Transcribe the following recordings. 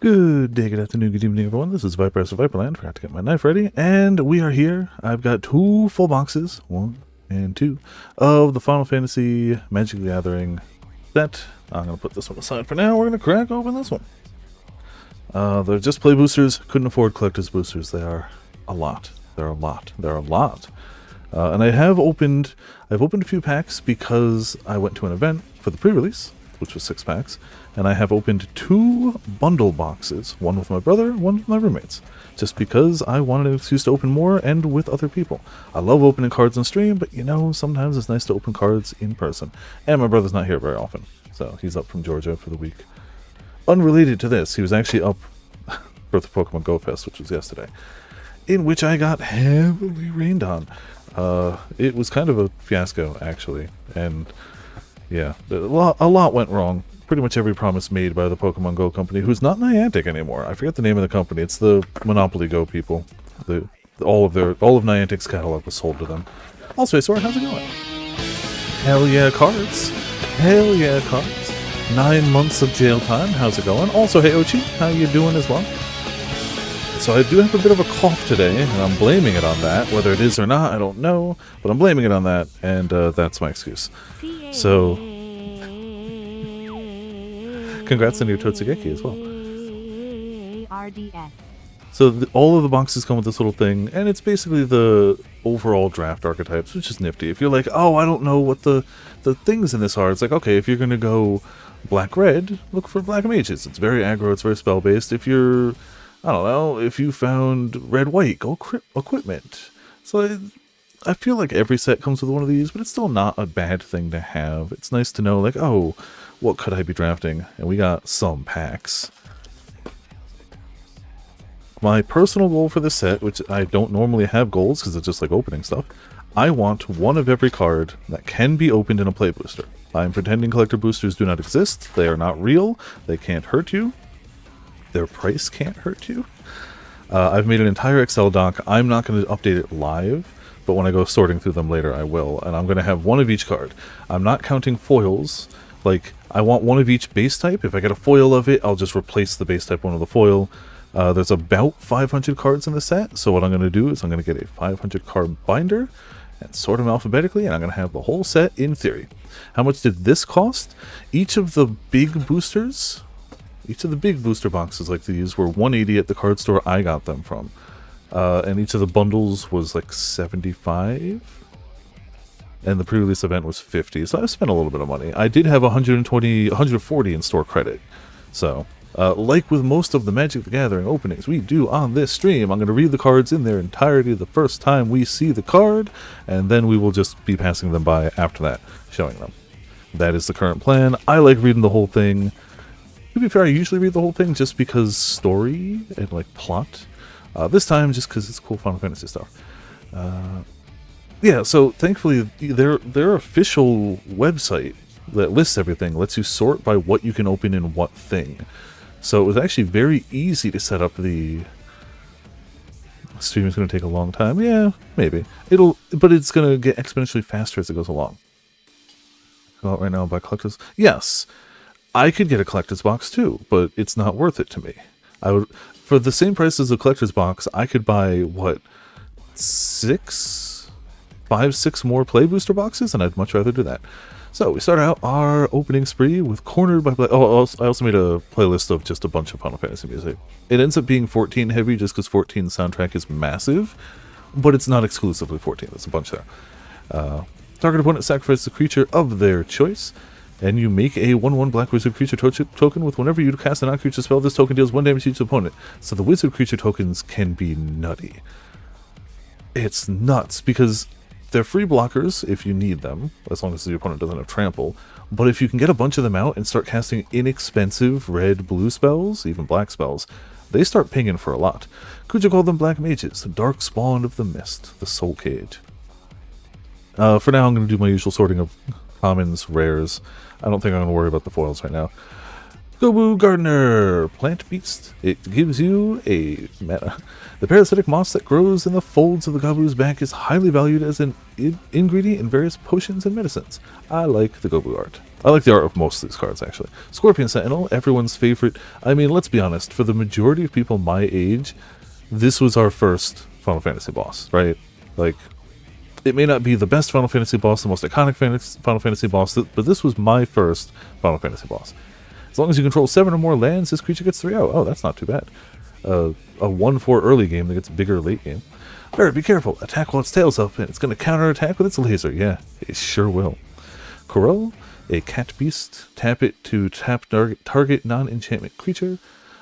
Good day, good afternoon, good evening, everyone. This is Viper of Viperland. Forgot to get my knife ready, and we are here. I've got two full boxes, 1 and 2, of the Final Fantasy Magic the Gathering set. I'm going to put this one aside for now. We're going to crack open this one. They're just play boosters. Couldn't afford collector's boosters. They are a lot. They're a lot. They're a lot. And I've opened a few packs because I went to an event for the pre-release, which was 6 packs, and I have opened 2 bundle boxes, one with my brother, one with my roommates, just because I wanted an excuse to open more and with other people. I love opening cards on stream, but you know, sometimes it's nice to open cards in person. And my brother's not here very often, so he's up from Georgia for the week. Unrelated to this, he was actually up for the Pokemon Go Fest, which was yesterday, in which I got heavily rained on. It was kind of a fiasco, actually, and yeah, a lot went wrong. Pretty much every promise made by the Pokemon Go company, who's not Niantic anymore. I forget the name of the company. It's the Monopoly Go people. All of Niantic's catalog was sold to them. Also, Sword, how's it going? Hell yeah, cards. Hell yeah, cards. 9 months of jail time. How's it going? Also, hey Ochi, how you doing as well? So I do have a bit of a cough today, and I'm blaming it on that. Whether it is or not, I don't know, but I'm blaming it on that, and that's my excuse. So, congrats on your Totsugeki as well. So all of the boxes come with this little thing, and it's basically the overall draft archetypes, which is nifty. If you're like, oh, I don't know what the things in this are, it's like, okay, if you're going to go black-red, look for black mages. It's very aggro, it's very spell-based. If you're, I don't know, if you found red-white, go equipment. So I feel like every set comes with one of these, but it's still not a bad thing to have. It's nice to know, like, oh, what could I be drafting? And we got some packs. My personal goal for this set, which I don't normally have goals because it's just like opening stuff, I want one of every card that can be opened in a play booster. I'm pretending collector boosters do not exist. They are not real. They can't hurt you. Their price can't hurt you. I've made an entire Excel doc. I'm not going to update it live, but when I go sorting through them later, I will. And I'm going to have one of each card. I'm not counting foils. Like, I want one of each base type. If I get a foil of it, I'll just replace the base type one with the foil. There's about 500 cards in the set, so what I'm going to do is I'm going to get a 500 card binder and sort them alphabetically, and I'm going to have the whole set in theory. How much did this cost? Each of the big boosters, each of the big booster boxes like these were $180 at the card store I got them from. And each of the bundles was like $75, and the pre-release event was $50, so I spent a little bit of money. I did have $140 in store credit, so like with most of the Magic the Gathering openings we do on this stream, I'm going to read the cards in their entirety the first time we see the card, and then we will just be passing them by after that, showing them. That is the current plan. I like reading the whole thing. To be fair, I usually read the whole thing just because story and like plot. This time, just because it's cool Final Fantasy stuff. Yeah, so thankfully, their official website that lists everything lets you sort by what you can open in what thing. So it was actually very easy to set up the... Stream is going to take a long time. Yeah, maybe. But it's going to get exponentially faster as it goes along. Go out right now and buy collectors. Yes, I could get a collector's box too, but it's not worth it to me. I would... For the same price as a collector's box, I could buy, what, 5, 6 more play booster boxes, and I'd much rather do that. So we start out our opening spree with Cornered by Play. Oh, I also made a playlist of just a bunch of Final Fantasy music. It ends up being 14 heavy just because 14's soundtrack is massive, but it's not exclusively 14. There's a bunch there. Target opponent sacrifices a creature of their choice, and you make a 1/1 black wizard creature token with whenever you cast a non-creature spell, this token deals 1 damage to each opponent. So the wizard creature tokens can be nutty. It's nuts because they're free blockers if you need them, as long as the opponent doesn't have trample. But if you can get a bunch of them out and start casting inexpensive red-blue spells, even black spells, they start pinging for a lot. Could you call them black mages? The dark spawn of the mist, the soul cage. For now, I'm going to do my usual sorting of commons, rares. I don't think I'm going to worry about the foils right now. Gobu Gardener, plant beast. It gives you a mana. The parasitic moss that grows in the folds of the Gobu's back is highly valued as an ingredient in various potions and medicines. I like the Gobu art. I like the art of most of these cards, actually. Scorpion Sentinel, everyone's favorite. I mean, let's be honest, for the majority of people my age, this was our first Final Fantasy boss, right? Like, it may not be the best Final Fantasy boss, the most iconic Final Fantasy boss, but this was my first Final Fantasy boss. As long as you control 7 or more lands, this creature gets 3-0. Oh, that's not too bad. A 1-4 early game that gets bigger late game. Better be careful. Attack while its tail's up, and it's going to counterattack with its laser. Yeah, it sure will. Corel, a cat beast. Tap it to tap target non-enchantment creature.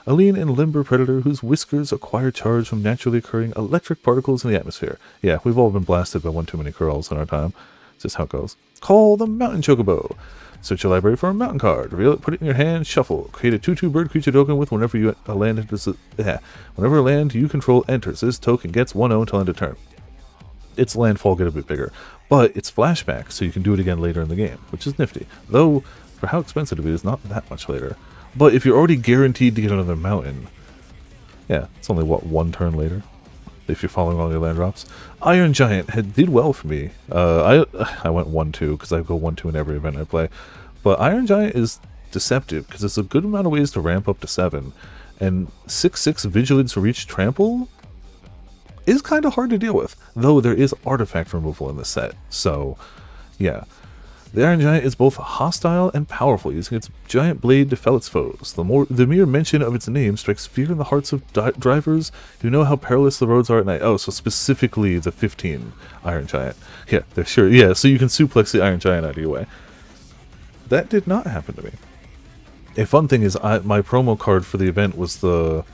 A lean and limber predator whose whiskers acquire charge from naturally occurring electric particles in the atmosphere. Yeah, we've all been blasted by one too many Corels in our time. It's just how it goes. Call the Mountain Chocobo. Search your library for a mountain card. Reveal it, put it in your hand, shuffle. Create a 2/2 bird creature token with whenever a land you control enters. This token gets 1/0 until end of turn. Its landfall get a bit bigger, but it's flashback, so you can do it again later in the game, which is nifty. Though, for how expensive it is, not that much later. But if you're already guaranteed to get another mountain, yeah, it's only, what, 1 turn later? If you're following all your land drops. Iron Giant did well for me. I went 1-2 because I go 1-2 in every event I play. But Iron Giant is deceptive because there's a good amount of ways to ramp up to 7. And 6/6 Vigilance Reach Trample is kind of hard to deal with. Though there is artifact removal in the set. So, yeah. The Iron Giant is both hostile and powerful, using its giant blade to fell its foes. The mere mention of its name strikes fear in the hearts of drivers who know how perilous the roads are at night. Oh, so specifically the 15 Iron Giant. Yeah, they're sure. Yeah, so you can suplex the Iron Giant out of your way. That did not happen to me. A fun thing is, my promo card for the event was the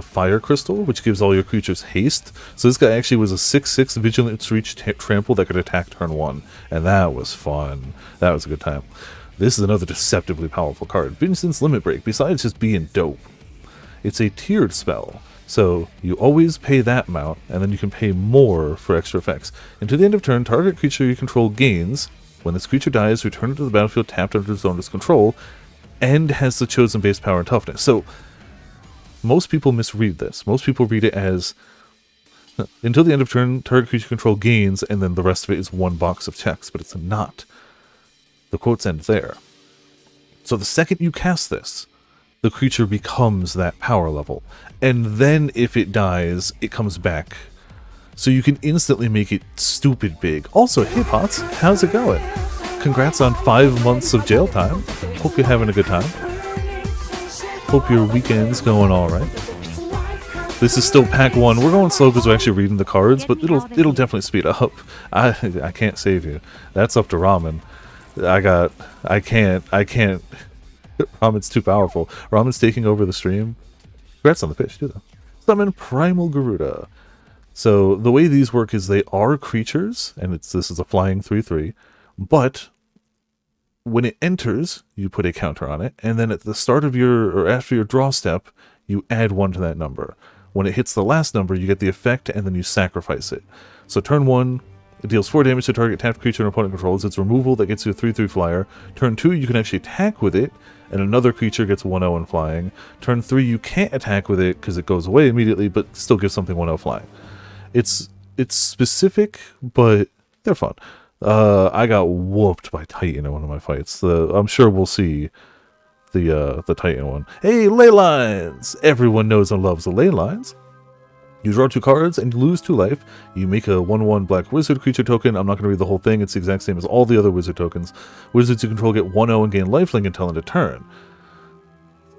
Fire Crystal, which gives all your creatures haste. So this guy actually was a 6/6 Vigilance Reach Trample that could attack turn 1. And that was fun. That was a good time. This is another deceptively powerful card. Vincent's Limit Break, besides just being dope, it's a tiered spell. So you always pay that amount, and then you can pay more for extra effects. And to the end of turn, target creature you control gains. When this creature dies, return it to the battlefield tapped under its owner's control, and has the chosen base power and toughness. So most people misread this. Most people read it as until the end of turn, target creature control gains, and then the rest of it is 1 box of checks, but it's not. The quotes end there. So the second you cast this, the creature becomes that power level. And then if it dies, it comes back. So you can instantly make it stupid big. Also, hey Pots, how's it going? Congrats on 5 months of jail time. Hope you're having a good time. Hope your weekend's going alright. This is still pack 1. We're going slow because we're actually reading the cards, but it'll definitely speed up. I can't save you. That's up to Ramen. I can't. Ramen's too powerful. Ramen's taking over the stream. Congrats on the pitch, too, though. Summon Primal Garuda. So the way these work is they are creatures, and this is a flying 3/3, but when it enters, you put a counter on it, and then at the start of or after your draw step, you add 1 to that number. When it hits the last number, you get the effect, and then you sacrifice it. So turn 1, it deals 4 damage to target tapped creature an opponent controls. It's removal that gets you a 3/3 flyer. Turn 2, you can actually attack with it, and another creature gets 1/0 in flying. Turn 3, you can't attack with it because it goes away immediately, but still gives something 1/0 flying. It's specific, but they're fun. I got whooped by Titan in one of my fights. I'm sure we'll see the Titan one. Hey, ley lines! Everyone knows and loves the ley lines. You draw 2 cards and you lose 2 life. You make a 1/1 black wizard creature token. I'm not going to read the whole thing. It's the exact same as all the other wizard tokens. Wizards you control get 1/0 and gain lifelink until end of turn.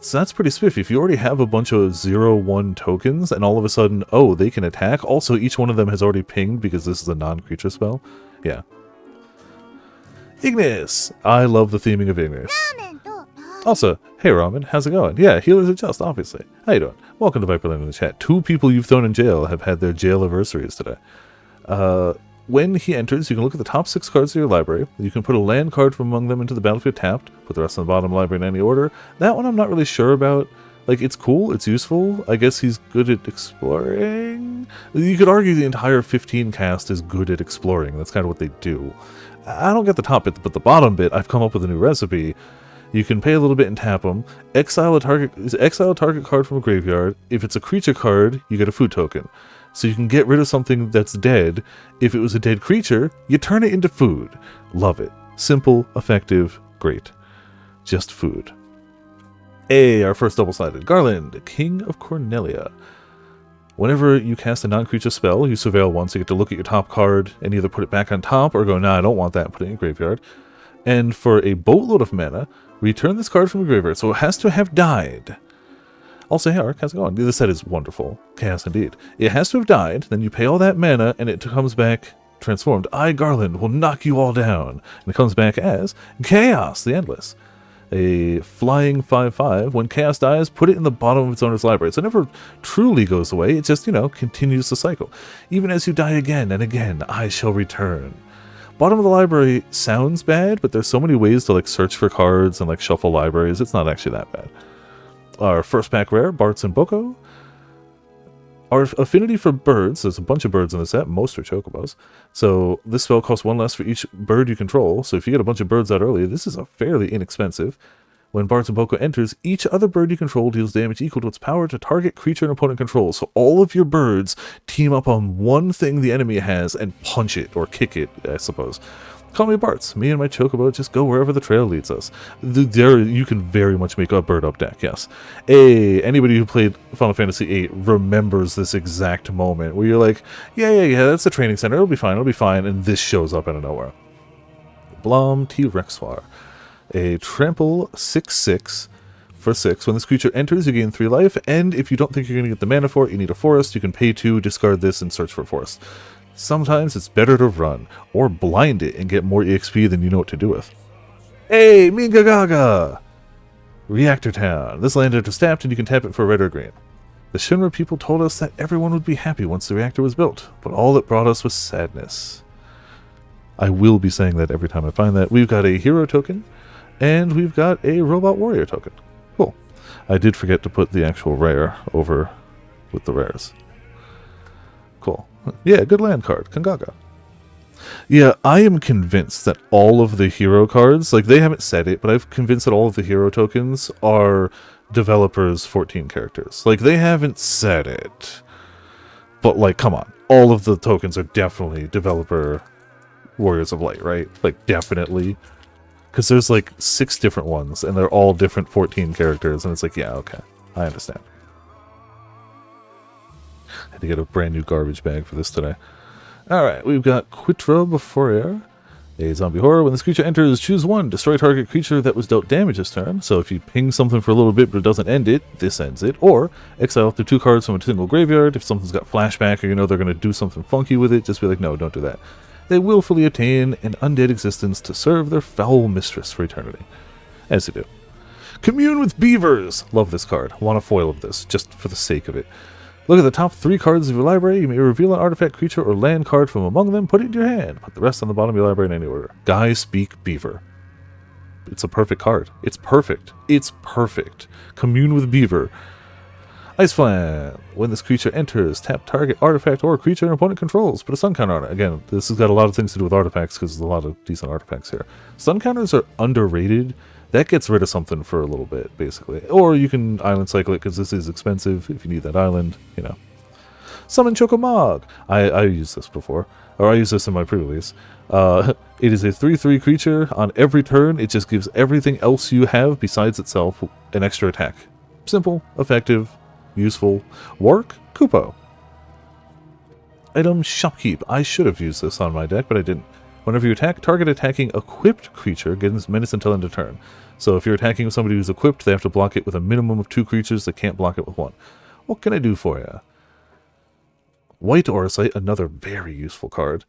So that's pretty spiffy. If you already have a bunch of 0/1 tokens and all of a sudden, oh, they can attack. Also, each one of them has already pinged because this is a non-creature spell. Yeah. Ignis! I love the theming of Ignis. Also, hey Ramen, how's it going? Yeah, healers adjust, obviously. How you doing? Welcome to Viperland in the chat. 2 people you've thrown in jail have had their jail anniversaries today. When he enters, you can look at the top 6 cards of your library. You can put a land card from among them into the battlefield tapped. Put the rest on the bottom of the library in any order. That one I'm not really sure about. Like, it's cool, it's useful. I guess he's good at exploring. You could argue the entire 15 cast is good at exploring. That's kind of what they do. I don't get the top bit, but the bottom bit, I've come up with a new recipe. You can pay a little bit and tap them. Exile a target card from a graveyard. If it's a creature card, you get a food token. So you can get rid of something that's dead. If it was a dead creature, you turn it into food. Love it. Simple, effective, great. Just food. Our first double-sided. Garland, King of Cornelia. Whenever you cast a non-creature spell, you surveil once. You get to look at your top card and either put it back on top or go, nah, I don't want that, put it in your graveyard. And for a boatload of mana, return this card from the graveyard. So it has to have died. Also, hey, Ark, how's it going? This set is wonderful. Chaos indeed. It has to have died, then you pay all that mana, and it comes back transformed. I, Garland, will knock you all down. And it comes back as Chaos, the Endless. A flying 5/5. When Chaos dies, put it in the bottom of its owner's library. So it never truly goes away. It just, continues the cycle. Even as you die again and again, I shall return. Bottom of the library sounds bad, but there's so many ways to search for cards and shuffle libraries. It's not actually that bad. Our first pack rare, Bartz and Boko. Our affinity for birds, there's a bunch of birds in the set, most are chocobos. So this spell costs 1 less for each bird you control, so if you get a bunch of birds out early, this is a fairly inexpensive. When Bartz and Boko enters, each other bird you control deals damage equal to its power to target creature an opponent controls. So all of your birds team up on one thing the enemy has and punch it, or kick it, I suppose. Call me Bartz. Me and my chocobo just go wherever the trail leads us. You can very much make a bird up deck, yes. Anybody who played Final Fantasy VIII remembers this exact moment where you're like, yeah, that's the training center, it'll be fine, and this shows up out of nowhere. Blom T-Rexwar. A trample 6/6 for 6. When this creature enters, you gain 3 life, and if you don't think you're going to get the mana for it, you need a forest, you can pay 2, discard this, and search for a forest. Sometimes it's better to run, or blind it and get more EXP than you know what to do with. Hey, Minga Gaga! Reactor Town. This land is tapped and you can tap it for red or green. The Shinra people told us that everyone would be happy once the reactor was built, but all it brought us was sadness. I will be saying that every time I find that. We've got a hero token, and we've got a robot warrior token. Cool. I did forget to put the actual rare over with the rares. Cool. Yeah, good land card. Kangaga. Yeah, I am convinced that all of the hero cards, they haven't said it, but I'm convinced that all of the hero tokens are developers' 14 characters. They haven't said it. But, come on. All of the tokens are definitely developer Warriors of Light, right? Definitely. Because there's, 6 different ones, and they're all different 14 characters, and it's yeah, okay. I understand. Had to get a brand new garbage bag for this today. Alright, we've got Quitra Beforia, a zombie horror. When this creature enters, choose 1. Destroy target creature that was dealt damage this turn. So if you ping something for a little bit but it doesn't end it, this ends it. Or exile up to 2 cards from a single graveyard. If something's got flashback or they're going to do something funky with it, just be no, don't do that. They willfully attain an undead existence to serve their foul mistress for eternity. As they do. Commune with Beavers! Love this card. Want a foil of this, just for the sake of it. Look at the top 3 cards of your library. You may reveal an artifact, creature, or land card from among them. Put it in your hand. Put the rest on the bottom of your library in any order. Guy Speak Beaver. It's a perfect card. It's perfect. It's perfect. Commune with Beaver. Ice Flam. When this creature enters, tap target artifact or creature an opponent controls. Put a sun counter on it. Again, this has got a lot of things to do with artifacts because there's a lot of decent artifacts here. Sun counters are underrated. That gets rid of something for a little bit, basically. Or you can island cycle it because this is expensive if you need that island, Summon Chocomog. I used this before. Or I used this in my pre-release. It is a 3/3 creature. On every turn, it just gives everything else you have besides itself an extra attack. Simple, effective, useful. Work, Kupo. Item Shopkeep. I should have used this on my deck, but I didn't. Whenever you attack, target attacking equipped creature gains menace until end of turn. So if you're attacking with somebody who's equipped, they have to block it with a minimum of 2 creatures. They can't block it with 1. What can I do for you? White Auracite, another very useful card.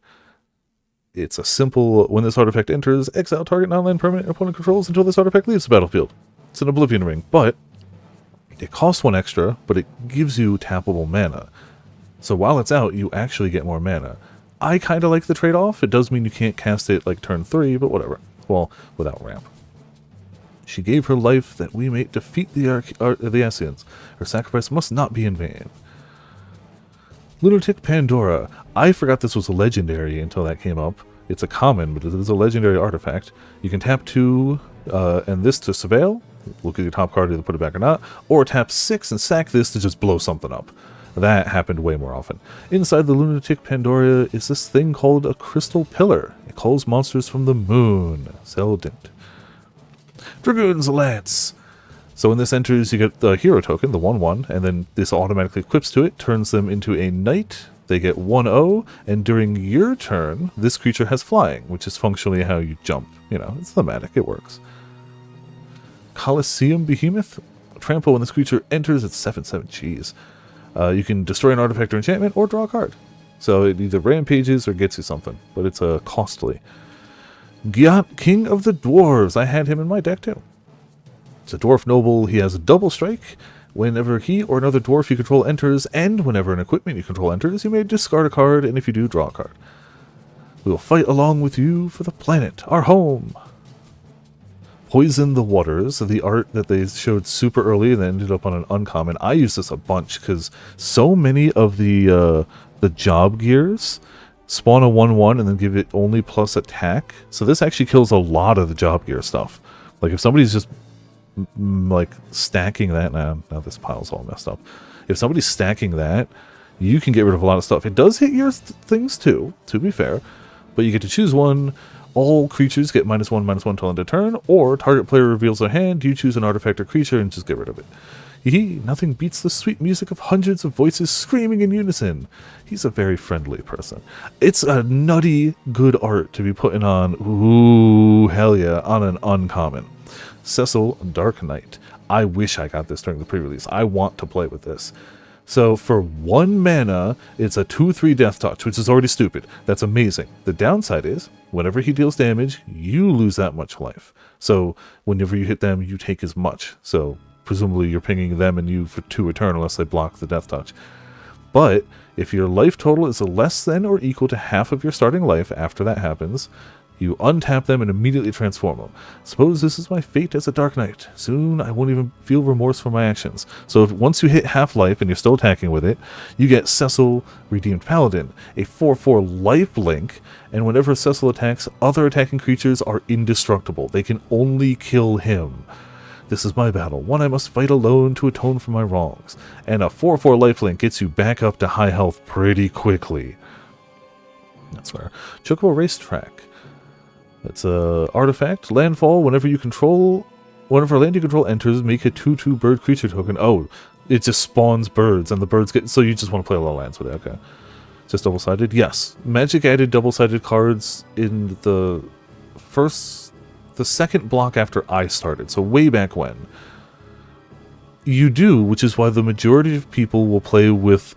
It's a simple, when this artifact enters, exile target non-land permanent opponent controls until this artifact leaves the battlefield. It's an Oblivion Ring, but it costs 1 extra, but it gives you tappable mana. So while it's out, you actually get more mana. I kind of like the trade-off. It does mean you can't cast it turn 3, but whatever. Well, without ramp. She gave her life that we may defeat the Asians. Her sacrifice must not be in vain. Lunatic Pandora. I forgot this was a legendary until that came up. It's a common, but it is a legendary artifact. You can tap 2 and this to surveil. Look at your top card, either put it back or not, or tap 6 and sack this to just blow something up. That happened way more often. Inside the Lunatic Pandora is this thing called a Crystal Pillar. It calls monsters from the moon. Zeldint. Dragoon's Lance. So when this enters, you get the hero token, the 1/1, and then this automatically equips to it, turns them into a knight. They get 1/0, and during your turn, this creature has flying, which is functionally how you jump. You know, it's thematic, it works. Colosseum Behemoth. Trample when this creature enters, it's 7/7, jeez. You can destroy an artifact or enchantment, or draw a card. So it either rampages or gets you something, but it's costly. Gyat, King of the Dwarves. I had him in my deck too. It's a dwarf noble. He has a double strike. Whenever he or another dwarf you control enters, and whenever an equipment you control enters, you may discard a card, and if you do, draw a card. We will fight along with you for the planet, our home. Poison the Waters, the art that they showed super early and then ended up on an uncommon. I use this a bunch because so many of the job gears spawn a 1/1 and then give it only plus attack. So this actually kills a lot of the job gear stuff. Like if somebody's just like stacking that, now this pile's all messed up. If somebody's stacking that, you can get rid of a lot of stuff. It does hit your things too, to be fair, but you get to choose one. All creatures get -1/-1 till end of turn, or target player reveals their hand, you choose an artifact or creature and just get rid of it. Nothing beats the sweet music of hundreds of voices screaming in unison. He's a very friendly person. It's a nutty good art to be putting on, ooh, hell yeah, on an uncommon. Cecil Dark Knight. I wish I got this during the pre-release. I want to play with this. So for 1 mana, it's a 2/3 Death Touch, which is already stupid. That's amazing. The downside is, whenever he deals damage, you lose that much life. So whenever you hit them, you take as much. So presumably you're pinging them and you for 2 return unless they block the Death Touch. But if your life total is less than or equal to half of your starting life after that happens, you untap them and immediately transform them. Suppose this is my fate as a Dark Knight. Soon I won't even feel remorse for my actions. So once you hit half-life and you're still attacking with it, you get Cecil Redeemed Paladin, a 4/4 life link, and whenever Cecil attacks, other attacking creatures are indestructible. They can only kill him. This is my battle, one I must fight alone to atone for my wrongs. And a 4/4 lifelink gets you back up to high health pretty quickly. That's where. Chocobo Racetrack. It's a artifact. Landfall, whenever a land you control enters, make a 2/2 bird creature token. Oh, it just spawns birds, and the birds get... So you just want to play a lot of lands with it, okay. Just double-sided? Yes. Magic added double-sided cards in the second block after I started, so way back when. You do, which is why the majority of people will play with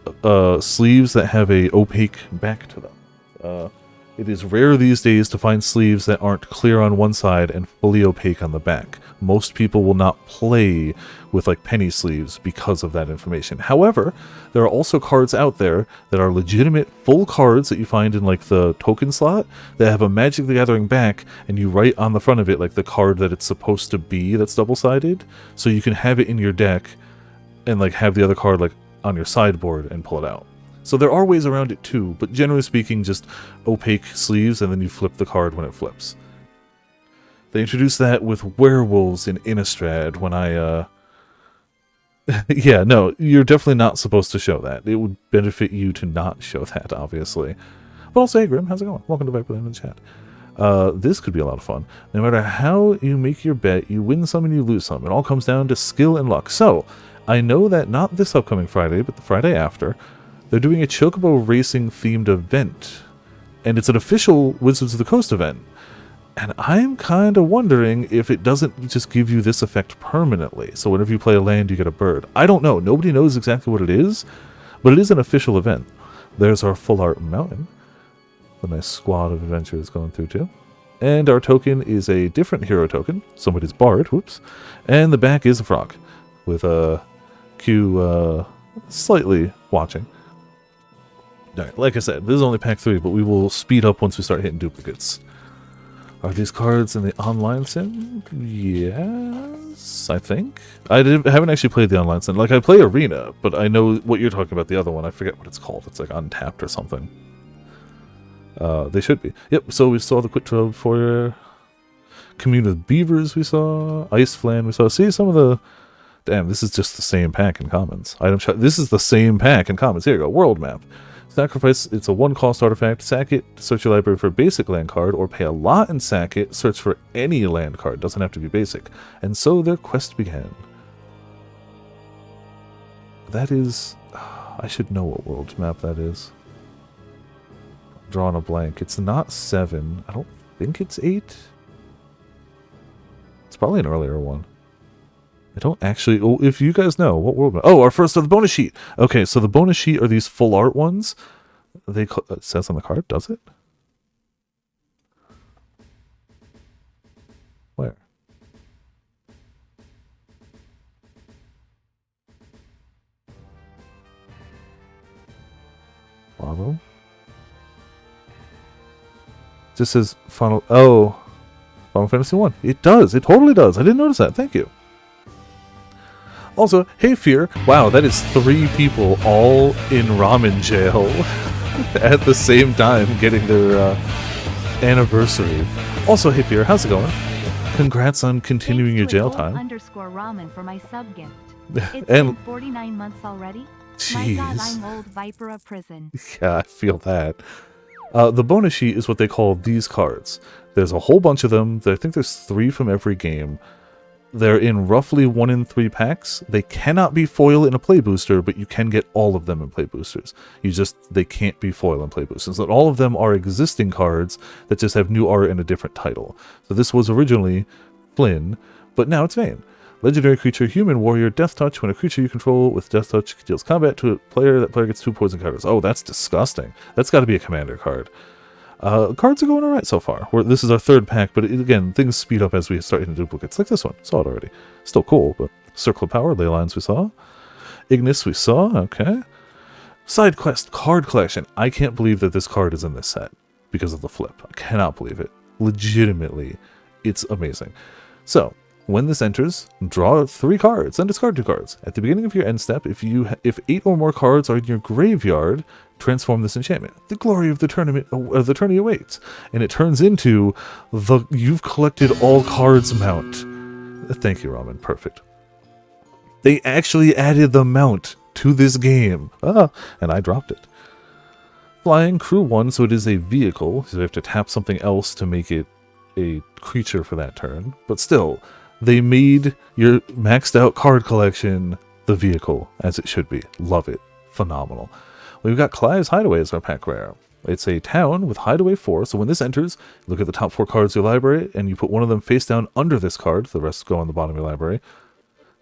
sleeves that have a opaque back to them. It is rare these days to find sleeves that aren't clear on one side and fully opaque on the back. Most people will not play with like penny sleeves because of that information. However, there are also cards out there that are legitimate full cards that you find in like the token slot that have a Magic the Gathering back, and you write on the front of it like the card that it's supposed to be that's double-sided, so you can have it in your deck and like have the other card like on your sideboard and pull it out. So there are ways around it too, but generally speaking, just opaque sleeves, and then you flip the card when it flips. They introduced that with werewolves in Innistrad when I, yeah, no, you're definitely not supposed to show that. It would benefit you to not show that, obviously. But also, hey Grim, how's it going? Welcome to Viperland in the chat. This could be a lot of fun. No matter how you make your bet, you win some and you lose some. It all comes down to skill and luck. So, I know that not this upcoming Friday, but the Friday after, they're doing a Chocobo Racing themed event, and it's an official Wizards of the Coast event, and I'm kind of wondering if it doesn't just give you this effect permanently, so whenever you play a land you get a bird. I don't know, nobody knows exactly what it is, but it is an official event. There's our full art mountain, the nice squad of adventurers going through too, and our token is a different hero token, somebody's bard, whoops, and the back is a frog, with a Q slightly watching. Alright, like I said, this is only pack 3, but we will speed up once we start hitting duplicates. Are these cards in the online sim? Yes, I think. Haven't actually played the online sim. Like, I play Arena, but I know what you're talking about, the other one. I forget what it's called. It's like Untapped or something. They should be. Yep, so we saw the quick draw for Commune with Beavers we saw. Ice Flan we saw. See some of the... Damn, this is just the same pack in commons. This is the same pack in commons. Here you go. World map. Sacrifice, it's a 1-cost artifact. Sack it, search your library for a basic land card, or pay a lot and sack it, search for any land card. Doesn't have to be basic. And so their quest began. That is... I should know what world map that is. I'm drawing a blank. It's not 7. I don't think it's 8. It's probably an earlier one. I don't actually... Oh, if you guys know, what world map... Oh, our first of the bonus sheet! Okay, so the bonus sheet are these full art ones. It says on the card, does it? Where? Bravo? It just says Final... Oh! Final Fantasy 1. It does! It totally does! I didn't notice that. Thank you. Also, hey Fear, wow, that is 3 people all in ramen jail at the same time getting their anniversary. Also, hey Fear, how's it going? Congrats on continuing your jail time. _ramen for my sub gift. It's and been 49 months already. Jeez. My God, I'm old Viper of prison. Yeah, I feel that. The bonus sheet is what they call these cards. There's a whole bunch of them. I think there's 3 from every game. They're in roughly 1 in 3 packs. They cannot be foil in a play booster, but you can get all of them in play boosters. They can't be foil in play boosters. And all of them are existing cards that just have new art and a different title. So this was originally Flynn, but now it's Vayne. Legendary creature, human warrior, death touch. When a creature you control with death touch deals combat to a player, that player gets 2 poison counters. Oh, that's disgusting. That's got to be a commander card. Cards are going alright so far. This is our 3rd pack, but again, things speed up as we start hitting duplicates. Like this one. Saw it already. Still cool, but Circle of Power, Ley Lines we saw. Ignis we saw, okay. Side quest, card collection. I can't believe that this card is in this set because of the flip. I cannot believe it. Legitimately, it's amazing. So, when this enters, draw 3 cards and discard 2 cards. At the beginning of your end step, if 8 or more cards are in your graveyard, transform this enchantment. The glory of the tourney awaits, and it turns into the you've collected all cards mount. Thank you, Ramen. Perfect. They actually added the mount to this game. And I dropped it. Flying crew 1, so it is a vehicle. So you have to tap something else to make it a creature for that turn. But still, they made your maxed out card collection the vehicle, as it should be. Love it. Phenomenal. We've got Clive's Hideaway as our pack rare. It's a town with Hideaway 4, so when this enters, look at the top 4 cards of your library, and you put one of them face down under this card, the rest go on the bottom of your library.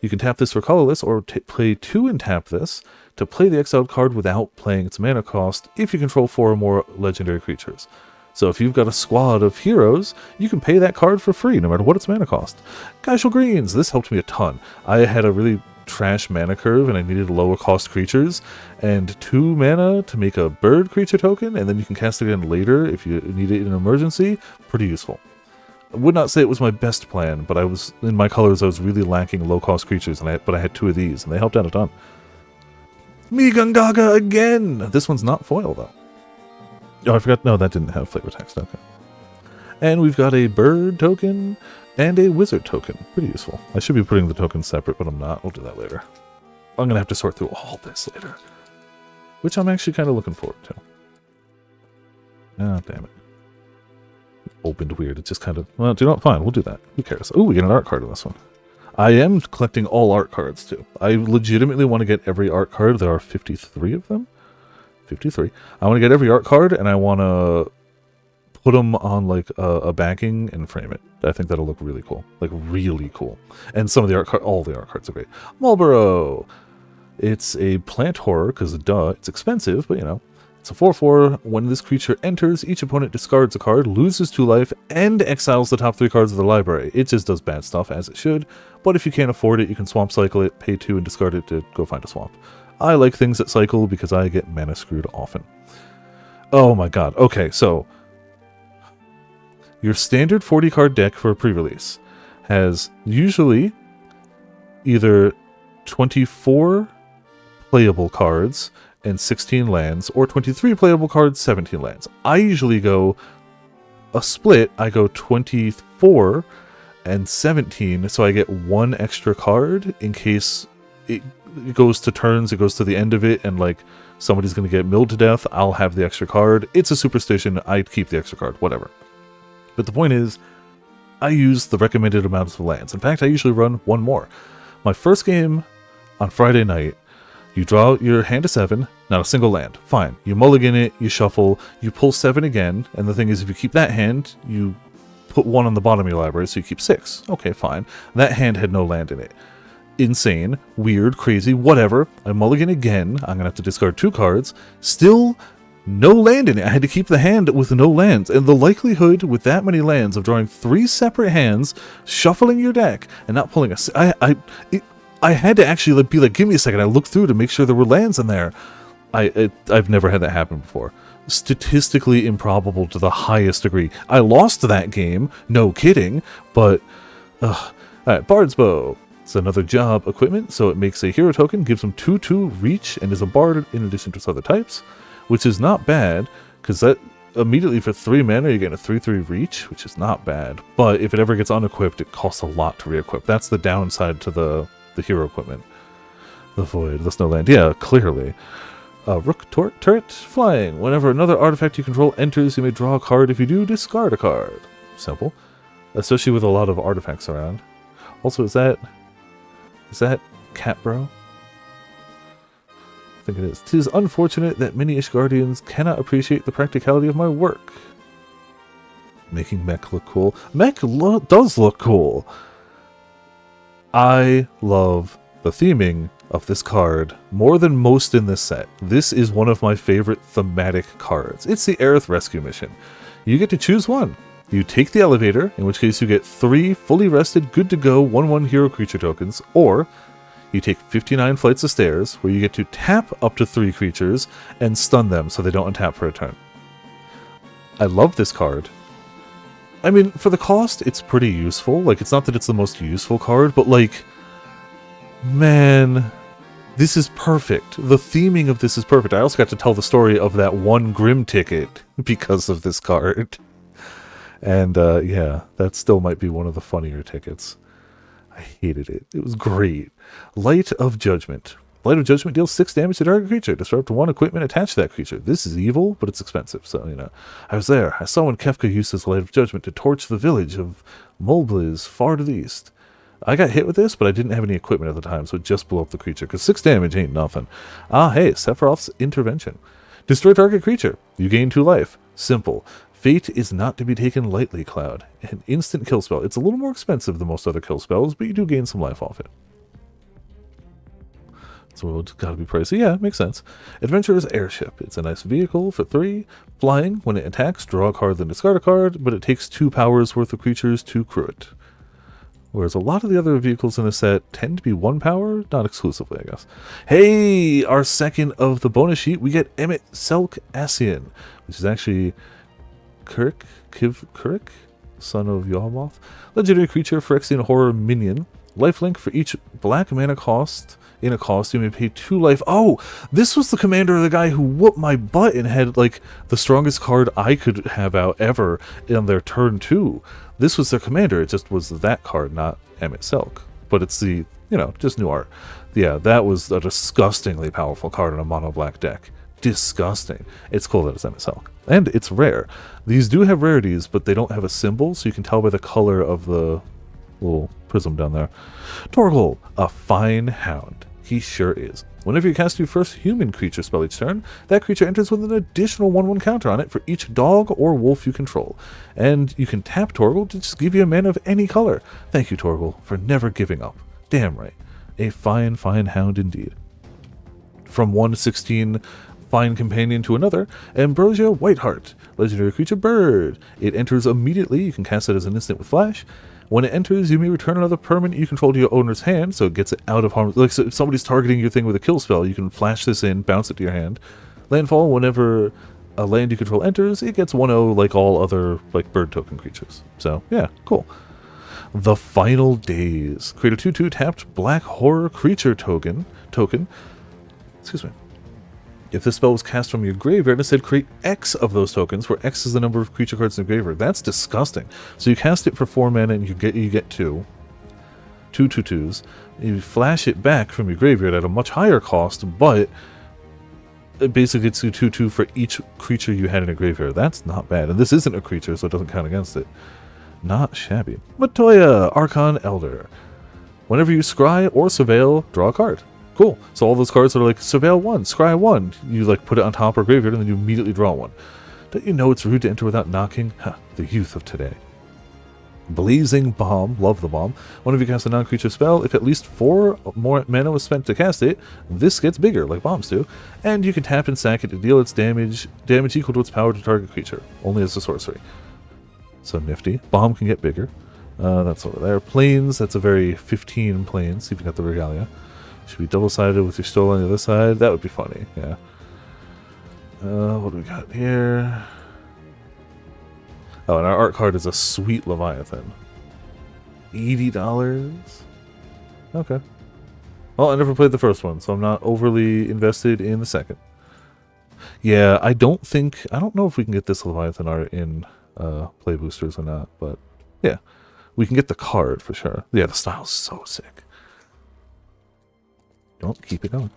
You can tap this for colorless, or play 2 and tap this to play the exiled card without playing its mana cost if you control 4 or more legendary creatures. So if you've got a squad of heroes, you can pay that card for free, no matter what its mana cost. Casual Greens, this helped me a ton. I had a really trash mana curve, and I needed lower cost creatures, and 2 mana to make a bird creature token, and then you can cast it again later if you need it in an emergency. Pretty useful. I would not say it was my best plan, but I was in my colors. I was really lacking low cost creatures, but I had 2 of these, and they helped out a ton. Migangaga again. This one's not foil though. Oh, I forgot. No, that didn't have flavor text. Okay. And we've got a bird token and a wizard token. Pretty useful. I should be putting the tokens separate, but I'm not. We'll do that later. I'm going to have to sort through all this later, which I'm actually kind of looking forward to. Ah, damn it. Opened weird. It just kind of... Well, do you know what? Fine, we'll do that. Who cares? Oh, we get an art card in this one. I am collecting all art cards, too. I legitimately want to get every art card. There are 53 of them. 53. I want to get every art card, and I want to put them on like a backing and frame it. I think that'll look really cool. Like, really cool. And some of the all the art cards are great. Marlboro! It's a plant horror, because duh, it's expensive, but you know. It's a 4/4. When this creature enters, each opponent discards a card, loses 2 life, and exiles the top 3 cards of the library. It just does bad stuff, as it should. But if you can't afford it, you can swamp cycle it, pay 2, and discard it to go find a swamp. I like things that cycle because I get mana screwed often. Oh my god. Okay, so your standard 40 card deck for a pre-release has usually either 24 playable cards and 16 lands, or 23 playable cards, 17 lands. I usually go a split, I go 24 and 17, so I get one extra card in case it goes to turns, it goes to the end of it, and like somebody's going to get milled to death, I'll have the extra card. It's a superstition, I'd keep the extra card, whatever. But the point is, I use the recommended amounts of lands. In fact, I usually run one more. My first game on Friday night, you draw your hand to 7, not a single land. Fine. You mulligan it, you shuffle, you pull 7 again, and the thing is, if you keep that hand, you put 1 on the bottom of your library, so you keep 6. Okay, fine. That hand had no land in it. Insane, weird, crazy, whatever. I mulligan again. I'm going to have to discard 2 cards. Still no land in it. I had to keep the hand with no lands. And the likelihood with that many lands of drawing 3 separate hands, shuffling your deck, and not pulling I had to actually be like, give me a second. I looked through to make sure there were lands in there. I've never had that happen before. Statistically improbable to the highest degree. I lost that game, no kidding, but alright, Bard's Bow. It's another job equipment, so it makes a hero token, gives them 2/2 reach, and is a bard in addition to its other types, which is not bad, because that immediately for 3 mana you get a 3/3 reach, which is not bad, but if it ever gets unequipped, it costs a lot to re-equip. That's the downside to the hero equipment. The Void, the Snowland, yeah, clearly. Rook Turret, Flying. Whenever another artifact you control enters, you may draw a card. If you do, discard a card. Simple. Especially with a lot of artifacts around. Also, is that Cat Bro? I think it is. 'Tis unfortunate that many Ishgardians cannot appreciate the practicality of my work. Making Mech look cool. Mech does look cool. I love the theming of this card more than most in this set. This is one of my favorite thematic cards. It's the Aerith Rescue Mission. You get to choose one. You take the elevator, in which case you get 3 fully rested, good to go 1/1 hero creature tokens, or you take 59 flights of stairs, where you get to tap up to 3 creatures and stun them so they don't untap for a turn. I love this card. I mean, for the cost, it's pretty useful. Like, it's not that it's the most useful card, but like, man, this is perfect. The theming of this is perfect. I also got to tell the story of that one Grim ticket because of this card. And yeah, that still might be one of the funnier tickets. I hated it. It was great. Light of Judgment. Light of Judgment deals 6 damage to target creature. Disrupt 1 equipment attached to that creature. This is evil, but it's expensive, so, you know. I was there. I saw when Kefka used his Light of Judgment to torch the village of Molbliz far to the east. I got hit with this, but I didn't have any equipment at the time, so it just blew up the creature, because 6 damage ain't nothing. Ah, hey, Sephiroth's Intervention. Destroy target creature. You gain 2 life. Simple. Fate is not to be taken lightly, Cloud. An instant kill spell. It's a little more expensive than most other kill spells, but you do gain some life off it. So it's gotta be pricey. Yeah, makes sense. Adventurer's Airship. It's a nice vehicle for 3. Flying. When it attacks, draw a card, then discard a card, but it takes 2 powers worth of creatures to crew it. Whereas a lot of the other vehicles in the set tend to be 1 power, not exclusively, I guess. Hey, our second of the bonus sheet, we get Emmett Selk Asian, which is actually Kurik, son of Yohamoth. Legendary creature, Phyrexian horror minion. Lifelink for each black mana cost. In a cost, you may pay 2 life. Oh, this was the commander of the guy who whooped my butt and had, like, the strongest card I could have out ever in their turn 2. This was their commander. It just was that card, not Emmett Selk. But it's the, you know, just new art. Yeah, that was a disgustingly powerful card in a mono black deck. Disgusting. It's cool that it's Emmett Selk. And it's rare. These do have rarities, but they don't have a symbol, so you can tell by the color of the little prism down there. Torgal, a fine hound. He sure is. Whenever you cast your first human creature spell each turn, that creature enters with an additional 1/1 counter on it for each dog or wolf you control. And you can tap Torgal to just give you a mana of any color. Thank you, Torgal, for never giving up. Damn right. A fine, fine hound indeed. From 1/16 fine companion to another, Ambrosia Whiteheart. Legendary creature bird. It enters immediately. You can cast it as an instant with flash. When it enters, you may return another permanent you control to your owner's hand, so it gets it out of harm. Like, so if somebody's targeting your thing with a kill spell, you can flash this in, bounce it to your hand. Landfall, whenever a land you control enters, it gets 1/0 like all other, like, bird token creatures. So, yeah, cool. The Final Days. Create a 2/2 tapped black horror creature token. Excuse me. If this spell was cast from your graveyard, it said create X of those tokens, where X is the number of creature cards in the graveyard. That's disgusting. So you cast it for 4 mana and you get 2 2/2s. You flash it back from your graveyard at a much higher cost, but it basically gets you 2/2 for each creature you had in a graveyard. That's not bad. And this isn't a creature, so it doesn't count against it. Not shabby. Matoya, Archon Elder. Whenever you scry or surveil, draw a card. Cool. So all those cards that are like surveil 1, scry 1, you like put it on top or graveyard and then you immediately draw one. Don't you know it's rude to enter without knocking? Huh, the youth of today. Blazing Bomb, love the bomb. Whenever you cast a non-creature spell, if at least 4 more mana was spent to cast it, this gets bigger, like bombs do, and you can tap and sack it to deal its damage equal to its power to target creature, only as a sorcery. So nifty. Bomb can get bigger. That's over there. Planes, that's a very 15 planes. See if you got the regalia. Should be double-sided with your stole on the other side. That would be funny, yeah. What do we got here? Oh, and our art card is a sweet Leviathan. $80? Okay. Well, I never played the first one, so I'm not overly invested in the second. Yeah, I don't know if we can get this Leviathan art in play boosters or not, but yeah. We can get the card for sure. Yeah, the style's so sick. Don't keep it going.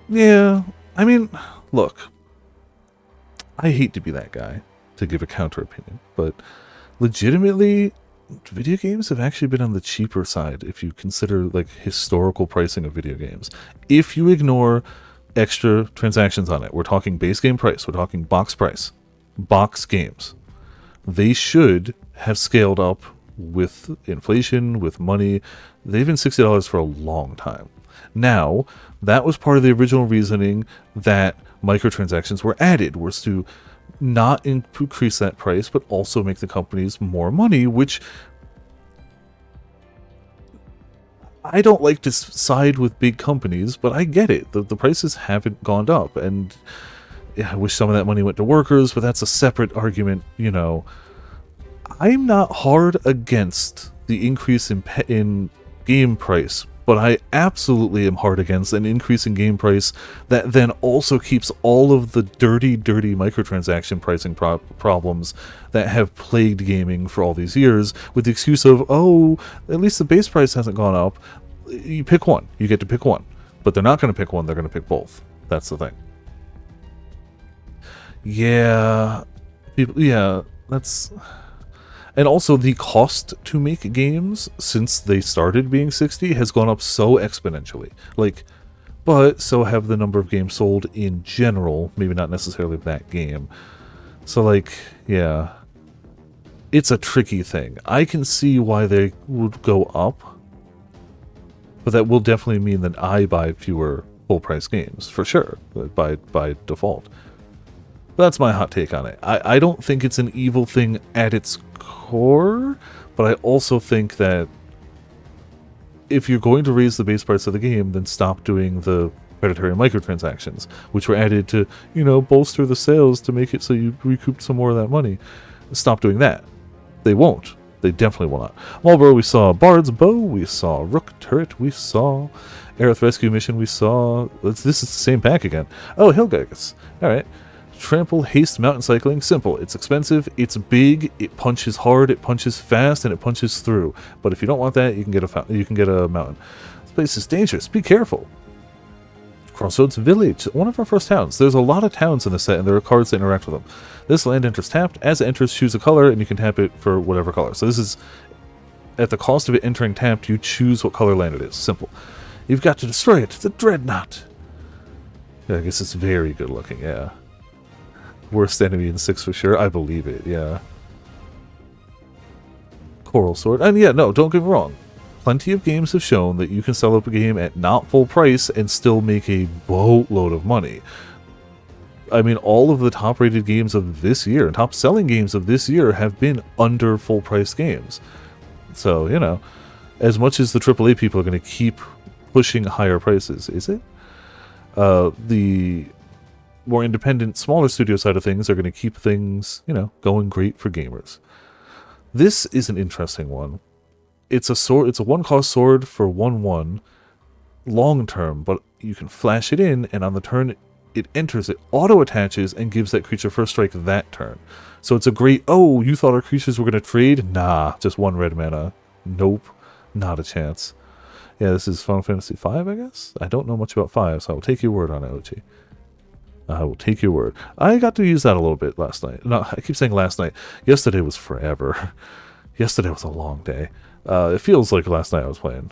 Yeah, I mean, look. I hate to be that guy to give a counter opinion, but legitimately, video games have actually been on the cheaper side if you consider like historical pricing of video games. If you ignore extra transactions on it, we're talking base game price, we're talking box price, box games. They should have scaled up with inflation, with money. They've been $60 for a long time. Now, that was part of the original reasoning that microtransactions were added, was to not increase that price, but also make the companies more money, which I don't like to side with big companies, but I get it. The prices haven't gone up, and yeah, I wish some of that money went to workers, but that's a separate argument, you know. I'm not hard against the increase in game price, but I absolutely am hard against an increase in game price that then also keeps all of the dirty microtransaction pricing problems that have plagued gaming for all these years, with the excuse of, oh, at least the base price hasn't gone up. You pick one. You get to pick one. But they're not going to pick one, they're going to pick both. That's the thing. Yeah. That's... And also, the cost to make games since they started being 60 has gone up so exponentially. Like, but so have the number of games sold in general, maybe not necessarily that game. So, like, yeah. It's a tricky thing. I can see why they would go up, but that will definitely mean that I buy fewer full-price games, for sure, by default. That's my hot take on it. I don't think it's an evil thing at its core, but I also think that if you're going to raise the base price of the game, then stop doing the predatory microtransactions, which were added to, you know, bolster the sales to make it so you recoup some more of that money. Stop doing that. They won't. They definitely will not. Marlboro, we saw Bard's Bow, we saw Rook Turret, we saw Aerith Rescue Mission, we saw... This is the same pack again. Oh, Hillgegas. Alright. Trample, Haste, Mountain Cycling. Simple. It's expensive, it's big, it punches hard, it punches fast, and it punches through. But if you don't want that, you can get a mountain. This place is dangerous. Be careful. Crossroads Village, one of our first towns. There's a lot of towns in the set, and there are cards that interact with them. This land enters tapped. As it enters, choose a color, and you can tap it for whatever color. So this is, at the cost of it entering tapped, you choose what color land it is. Simple. You've got to destroy it. The Dreadnought. Yeah, I guess it's very good looking, yeah. Worst enemy in 6 for sure. I believe it, yeah. Coral Sword. And yeah, no, don't get me wrong. Plenty of games have shown that you can sell up a game at not full price and still make a boatload of money. I mean, all of the top-rated games of this year, and top-selling games of this year, have been under full-price games. So, you know, as much as the AAA people are going to keep pushing higher prices, is it? The more independent, smaller studio side of things are going to keep things, you know, going great for gamers. This is an interesting one. It's a sword. It's a 1-cost sword for 1/1 long term, but you can flash it in, and on the turn it enters, it auto-attaches and gives that creature first strike that turn. So it's a great, oh, you thought our creatures were going to trade? Nah, just 1 red mana. Nope, not a chance. Yeah, this is Final Fantasy V, I guess? I don't know much about 5, so I will take your word on it, OG. I will take your word. I got to use that a little bit last night. No, I keep saying last night. Yesterday was forever. Yesterday was a long day. It feels like last night I was playing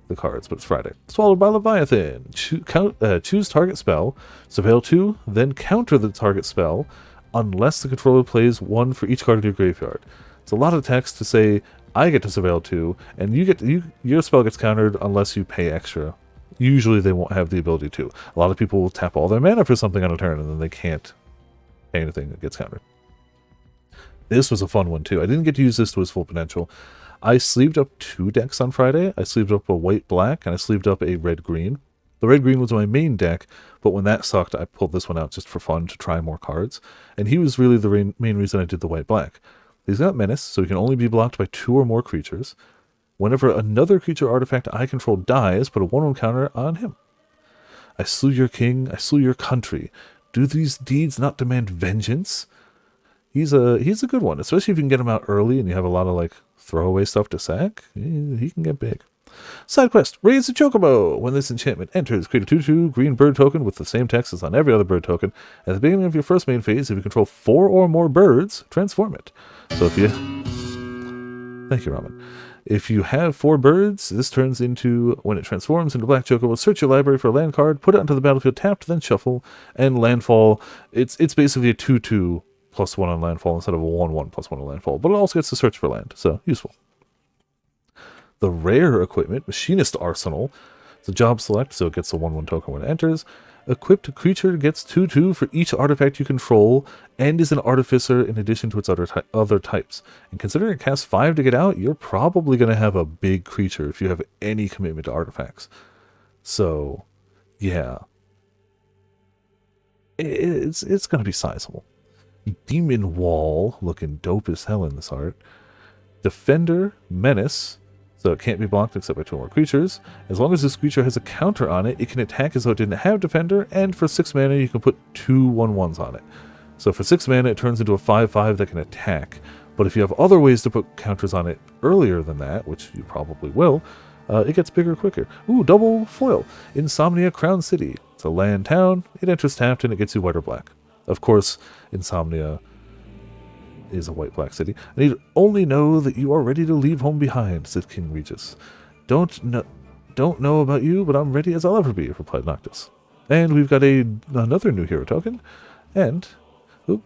the cards, but it's Friday. Swallowed by Leviathan. Choose target spell, surveil 2, then counter the target spell unless the controller plays 1 for each card in your graveyard. It's a lot of text to say I get to surveil 2, and your spell gets countered unless you pay extra. Usually they won't have the ability to. A lot of people will tap all their mana for something on a turn, and then they can't pay anything that gets countered. This was a fun one too. I didn't get to use this to its full potential. I sleeved up 2 decks on Friday. I sleeved up a white-black, and I sleeved up a red-green. The red-green was my main deck, but when that sucked, I pulled this one out just for fun to try more cards. And he was really the main reason I did the white-black. He's got Menace, so he can only be blocked by 2 or more creatures. Whenever another creature artifact I control dies, put a 1/1 counter on him. I slew your king, I slew your country. Do these deeds not demand vengeance? He's a good one, especially if you can get him out early and you have a lot of like throwaway stuff to sack. He can get big. Side quest, raise the chocobo. When this enchantment enters, create a 2/2 green bird token with the same text as on every other bird token. At the beginning of your first main phase, if you control 4 or more birds, transform it. So if you... Thank you, Ramen. If you have 4 birds, this turns into, when it transforms into black chocobo, search your library for a land card, put it onto the battlefield tapped, then shuffle, and landfall. It's basically a 2/2 +1 on landfall instead of a 1/1 +1 on landfall, but it also gets to search for land, so useful. The rare equipment, Machinist Arsenal. It's a job select, so it gets a 1/1 token when it enters. Equipped creature gets 2/2 for each artifact you control, and is an artificer in addition to its other types. And considering it casts 5 to get out, you're probably going to have a big creature if you have any commitment to artifacts. So, yeah. It's going to be sizable. Demon Wall, looking dope as hell in this art. Defender, Menace, so it can't be blocked except by 2 more creatures. As long as this creature has a counter on it, it can attack as though it didn't have Defender, and for 6 mana you can put 2 1/1s on it. So for 6 mana it turns into a 5/5 that can attack, but if you have other ways to put counters on it earlier than that, which you probably will, it gets bigger quicker. Ooh, double foil. Insomnia Crown City. It's a land town, it enters tapped, and it gets you white or black. Of course, Insomnia is a white-black city. I need only know that you are ready to leave home behind, said King Regis. Don't know about you, but I'm ready as I'll ever be, replied Noctis. And we've got another new hero token, and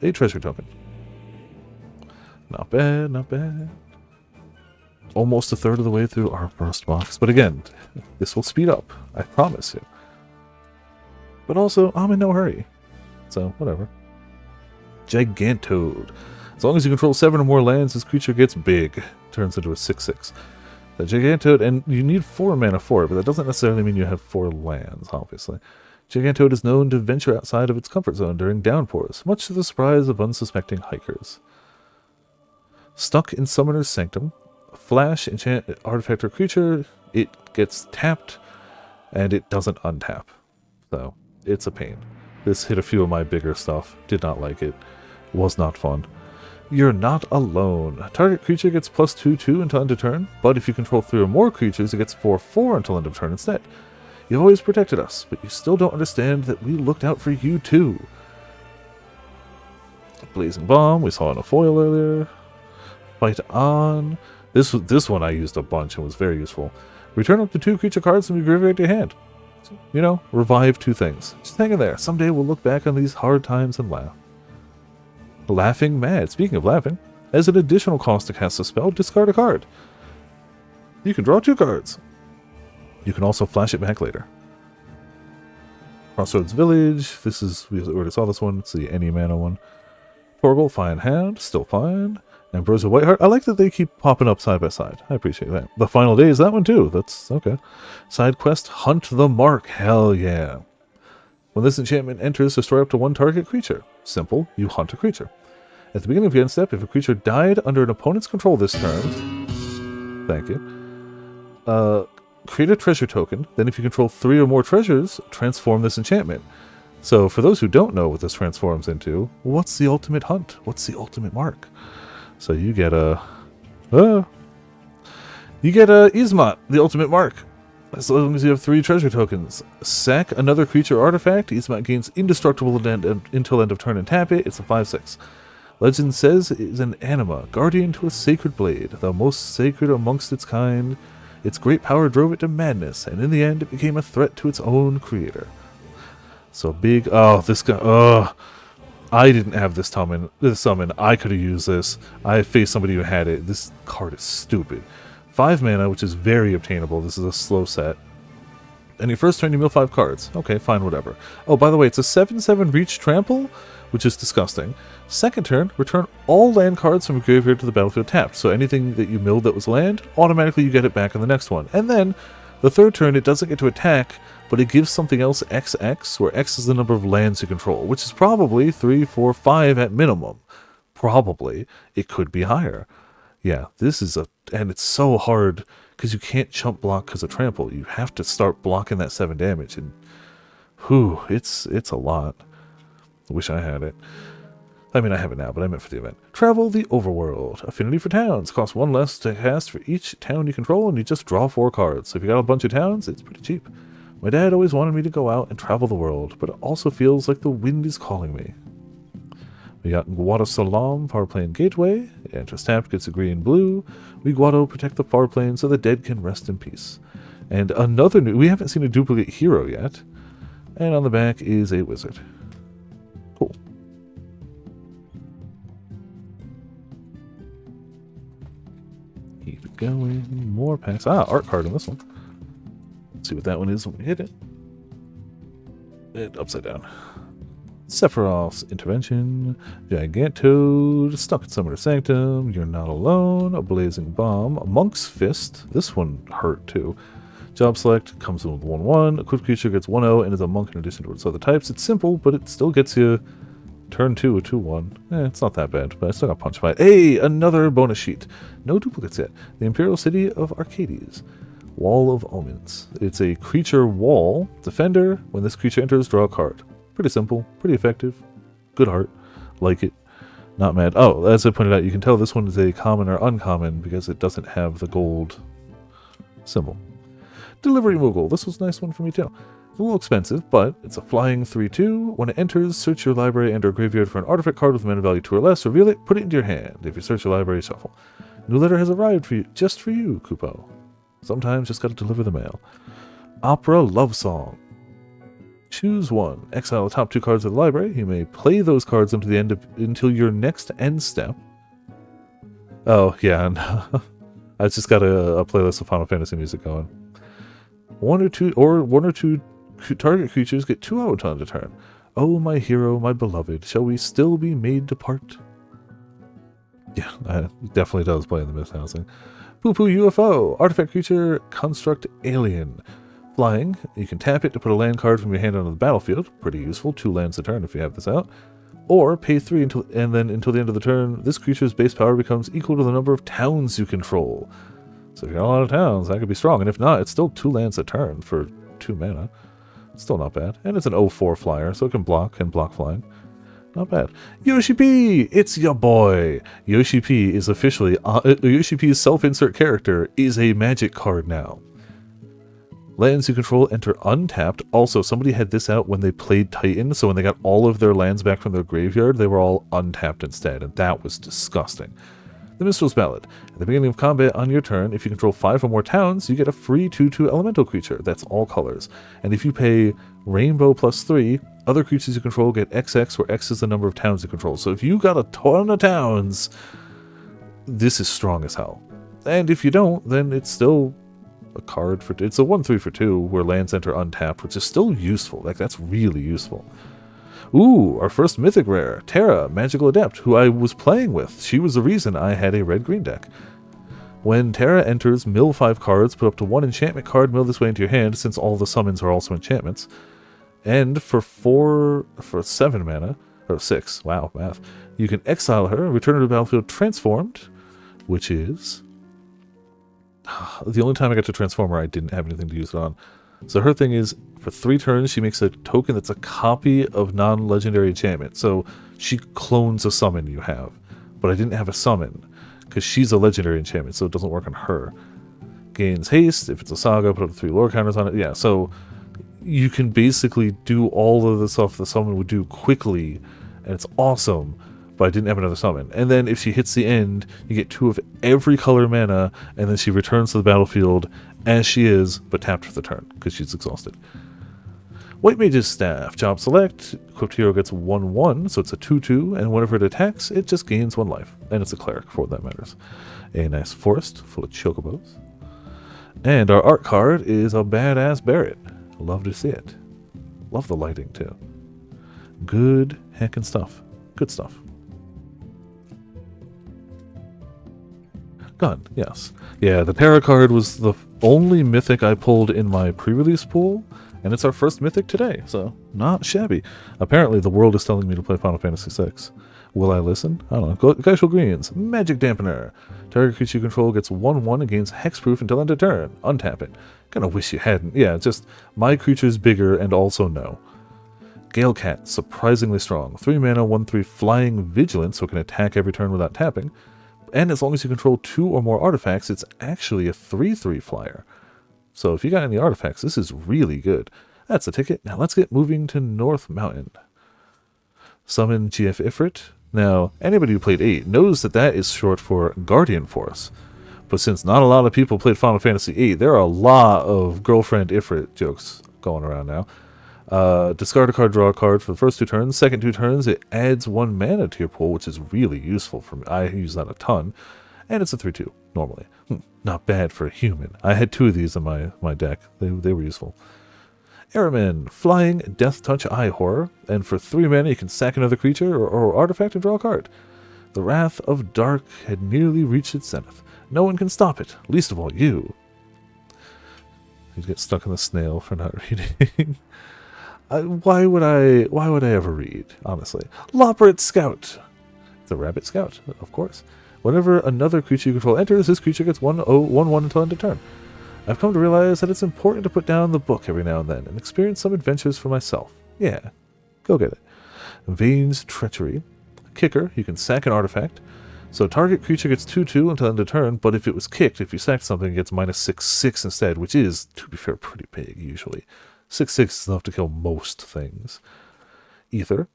a treasure token. Not bad, not bad. Almost a third of the way through our first box, but again, this will speed up, I promise you. But also, I'm in no hurry. So, whatever. Gigantode. As long as you control 7 or more lands, this creature gets big. Turns into a 6/6. The Gigantode, and you need 4 mana for it, but that doesn't necessarily mean you have 4 lands, obviously. Gigantode is known to venture outside of its comfort zone during downpours, much to the surprise of unsuspecting hikers. Stuck in Summoner's Sanctum. Flash, enchant artifact or creature, it gets tapped, and it doesn't untap. So, it's a pain. This hit a few of my bigger stuff. Did not like it. Was not fun. You're not alone. Target creature gets +2/2 until end of turn, but if you control 3 or more creatures, it gets 4/4 until end of turn instead. You've always protected us, but you still don't understand that we looked out for you too. Blazing Bomb, we saw in a foil earlier. Fight on. This one I used a bunch and was very useful. Return up to 2 creature cards from your graveyard to your hand. You know, revive 2 things. Just hang in there. Someday we'll look back on these hard times and laugh. Laughing Mad. Speaking of laughing, as an additional cost to cast a spell, discard a card. You can draw 2 cards. You can also flash it back later. Crossroads Village. We already saw this one. It's the any mana one. Torgal, Fine Hand. Still fine. Ambrosia Whiteheart. I like that they keep popping up side by side. I appreciate that. The Final Day is that one too. That's okay. Side quest, Hunt the Mark. Hell yeah. When this enchantment enters, destroy up to 1 target creature. Simple, you hunt a creature. At the beginning of your end step, if a creature died under an opponent's control this turn, thank you, create a treasure token. Then if you control 3 or more treasures, transform this enchantment. So for those who don't know what this transforms into, what's the ultimate hunt? What's the ultimate mark? So you get a... Ismat, the ultimate mark. As long as you have 3 treasure tokens. Sack another creature artifact. Ismat gains indestructible until end of turn and tap it. It's a 5/6. Legend says it is an anima, guardian to a sacred blade, the most sacred amongst its kind. Its great power drove it to madness, and in the end it became a threat to its own creator. So big... Oh, this guy... I didn't have this summon. I could have used this. I faced somebody who had it. This card is stupid. 5 mana, which is very obtainable. This is a slow set. And your first turn, you mill 5 cards. Okay, fine, whatever. Oh, by the way, it's a 7/7 reach trample, which is disgusting. Second turn, return all land cards from your graveyard to the battlefield tapped. So anything that you milled that was land, automatically you get it back in the next one. And then, the third turn, it doesn't get to attack, but it gives something else XX, where X is the number of lands you control, which is probably 3, 4, 5 at minimum. Probably. It could be higher. Yeah, this is and it's so hard, because you can't chump block because of trample. You have to start blocking that 7 damage, and whew, it's a lot. I wish I had it. I mean, I have it now, but I meant for the event. Travel the Overworld. Affinity for towns. Costs 1 less to cast for each town you control, and you just draw 4 cards. So if you got a bunch of towns, it's pretty cheap. My dad always wanted me to go out and travel the world, but it also feels like the wind is calling me. We got Guado Salam, Power Plane Gateway. Enters tapped, gets a green blue. We Guado protect the far plane so the dead can rest in peace. And another new... We haven't seen a duplicate hero yet. And on the back is a wizard. Cool. Keep it going. More packs. Ah, art card on this one. Let's see what that one is when we hit it. And upside down. Sephiroth's Intervention, Gigantode, Stuck in Summoner Sanctum, You're Not Alone, A Blazing Bomb, a Monk's Fist, this one hurt too. Job Select, comes in with 1/1, equipped creature gets 1/0 and is a monk in addition to its other types. It's simple, but it still gets you turn 2, a 2/1. It's not that bad, but I still got punched by it. Hey, another bonus sheet. No duplicates yet. The Imperial City of Arcades. Wall of Omens. It's a creature wall. Defender, when this creature enters, draw a card. Pretty simple, pretty effective, good art, like it, not mad. Oh, as I pointed out, you can tell this one is a common or uncommon because it doesn't have the gold symbol. Delivery Moogle, this was a nice one for me too. It's a little expensive, but it's a flying 3/2. When it enters, search your library and or graveyard for an artifact card with mana value 2 or less, reveal it, put it into your hand. If you search your library, shuffle. New letter has arrived for you, just for you, Kupo. Sometimes just gotta deliver the mail. Opera Love Song. Choose one. Exile the top 2 cards of the library. You may play those cards until your next end step. Oh, yeah. No. I just got a playlist of Final Fantasy music going. One or two target creatures get 2 autotons a turn. Oh, my hero, my beloved, shall we still be made to part? Yeah, it definitely does play in the Mist Housing. Poo Poo UFO. Artifact creature, construct alien. Flying, you can tap it to put a land card from your hand onto the battlefield. Pretty useful, 2 lands a turn if you have this out. Or pay 3 until the end of the turn, this creature's base power becomes equal to the number of towns you control. So if you got a lot of towns, that could be strong. And if not, it's still 2 lands a turn for 2 mana. It's still not bad. And it's an 0/4 flyer, so it can block flying. Not bad. Yoshi P! It's your boy! Yoshi P is officially... Yoshi P's self-insert character is a magic card now. Lands you control enter untapped. Also, somebody had this out when they played Titan, so when they got all of their lands back from their graveyard, they were all untapped instead, and that was disgusting. The Minstrel's Ballad. At the beginning of combat on your turn, if you control 5 or more towns, you get a free 2/2 elemental creature. That's all colors. And if you pay Rainbow +3, other creatures you control get XX, where X is the number of towns you control. So if you got a ton of towns, this is strong as hell. And if you don't, then it's still... a card for... It's a 1/3 for 2 where lands enter untapped, which is still useful. Like, that's really useful. Ooh, our first mythic rare, Terra, Magical Adept, who I was playing with. She was the reason I had a red-green deck. When Terra enters, mill 5 cards, put up to 1 enchantment card, mill this way into your hand, since all the summons are also enchantments. And for 7 mana, or 6, wow, math, you can exile her, return her to the battlefield transformed, which is... the only time I got to transform her, I didn't have anything to use it on. So her thing is, for 3 turns, she makes a token that's a copy of non-legendary enchantment. So she clones a summon you have. But I didn't have a summon, because she's a legendary enchantment, so it doesn't work on her. Gains haste, if it's a saga, put up 3 lore counters on it. Yeah, so you can basically do all of the stuff the summon would do quickly, and it's awesome. But I didn't have another summon. And then if she hits the end, you get 2 of every color mana, and then she returns to the battlefield as she is, but tapped for the turn, because she's exhausted. White Mage's Staff. Job select. Equipped hero gets 1/1, so it's a 2/2, and whenever it attacks, it just gains 1 life. And it's a cleric, for what that matters. A nice forest full of chocobos. And our art card is a badass Barret. Love to see it. Love the lighting, too. Good heckin' stuff. Good stuff. Gun, yes. Yeah, the para card was the only mythic I pulled in my pre-release pool, and it's our first mythic today, so not shabby. Apparently the world is telling me to play Final Fantasy VI. Will I listen? I don't know. Glacial Greens. Magic Dampener. Target creature you control gets 1/1 against hexproof until end of turn. Untap it. Kinda wish you hadn't. Yeah, just my creature's bigger and also no. Gale Cat. Surprisingly strong. 3 mana, 1/3 flying vigilance, so it can attack every turn without tapping. And as long as you control 2 or more artifacts, it's actually a 3/3 flyer. So if you got any artifacts, this is really good. That's a ticket. Now let's get moving to North Mountain. Summon GF Ifrit. Now, anybody who played 8 knows that that is short for Guardian Force. But since not a lot of people played Final Fantasy VIII, there are a lot of girlfriend Ifrit jokes going around now. Discard a card, draw a card for the first 2 turns. Second 2 turns, it adds 1 mana to your pool, which is really useful for me. I use that a ton. And it's a 3/2, normally. Not bad for a human. I had 2 of these in my deck. They were useful. Araman, Flying Death Touch Eye Horror, and for 3 mana you can sack another creature or artifact and draw a card. The Wrath of Dark had nearly reached its zenith. No one can stop it, least of all you. You get stuck in the snail for not reading. Why would I ever read, honestly? Loprit Scout. The Rabbit Scout, of course. Whenever another creature you control enters, this creature gets 1/1 until end of turn. I've come to realize that it's important to put down the book every now and then and experience some adventures for myself. Yeah, go get it. Vane's Treachery. Kicker, you can sack an artifact. So target creature gets 2/2 until end of turn, but if it was kicked, if you sacked something, it gets -6/6 instead, which is, to be fair, pretty big usually. 6/6 is enough to kill most things. Ether.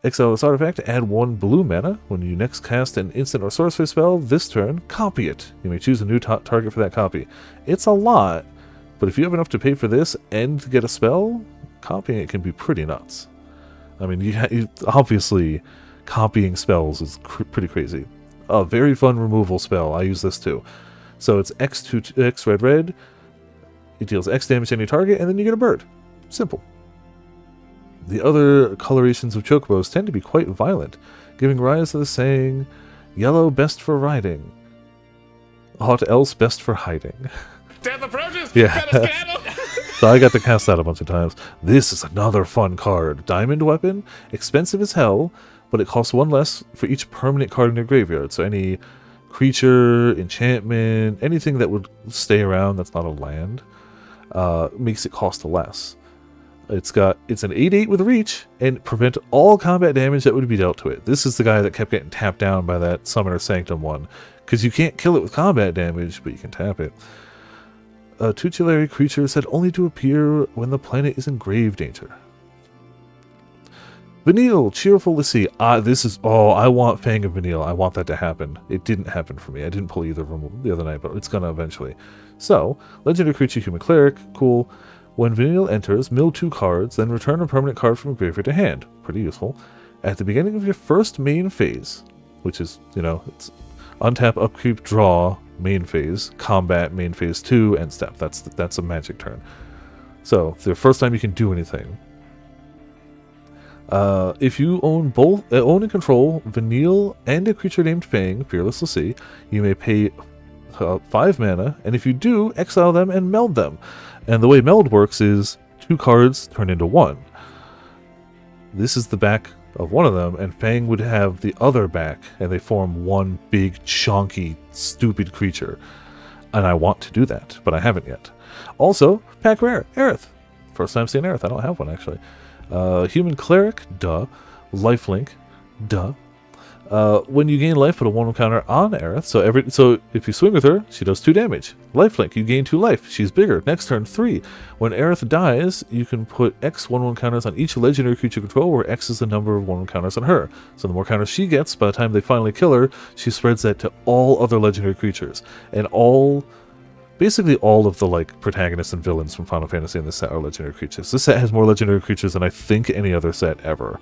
Exile this artifact to add 1 blue mana. When you next cast an instant or sorcery spell this turn, copy it. You may choose a new target for that copy. It's a lot, but if you have enough to pay for this and to get a spell, copying it can be pretty nuts. I mean, obviously, copying spells is pretty crazy. A very fun removal spell. I use this too. So it's X red. It deals X damage to any target, and then you get a bird. Simple. The other colorations of chocobos tend to be quite violent, giving rise to the saying, yellow best for riding, hot else best for hiding. Death approaches! Yeah. Better skedaddle! So I got to cast that a bunch of times. This is another fun card. Diamond Weapon, expensive as hell, but it costs 1 less for each permanent card in your graveyard. So any creature, enchantment, anything that would stay around that's not a land, makes it cost less. It's an 8/8 with reach, and prevent all combat damage that would be dealt to it. This is the guy that kept getting tapped down by that Summoner Sanctum one, because you can't kill it with combat damage, but you can tap it. A tutelary creature said only to appear when the planet is in grave danger. Vanille, Cheerful Lissy. I want Fang of Vanille. I want that to happen. It didn't happen for me. I didn't pull either of them the other night, but it's gonna eventually. So, legendary creature, human cleric, cool. When Vanille enters, mill 2 cards, then return a permanent card from graveyard to hand. Pretty useful. At the beginning of your first main phase, which is, it's untap, upkeep, draw, main phase, combat, main phase 2, end step. That's a magic turn. So, the first time you can do anything. If you own and control Vanille and a creature named Fang, Fearless Lassie, you may pay 5 mana, and if you do, exile them and meld them. And the way meld works is 2 cards turn into 1. This is the back of one of them, and Fang would have the other back, and they form one big, chonky, stupid creature. And I want to do that, but I haven't yet. Also, pack rare, Aerith. First time seeing Aerith. I don't have one, actually. Human Cleric, duh. Lifelink, duh. When you gain life, put a 1/1 counter on Aerith. So if you swing with her, she does 2 damage. Lifelink, you gain 2 life. She's bigger. Next turn, 3. When Aerith dies, you can put X 1/1 counters on each legendary creature control, where X is the number of 1/1 counters on her. So the more counters she gets, by the time they finally kill her, she spreads that to all other legendary creatures. And basically all of the like protagonists and villains from Final Fantasy in this set are legendary creatures. This set has more legendary creatures than I think any other set ever.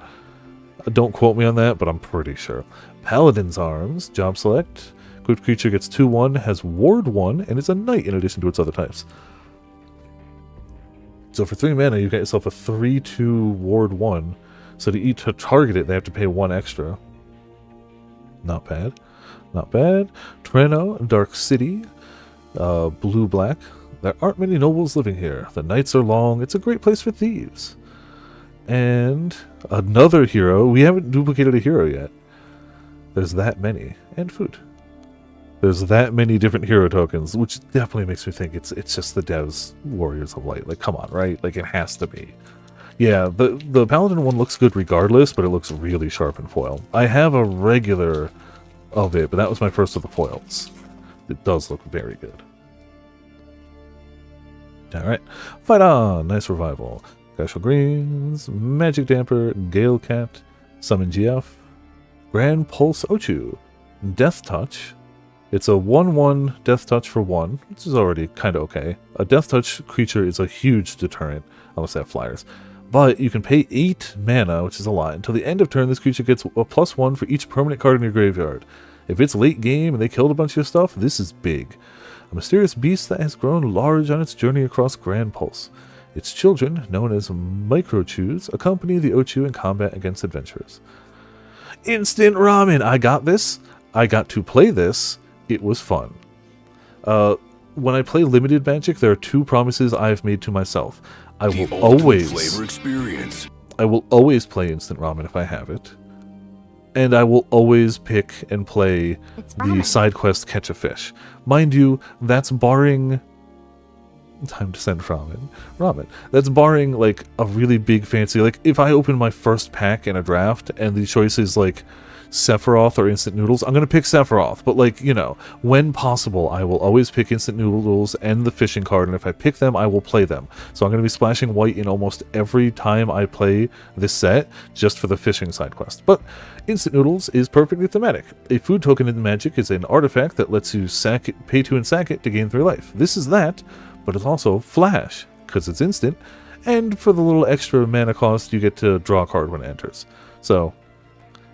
Don't quote me on that, but I'm pretty sure. Paladin's Arms, job select. Equipped creature gets 2/1, has ward 1, and is a knight in addition to its other types. So for 3 mana, you get yourself a 3/2 ward 1. So to target it, they have to pay 1 extra. Not bad. Not bad. Treno, Dark City, blue-black. There aren't many nobles living here. The nights are long. It's a great place for thieves. And another hero. We haven't duplicated a hero yet. There's that many. And food. There's that many different hero tokens, which definitely makes me think it's just the devs' Warriors of Light. Like, come on, right? Like, it has to be. Yeah, the Paladin one looks good regardless, but it looks really sharp in foil. I have a regular of it, but that was my first of the foils. It does look very good. Alright, fight on! Nice revival. Casual Greens, Magic Damper, Gale Cat, Summon GF, Grand Pulse Ochu, Death Touch. It's a 1/1 Death Touch for 1, which is already kind of okay. A Death Touch creature is a huge deterrent, unless they have flyers. But you can pay 8 mana, which is a lot. Until the end of turn, this creature gets a +1 for each permanent card in your graveyard. If it's late game and they killed a bunch of your stuff, this is big. A mysterious beast that has grown large on its journey across Grand Pulse. Its children, known as Microchews, accompany the Ochu in combat against adventurers. Instant ramen! I got this. I got to play this. It was fun. When I play limited Magic, there are 2 promises I've made to myself. I will always play instant ramen if I have it. And I will always pick and play the side quest Catch a Fish. Mind you, that's barring... Time to send ramen. That's barring, like, a really big fancy... Like, if I open my first pack in a draft, and the choice is, like, Sephiroth or Instant Noodles, I'm gonna pick Sephiroth. But, like, you know, when possible, I will always pick Instant Noodles and the fishing card, and if I pick them, I will play them. So I'm gonna be splashing white in almost every time I play this set, just for the fishing side quest. But Instant Noodles is perfectly thematic. A food token in Magic is an artifact that lets you sack it, pay 2 and sack it to gain 3 life. This is that, but it's also flash, because it's instant, and for the little extra mana cost, you get to draw a card when it enters. So,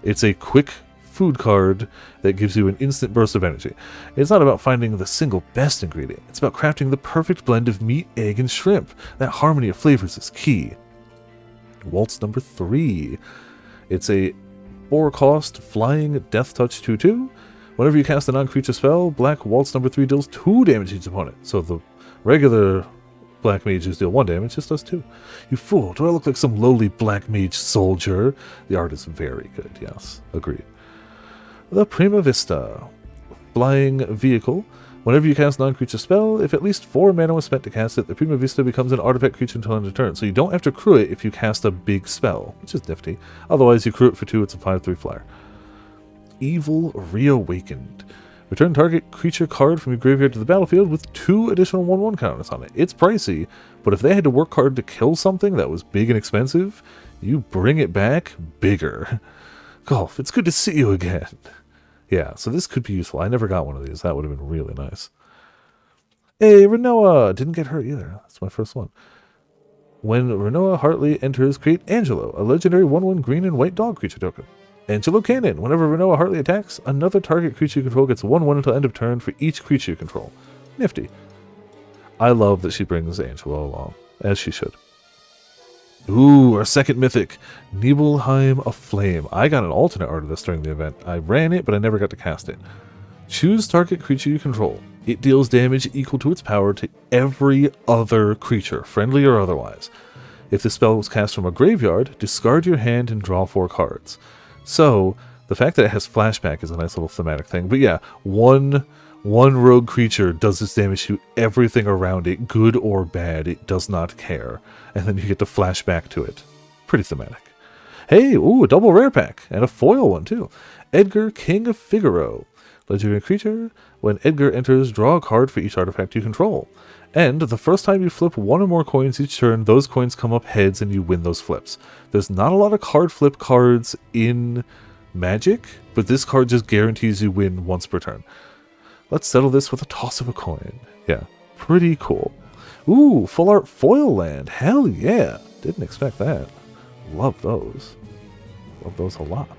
it's a quick food card that gives you an instant burst of energy. It's not about finding the single best ingredient, it's about crafting the perfect blend of meat, egg, and shrimp. That harmony of flavors is key. Waltz number 3. It's a 4-cost flying Death Touch 2/2. Whenever you cast a non-creature spell, Black Waltz number 3 deals 2 damage to each opponent. So the regular black mages deal 1 damage, this does 2. You fool, do I look like some lowly black mage soldier? The art is very good, yes, agreed. The Prima Vista. Flying vehicle. Whenever you cast a non-creature spell, if at least 4 mana was spent to cast it, the Prima Vista becomes an artifact creature until end of turn. So you don't have to crew it if you cast a big spell, which is nifty. Otherwise, you crew it for 2, it's a 5/3 flyer. Evil Reawakened. Return target creature card from your graveyard to the battlefield with 2 additional 1/1 counters on it. It's pricey, but if they had to work hard to kill something that was big and expensive, you bring it back bigger. Golf, it's good to see you again. Yeah, so this could be useful. I never got one of these. That would have been really nice. Hey, Renoa! Didn't get hurt either. That's my first one. When Renoa Hartley enters, create Angelo, a legendary 1/1 green and white dog creature token. Angelo Cannon. Whenever Renoa Hartley attacks, another target creature you control gets 1/1 until end of turn for each creature you control. Nifty. I love that she brings Angelo along, as she should. Ooh, our second mythic, Nibelheim Aflame. I got an alternate art of this during the event. I ran it, but I never got to cast it. Choose target creature you control. It deals damage equal to its power to every other creature, friendly or otherwise. If the spell was cast from a graveyard, discard your hand and draw 4 cards. So, the fact that it has flashback is a nice little thematic thing. But yeah, one One rogue creature does this damage to everything around it, good or bad. It does not care. And then you get to flash back to it. Pretty thematic. Hey, ooh, a double rare pack. And a foil one, too. Edgar, King of Figaro. Legendary creature. When Edgar enters, draw a card for each artifact you control. And the first time you flip one or more coins each turn, those coins come up heads and you win those flips. There's not a lot of card flip cards in Magic, but this card just guarantees you win once per turn. Let's settle this with a toss of a coin. Yeah, pretty cool. Ooh, full art foil land. Hell yeah. Didn't expect that. Love those. Love those a lot.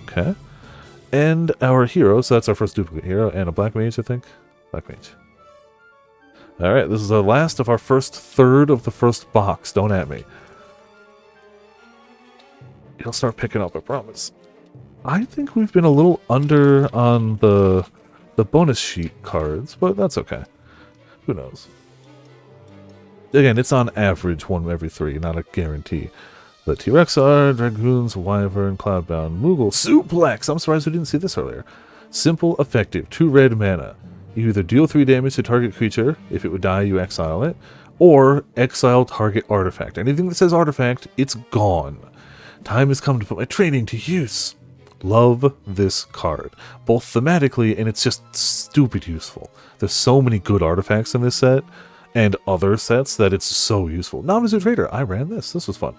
Okay. And our hero, so that's our first duplicate hero, and a black mage, I think. Black mage. Alright, this is the last of our first third of the first box. Don't at me. It'll start picking up, I promise. I think we've been a little under on the bonus sheet cards, but that's okay. Who knows? Again, it's on average 1 every 3, not a guarantee. The T-Rexar, Dragoons, Wyvern, Cloudbound, Moogle, Suplex! I'm surprised we didn't see this earlier. Simple, effective, 2 red mana. You either deal 3 damage to target creature, if it would die you exile it, or exile target artifact. Anything that says artifact, it's gone. Time has come to put my training to use. Love this card, both thematically and it's just stupid useful. There's so many good artifacts in this set and other sets that it's so useful. Namazu Trader, I ran this. This was fun.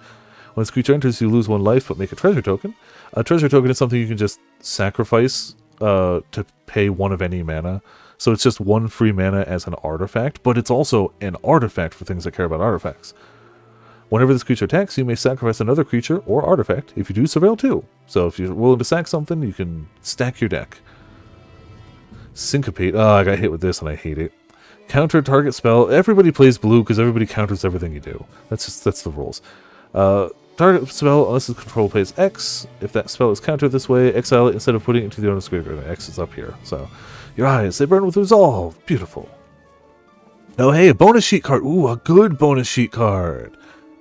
When this creature enters, you lose 1 life but make a treasure token. A treasure token is something you can just sacrifice to pay 1 of any mana. So it's just 1 free mana as an artifact, but it's also an artifact for things that care about artifacts. Whenever this creature attacks, you may sacrifice another creature or artifact. If you do, surveil 2. So if you're willing to sack something, you can stack your deck. Syncopate. Oh, I got hit with this and I hate it. Counter target spell. Everybody plays blue because everybody counters everything you do. That's the rules. Target spell, unless its control plays X. If that spell is countered this way, exile it instead of putting it into the owner's graveyard. X is up here. So, your eyes, they burn with resolve. Beautiful. Oh, hey, a bonus sheet card. Ooh, a good bonus sheet card.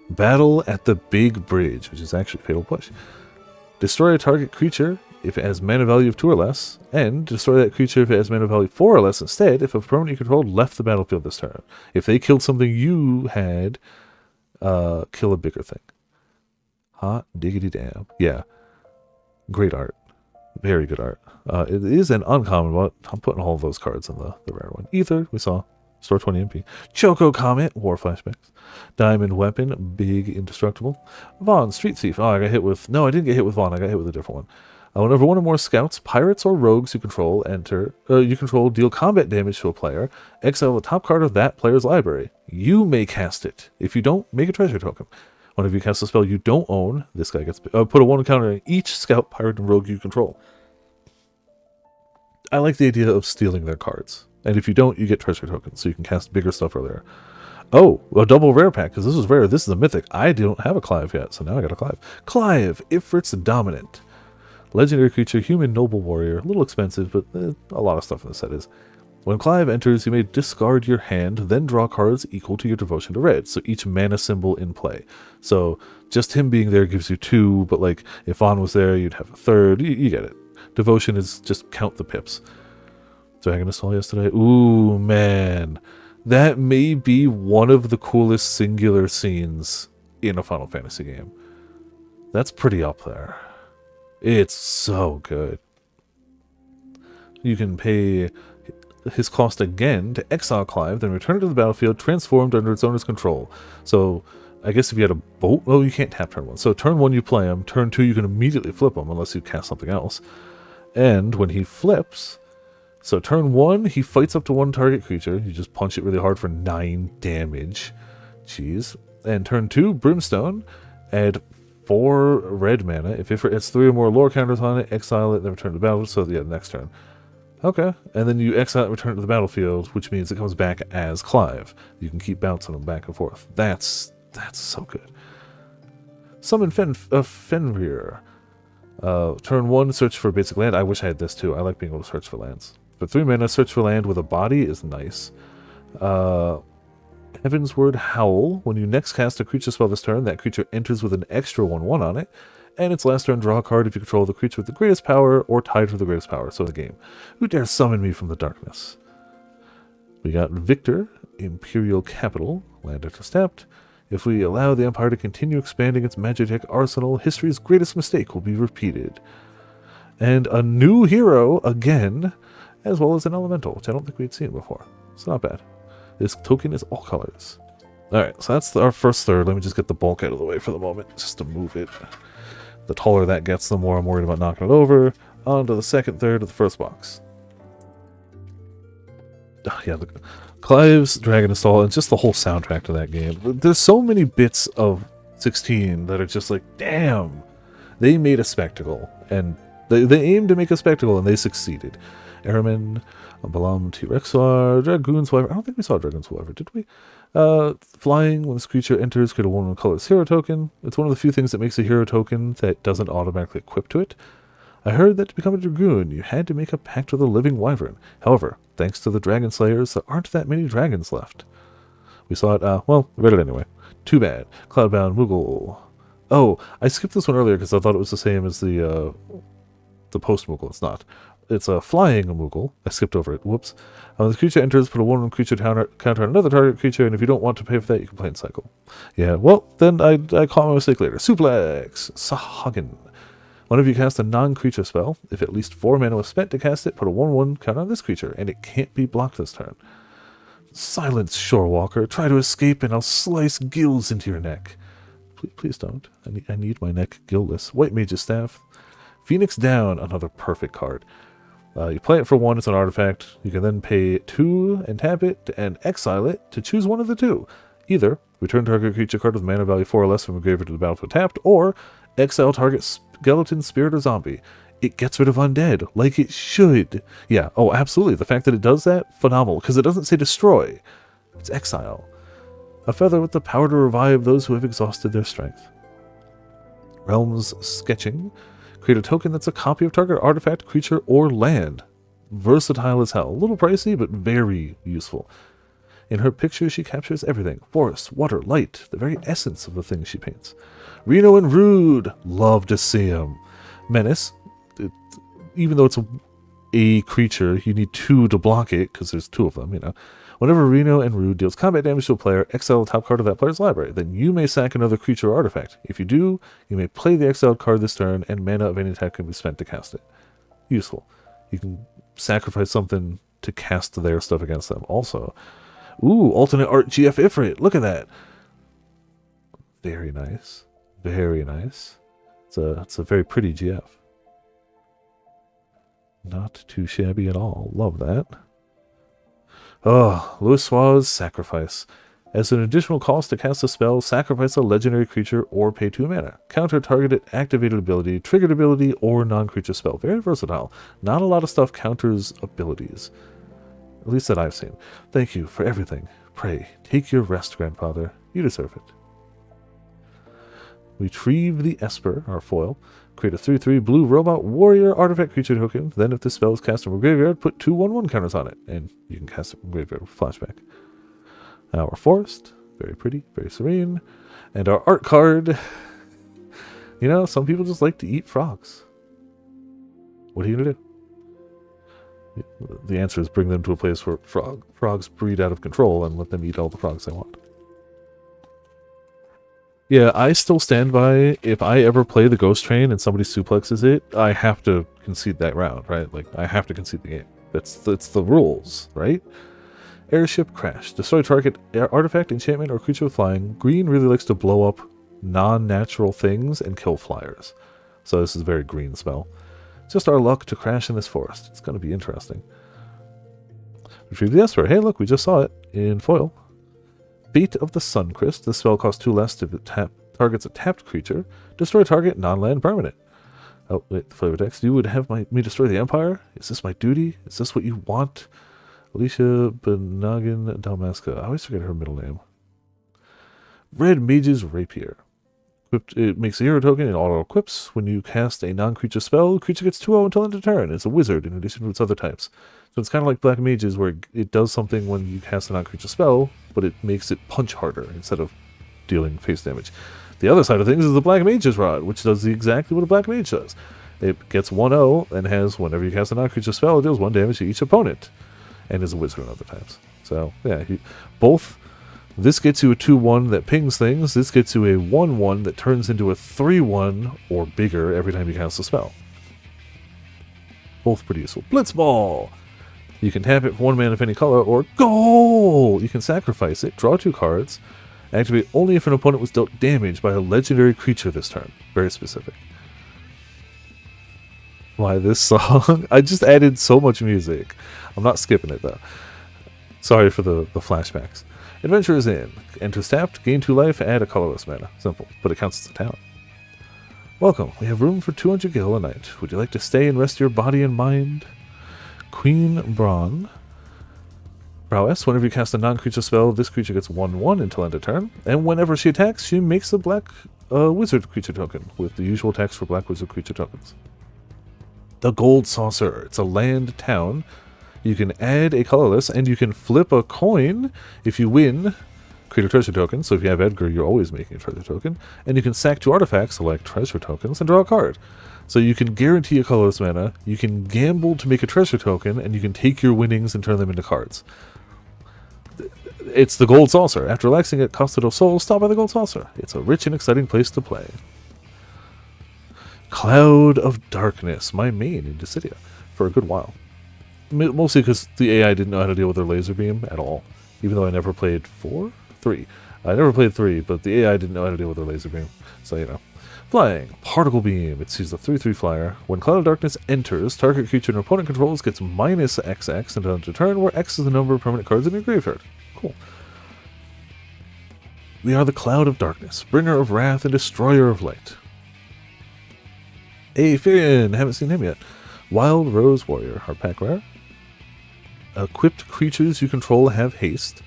Battle at the Big Bridge, which is actually Fatal Push. Destroy a target creature if it has mana value of 2 or less, and destroy that creature if it has mana value 4 or less instead if a permanent you controlled left the battlefield this turn. If they killed something you had, kill a bigger thing. Hot diggity damn. Yeah. Great art. Very good art. It is an uncommon, but I'm putting all of those cards in the rare one. Ether, we saw. Store 20 MP. Choco Comet, War Flashbacks. Diamond Weapon, Big Indestructible. Vaughn, Street Thief. Oh, I got hit with... No, I didn't get hit with Vaughn. I got hit with a different one. Whenever 1 or more scouts, pirates, or rogues you control deal combat damage to a player, exile the top card of that player's library. You may cast it. If you don't, make a treasure token. Whenever you cast a spell you don't own, this guy gets... put a 1 counter on each scout, pirate, and rogue you control. I like the idea of stealing their cards. And if you don't, you get treasure tokens, so you can cast bigger stuff earlier. Oh, a double rare pack, because this is rare. This is a mythic. I don't have a Clive yet, so now I got a Clive. Clive, Ifrit's Dominant. Legendary creature, human noble warrior. A little expensive, but a lot of stuff in the set is. When Clive enters, you may discard your hand, then draw cards equal to your devotion to red, so each mana symbol in play. So just him being there gives you 2, but like if On was there, you'd have a 3rd. You get it. Devotion is just count the pips. Dragon Assault yesterday. Ooh, man. That may be one of the coolest singular scenes in a Final Fantasy game. That's pretty up there. It's so good. You can pay his cost again to exile Clive, then return it to the battlefield, transformed under its owner's control. So, I guess if you had a boat... Oh, you can't tap turn 1. So, turn 1 you play him, turn 2 you can immediately flip him, unless you cast something else. And when he flips... So turn 1, he fights up to 1 target creature. You just punch it really hard for 9 damage. Jeez. And turn 2, Brimstone. Add 4 red mana. If it has 3 or more lore counters on it, exile it, then return to the battle. So yeah, next turn. Okay. And then you exile it and return it to the battlefield, which means it comes back as Clive. You can keep bouncing them back and forth. That's so good. Summon Fenrir. Turn 1, search for basic land. I wish I had this too. I like being able to search for lands. For 3 mana, search for land with a body is nice. Heaven's Word Howl. When you next cast a creature spell this turn, that creature enters with an extra 1/1 on it. And its last turn, draw a card if you control the creature with the greatest power or tied for the greatest power. So the game. Who dares summon me from the darkness? We got Victor, Imperial Capital, land after stepped. If we allow the Empire to continue expanding its Magitek arsenal, history's greatest mistake will be repeated. And a new hero again, as well as an elemental, which I don't think we'd seen before. It's not bad. This token is all colors. Alright, so that's our first third. Let me just get the bulk out of the way for the moment, just to move it. The taller that gets, the more I'm worried about knocking it over. On to the second third of the first box. Yeah, Clive's Dragon Install, and just the whole soundtrack to that game. There's so many bits of 16 that are just like, damn, they made a spectacle. And they aimed to make a spectacle, and they succeeded. Airman, Balam, T-Rexar, Dragoon's Wyvern. I don't think we saw Dragoon's Wyvern, did we? Flying, when this creature enters, create a 1/1 colorless hero token. It's one of the few things that makes a hero token that doesn't automatically equip to it. I heard that to become a Dragoon, you had to make a pact with a living Wyvern. However, thanks to the Dragon Slayers, there aren't that many dragons left. We saw it, well, read it anyway. Too bad. Cloudbound Moogle. Oh, I skipped this one earlier because I thought it was the same as the post Moogle. It's not. It's a flying Moogle. I skipped over it. Whoops. When the creature enters, put a 1/1 creature counter on another target creature, and if you don't want to pay for that, you can play in cycle. Yeah, well, then I caught my mistake later. Suplex. Sahagin. One of you cast a non-creature spell. If at least 4 mana was spent to cast it, put a 1/1 counter on this creature, and it can't be blocked this turn. Silence, Shorewalker. Try to escape, and I'll slice gills into your neck. Please don't. I need my neck gillless. White Mage's Staff. Phoenix Down, another perfect card. You play it for 1, it's an artifact. You can then pay 2 and tap it and exile it to choose one of the two. Either return target creature card with mana value 4 or less from a graveyard to the battlefield tapped, or exile target skeleton, spirit, or zombie. It gets rid of undead, like it should. Yeah, oh, absolutely. The fact that it does that, phenomenal, because it doesn't say destroy. It's exile. A feather with the power to revive those who have exhausted their strength. Realms Sketching. Create a token that's a copy of target artifact, creature, or land. Versatile as hell. A little pricey, but very useful. In her picture, she captures everything. Forest, water, light, the very essence of the things she paints. Reno and Rude. Love to see him. Menace. Even though it's a creature, you need 2 to block it, because there's 2 of them, you know. Whenever Reno and Rude deals combat damage to a player, exile the top card of that player's library. Then you may sack another creature or artifact. If you do, you may play the exiled card this turn, and mana of any type can be spent to cast it. Useful. You can sacrifice something to cast their stuff against them also. Ooh, alternate art GF Ifrit. Look at that. Very nice. Very nice. It's a very pretty GF. Not too shabby at all. Love that. Oh, Louis Sua's Sacrifice. As an additional cost to cast a spell, sacrifice a legendary creature or pay 2 mana. Counter targeted activated ability, triggered ability, or non-creature spell. Very versatile. Not a lot of stuff counters abilities. At least that I've seen. Thank you for everything. Pray, take your rest, grandfather. You deserve it. Retrieve the Esper, our foil. Create a 3/3 blue robot warrior artifact creature token. Then if this spell is cast from a graveyard, put 2 1/1 counters on it. And you can cast it from graveyard with flashback. Our forest. Very pretty, very serene. And our art card. You know, some people just like to eat frogs. What are you going to do? The answer is bring them to a place where frogs breed out of control and let them eat all the frogs they want. Yeah, I still stand by, if I ever play the Ghost Train and somebody suplexes it, I have to concede that round, right? Like, I have to concede the game. It's the rules, right? Airship Crash. Destroy target artifact, enchantment, or creature with flying. Green really likes to blow up non-natural things and kill flyers. So this is a very green spell. Just our luck to crash in this forest. It's going to be interesting. Retrieve the Esper. Hey, look, we just saw it in foil. Fate of the Suncrist. This spell costs 2 less if it targets a tapped creature. Destroy target non-land permanent. Oh, wait, the flavor text. You would have me destroy the Empire? Is this my duty? Is this what you want? Alicia Benagin Dalmasca. I always forget her middle name. Red Mage's Rapier. It makes a hero token and auto equips. When you cast a non-creature spell, the creature gets 2/0 until end of turn. It's a wizard in addition to its other types. So it's kind of like Black Mages, where it does something when you cast a non-creature spell, but it makes it punch harder instead of dealing face damage. The other side of things is the Black Mage's Rod, which does exactly what a Black Mage does. It gets 1/0 and has, whenever you cast a non-creature spell, it deals 1 damage to each opponent, and is a wizard in other types. So yeah, both. This gets you a 2/1 that pings things. This gets you a 1/1 that turns into a 3/1 or bigger every time you cast a spell. Both pretty useful. Blitzball! You can tap it for 1 mana of any color, or goal! You can sacrifice it, draw 2 cards, activate only if an opponent was dealt damage by a legendary creature this turn. Very specific. Why this song? I just added so much music. I'm not skipping it though. Sorry for the flashbacks. Adventure is in. Enters tapped, gain 2 life, add a colorless mana. Simple, but it counts as a talent. Welcome. We have room for 200 gil a night. Would you like to stay and rest your body and mind? Queen Braun. Prowess. Whenever you cast a non-creature spell, this creature gets 1/1 until end of turn. And whenever she attacks, she makes a black wizard creature token, with the usual attacks for black wizard creature tokens. The Gold Saucer. It's a land town. You can add a colorless, and you can flip a coin if you win. Create a treasure token, so if you have Edgar, you're always making a treasure token. And you can sack 2 artifacts, select treasure tokens, and draw a card. So you can guarantee a colorless mana, you can gamble to make a treasure token, and you can take your winnings and turn them into cards. It's the Gold Saucer. After relaxing at Costa del Sol, stop by the Gold Saucer. It's a rich and exciting place to play. Cloud of Darkness, my main in Dissidia, for a good while. Mostly because the AI didn't know how to deal with their laser beam at all. Even though I never played 4? 3. I never played 3, but the AI didn't know how to deal with their laser beam. So, you know. Flying. Particle Beam. It sees the 3/3 flyer. When Cloud of Darkness enters, target creature an opponent controls gets minus XX until end of turn, where X is the number of permanent cards in your graveyard. Cool. We are the Cloud of Darkness, bringer of wrath and destroyer of light. Aetherian. Haven't seen him yet. Wild Rose Warrior. Hard pack rare. Equipped creatures you control have haste.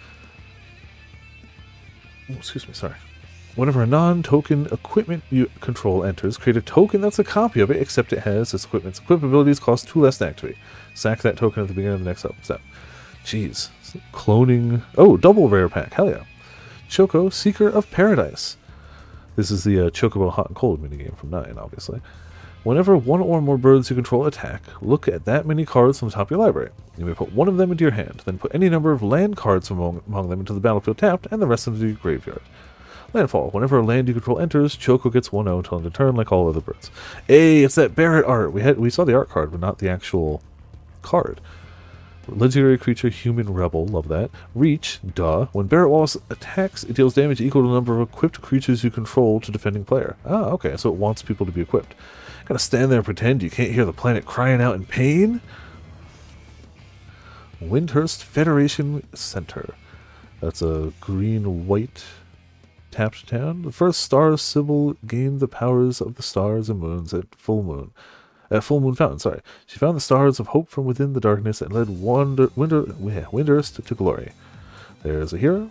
Oh, excuse me, sorry. Whenever a non-token equipment you control enters, create a token that's a copy of it, except it has its equipment's equip abilities cost 2 less to activate. Sack that token at the beginning of the next step. Jeez. Cloning. Oh, double rare pack. Hell yeah. Choco, Seeker of Paradise. This is the Chocobo Hot and Cold minigame from 9, obviously. Whenever 1 or more birds you control attack, look at that many cards from the top of your library. You may put 1 of them into your hand, then put any number of land cards from among them into the battlefield tapped, and the rest into your graveyard. Landfall. Whenever a land you control enters, Choco gets 1/0 until end of turn, like all other birds. Hey, it's that Barret art. We saw the art card, but not the actual card. Legendary creature, Human Rebel. Love that. Reach. Duh. When Barret Wallace attacks, it deals damage equal to the number of equipped creatures you control to defending player. Ah, okay. So it wants people to be equipped. Gotta stand there and pretend you can't hear the planet crying out in pain? Windhurst Federation Center. That's a green-white tapped town. The first star Sybil gained the powers of the stars and moons at full moon. At Full Moon Fountain, sorry. She found the stars of hope from within the darkness and led Windhurst to glory. There's a hero,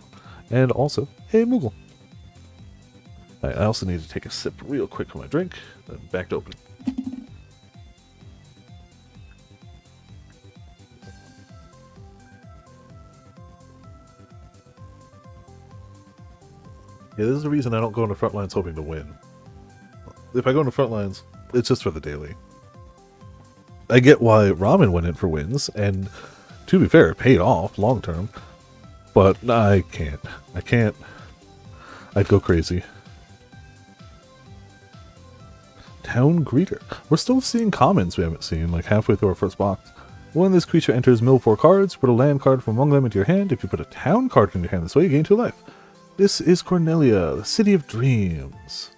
and also a Moogle. I also need to take a sip real quick of my drink, then back to open. Yeah, this is the reason I don't go into front lines hoping to win. If I go into front lines, it's just for the daily. I get why Ramen went in for wins, and to be fair, it paid off long term. But I can't. I'd go crazy. Town Greeter. We're still seeing commons we haven't seen, like halfway through our first box. When this creature enters, mill 4 cards, put a land card from among them into your hand. If you put a town card in your hand this way, you gain 2 life. This is Cornelia, the City of Dreams.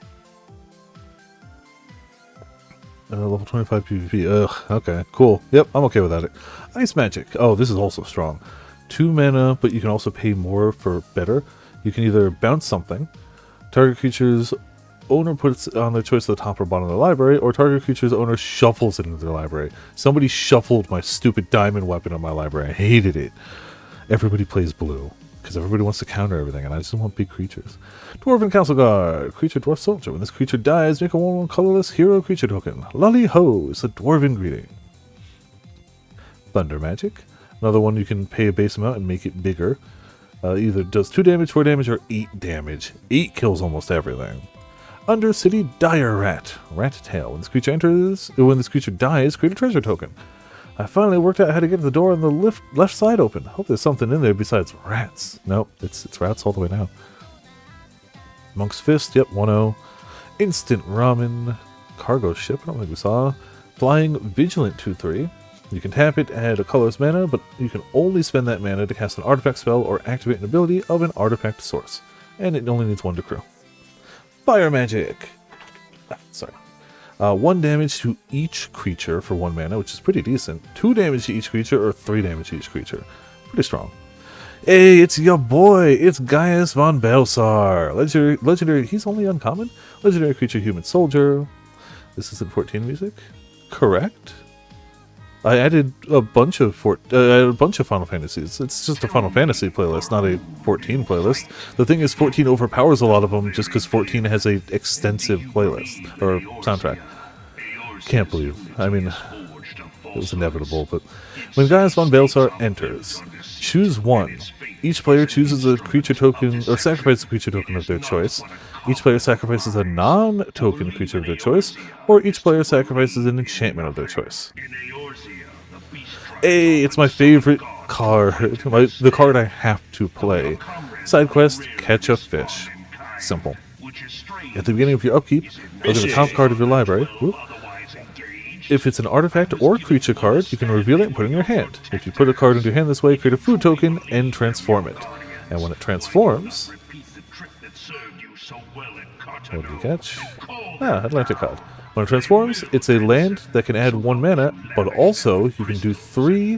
Level 25 PvP. Ugh, okay, cool. Yep, I'm okay with that. Ice Magic. Oh, this is also strong. 2 mana, but you can also pay more for better. You can either bounce something, target creature's owner puts it on their choice at the top or bottom of their library, or target creature's owner shuffles it into their library. Somebody shuffled my stupid diamond weapon on my library. I hated it. Everybody plays blue. because everybody wants to counter everything, and I just want big creatures. Dwarven Council Guard. Creature Dwarf Soldier. When this creature dies, make a 1/1 colorless hero creature token. Lully Ho is a Dwarven greeting. Thunder Magic. Another one you can pay a base amount and make it bigger. Either does 2 damage, 4 damage, or 8 damage. 8 kills almost everything. Undercity Dire Rat. Rat Tail. When this creature dies, create a treasure token. I finally worked out how to get to the door on the left side open. Hope there's something in there besides rats. Nope, it's rats all the way down. Monk's Fist, yep, 1-0. Instant Ramen. Cargo Ship, I don't think we saw. Flying Vigilant 2/3. You can tap it, add a colorless mana, but you can only spend that mana to cast an artifact spell or activate an ability of an artifact source. And it only needs 1 to crew. Fire Magic! Sorry. 1 damage to each creature for 1 mana, which is pretty decent. 2 damage to each creature, or 3 damage to each creature. Pretty strong. Hey, it's your boy! It's Gaius von Belsar! Legendary, he's only uncommon? Legendary creature, human soldier. This isn't 14 music? Correct? I added a bunch of Final Fantasies. It's just a Final Fantasy playlist, not a 14 playlist. The thing is, 14 overpowers a lot of them just because 14 has a extensive playlist or soundtrack. Can't believe. I mean, it was inevitable. But when Gaius von Belsar enters, choose 1. Each player chooses a creature token or sacrifices a creature token of their choice. Each player sacrifices a non-token creature of their choice, or each player sacrifices an enchantment of their choice. Hey, it's my favorite card. The card I have to play. Side quest, catch a fish. Simple. At the beginning of your upkeep, look at the top card of your library. Whoop. If it's an artifact or creature card, you can reveal it and put it in your hand. If you put a card into your hand this way, create a food token and transform it. And when it transforms... What did you catch? Atlantic card. When it transforms, it's a land that can add 1 mana, but also you can do 3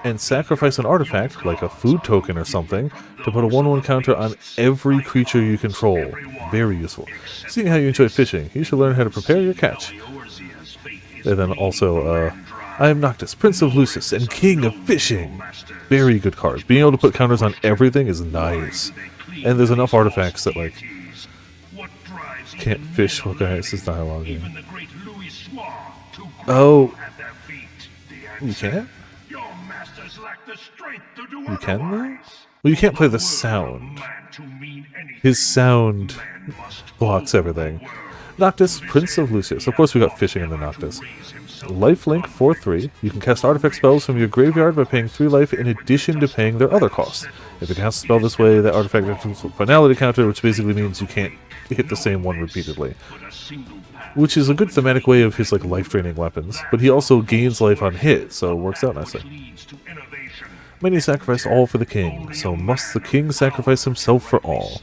and sacrifice an artifact, like a food token or something, to put a 1/1 counter on every creature you control. Very useful. Seeing how you enjoy fishing, you should learn how to prepare your catch. And then also, I am Noctis, Prince of Lucis, and King of Fishing. Very good card. Being able to put counters on everything is nice. And there's enough artifacts that, like, can't fish while Gaius is dialoguing. Oh. You can't? You can, though? Well, you can't play the sound. His sound blocks everything. Noctis, Prince of Lucius. Of course we got fishing in the Noctis. Lifelink 4/3. You can cast artifact spells from your graveyard by paying 3 life in addition to paying their other costs. If you cast a spell this way, that artifact activates a finality counter, which basically means you can't hit the same one repeatedly. Which is a good thematic way of his, like, life-draining weapons. But he also gains life on hit, so it works out nicely. Many sacrifice all for the king, so must the king sacrifice himself for all.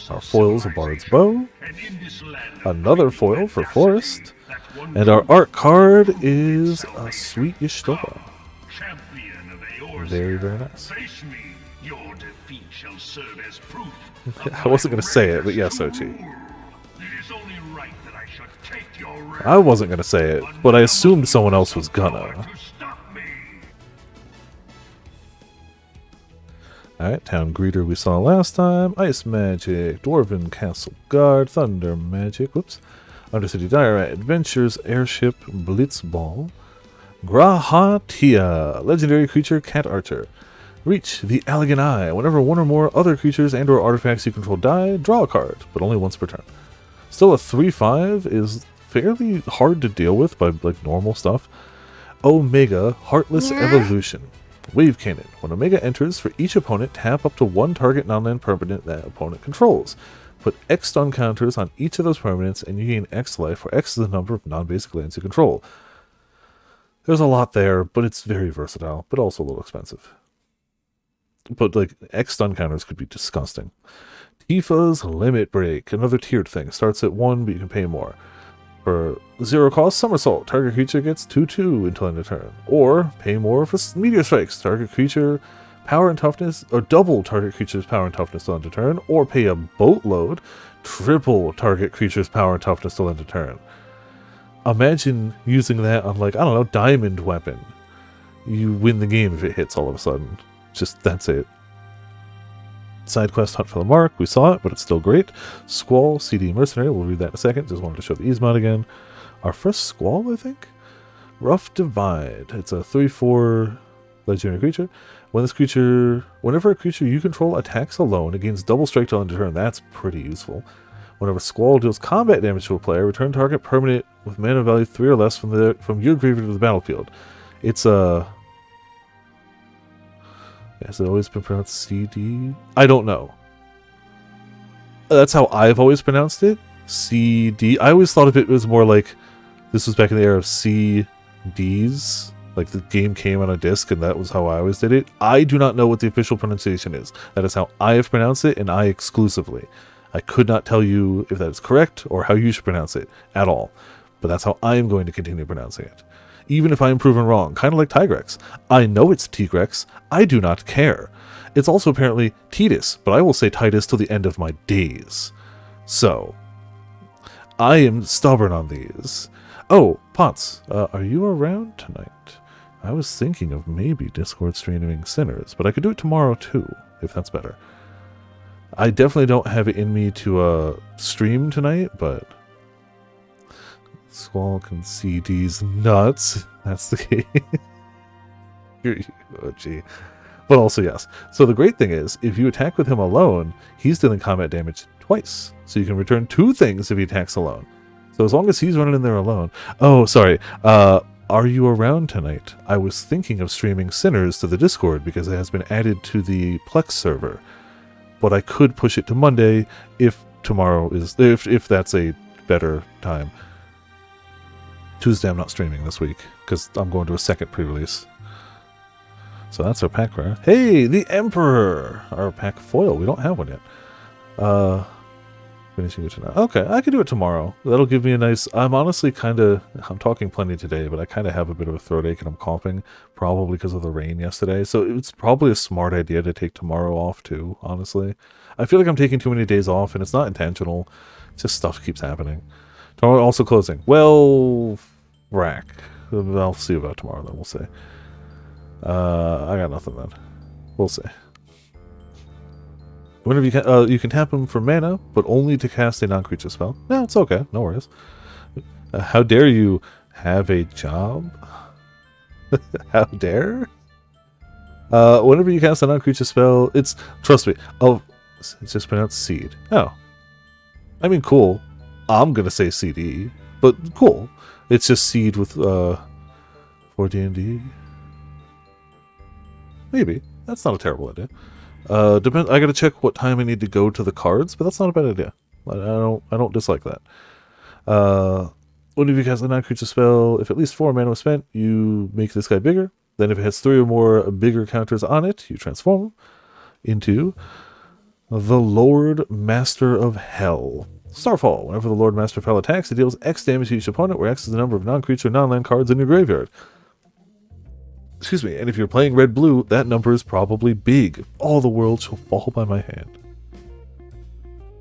Our foil's a Bard's Bow. Another foil for Forest. And our art card is a Sweet Y'shtola. Very, very nice. I wasn't going to say it, but yes, Ochi. I wasn't going to say it, but I assumed someone else was gonna. Alright, Town Greeter we saw last time. Ice Magic, Dwarven Castle Guard, Thunder Magic, whoops. Undercity Dire Rat Adventures, Airship, Blitzball. Grahatia, Legendary Creature, Cat Archer. Reach, the Elegant Eye. Whenever 1 or more other creatures and or artifacts you control die, draw a card, but only once per turn. Still a 3/5 is fairly hard to deal with by, like, normal stuff. Omega, Heartless Evolution. Wave Cannon. When Omega enters, for each opponent, tap up to 1 target non-land permanent that opponent controls. Put X stun counters on each of those permanents, and you gain X life, where X is the number of non-basic lands you control. There's a lot there, but it's very versatile, but also a little expensive. But, like, X stun counters could be disgusting. Tifa's Limit Break. Another tiered thing. Starts at 1, but you can pay more. For 0 cost, Somersault. Target creature gets 2/2 until end of turn. Or, pay more for Meteor Strikes. Target creature, power and toughness, or double target creature's power and toughness till end of turn. Or pay a boatload, triple target creature's power and toughness till end of turn. Imagine using that on, like, I don't know, Diamond Weapon. You win the game if it hits all of a sudden. Just, that's it. Side quest Hunt for the Mark, we saw it, but it's still great. Squall, CD Mercenary, we'll read that in a second. Just wanted to show the ease mod again. Our first Squall, I think? Rough Divide. It's a 3/4 legendary creature. Whenever a creature you control attacks alone, it gains double strike till end of turn. That's pretty useful. Whenever Squall deals combat damage to a player, return target permanent with mana value 3 or less from your graveyard to the battlefield. It's a... Has it always been pronounced CD? I don't know. That's how I've always pronounced it. CD. I always thought of it as more like... This was back in the era of CDs. Like the game came on a disc and that was how I always did it. I do not know what the official pronunciation is. That is how I have pronounced it, and I exclusively. I could not tell you if that is correct or how you should pronounce it at all. But that's how I am going to continue pronouncing it. Even if I am proven wrong, kind of like Tigrex. I know it's Tigrex, I do not care. It's also apparently Titus, but I will say Titus till the end of my days. So, I am stubborn on these. Oh, Potts, are you around tonight? I was thinking of maybe Discord streaming Sinners, but I could do it tomorrow too, if that's better. I definitely don't have it in me to stream tonight, but... Squall can see D's nuts. That's the key. Oh, gee. But also, yes. So the great thing is, if you attack with him alone, he's dealing combat damage twice. So you can return 2 things if he attacks alone. So as long as he's running in there alone... Oh, sorry. Are you around tonight? I was thinking of streaming Sinners to the Discord because it has been added to the Plex server. But I could push it to Monday if tomorrow is... If that's a better time. Tuesday I'm not streaming this week because I'm going to a second pre-release. So that's our pack rare. Hey, the Emperor! Our pack foil. We don't have one yet. Finishing it tonight. Okay, I can do it tomorrow. That'll give me a nice... I'm honestly kind of... I'm talking plenty today, but I kind of have a bit of a throat ache and I'm coughing. Probably because of the rain yesterday. So it's probably a smart idea to take tomorrow off too, honestly. I feel like I'm taking too many days off and it's not intentional. It's just stuff keeps happening. Tomorrow also closing. Well... Rack. I'll see about tomorrow then, we'll see. I got nothing then. We'll see. Whenever you can tap him for mana, but only to cast a non-creature spell. Yeah, it's okay. No worries. How dare you have a job? How dare? Whenever you cast a non-creature spell, it's... Trust me. Oh, it's just pronounced seed. Oh. I mean, cool. I'm gonna say CD, but cool. It's just seed with, for D&D. Maybe. That's not a terrible idea. I gotta check what time I need to go to the cards, but that's not a bad idea. I don't dislike that. When you cast a non-creature spell, if at least 4 mana was spent, you make this guy bigger. Then if it has 3 or more bigger counters on it, you transform him into the Lord Master of Hell. Starfall. Whenever the Lord Master of Hell attacks, it deals X damage to each opponent, where X is the number of non-creature, non-land cards in your graveyard. Excuse me, and if you're playing red-blue, that number is probably big. All the world shall fall by my hand.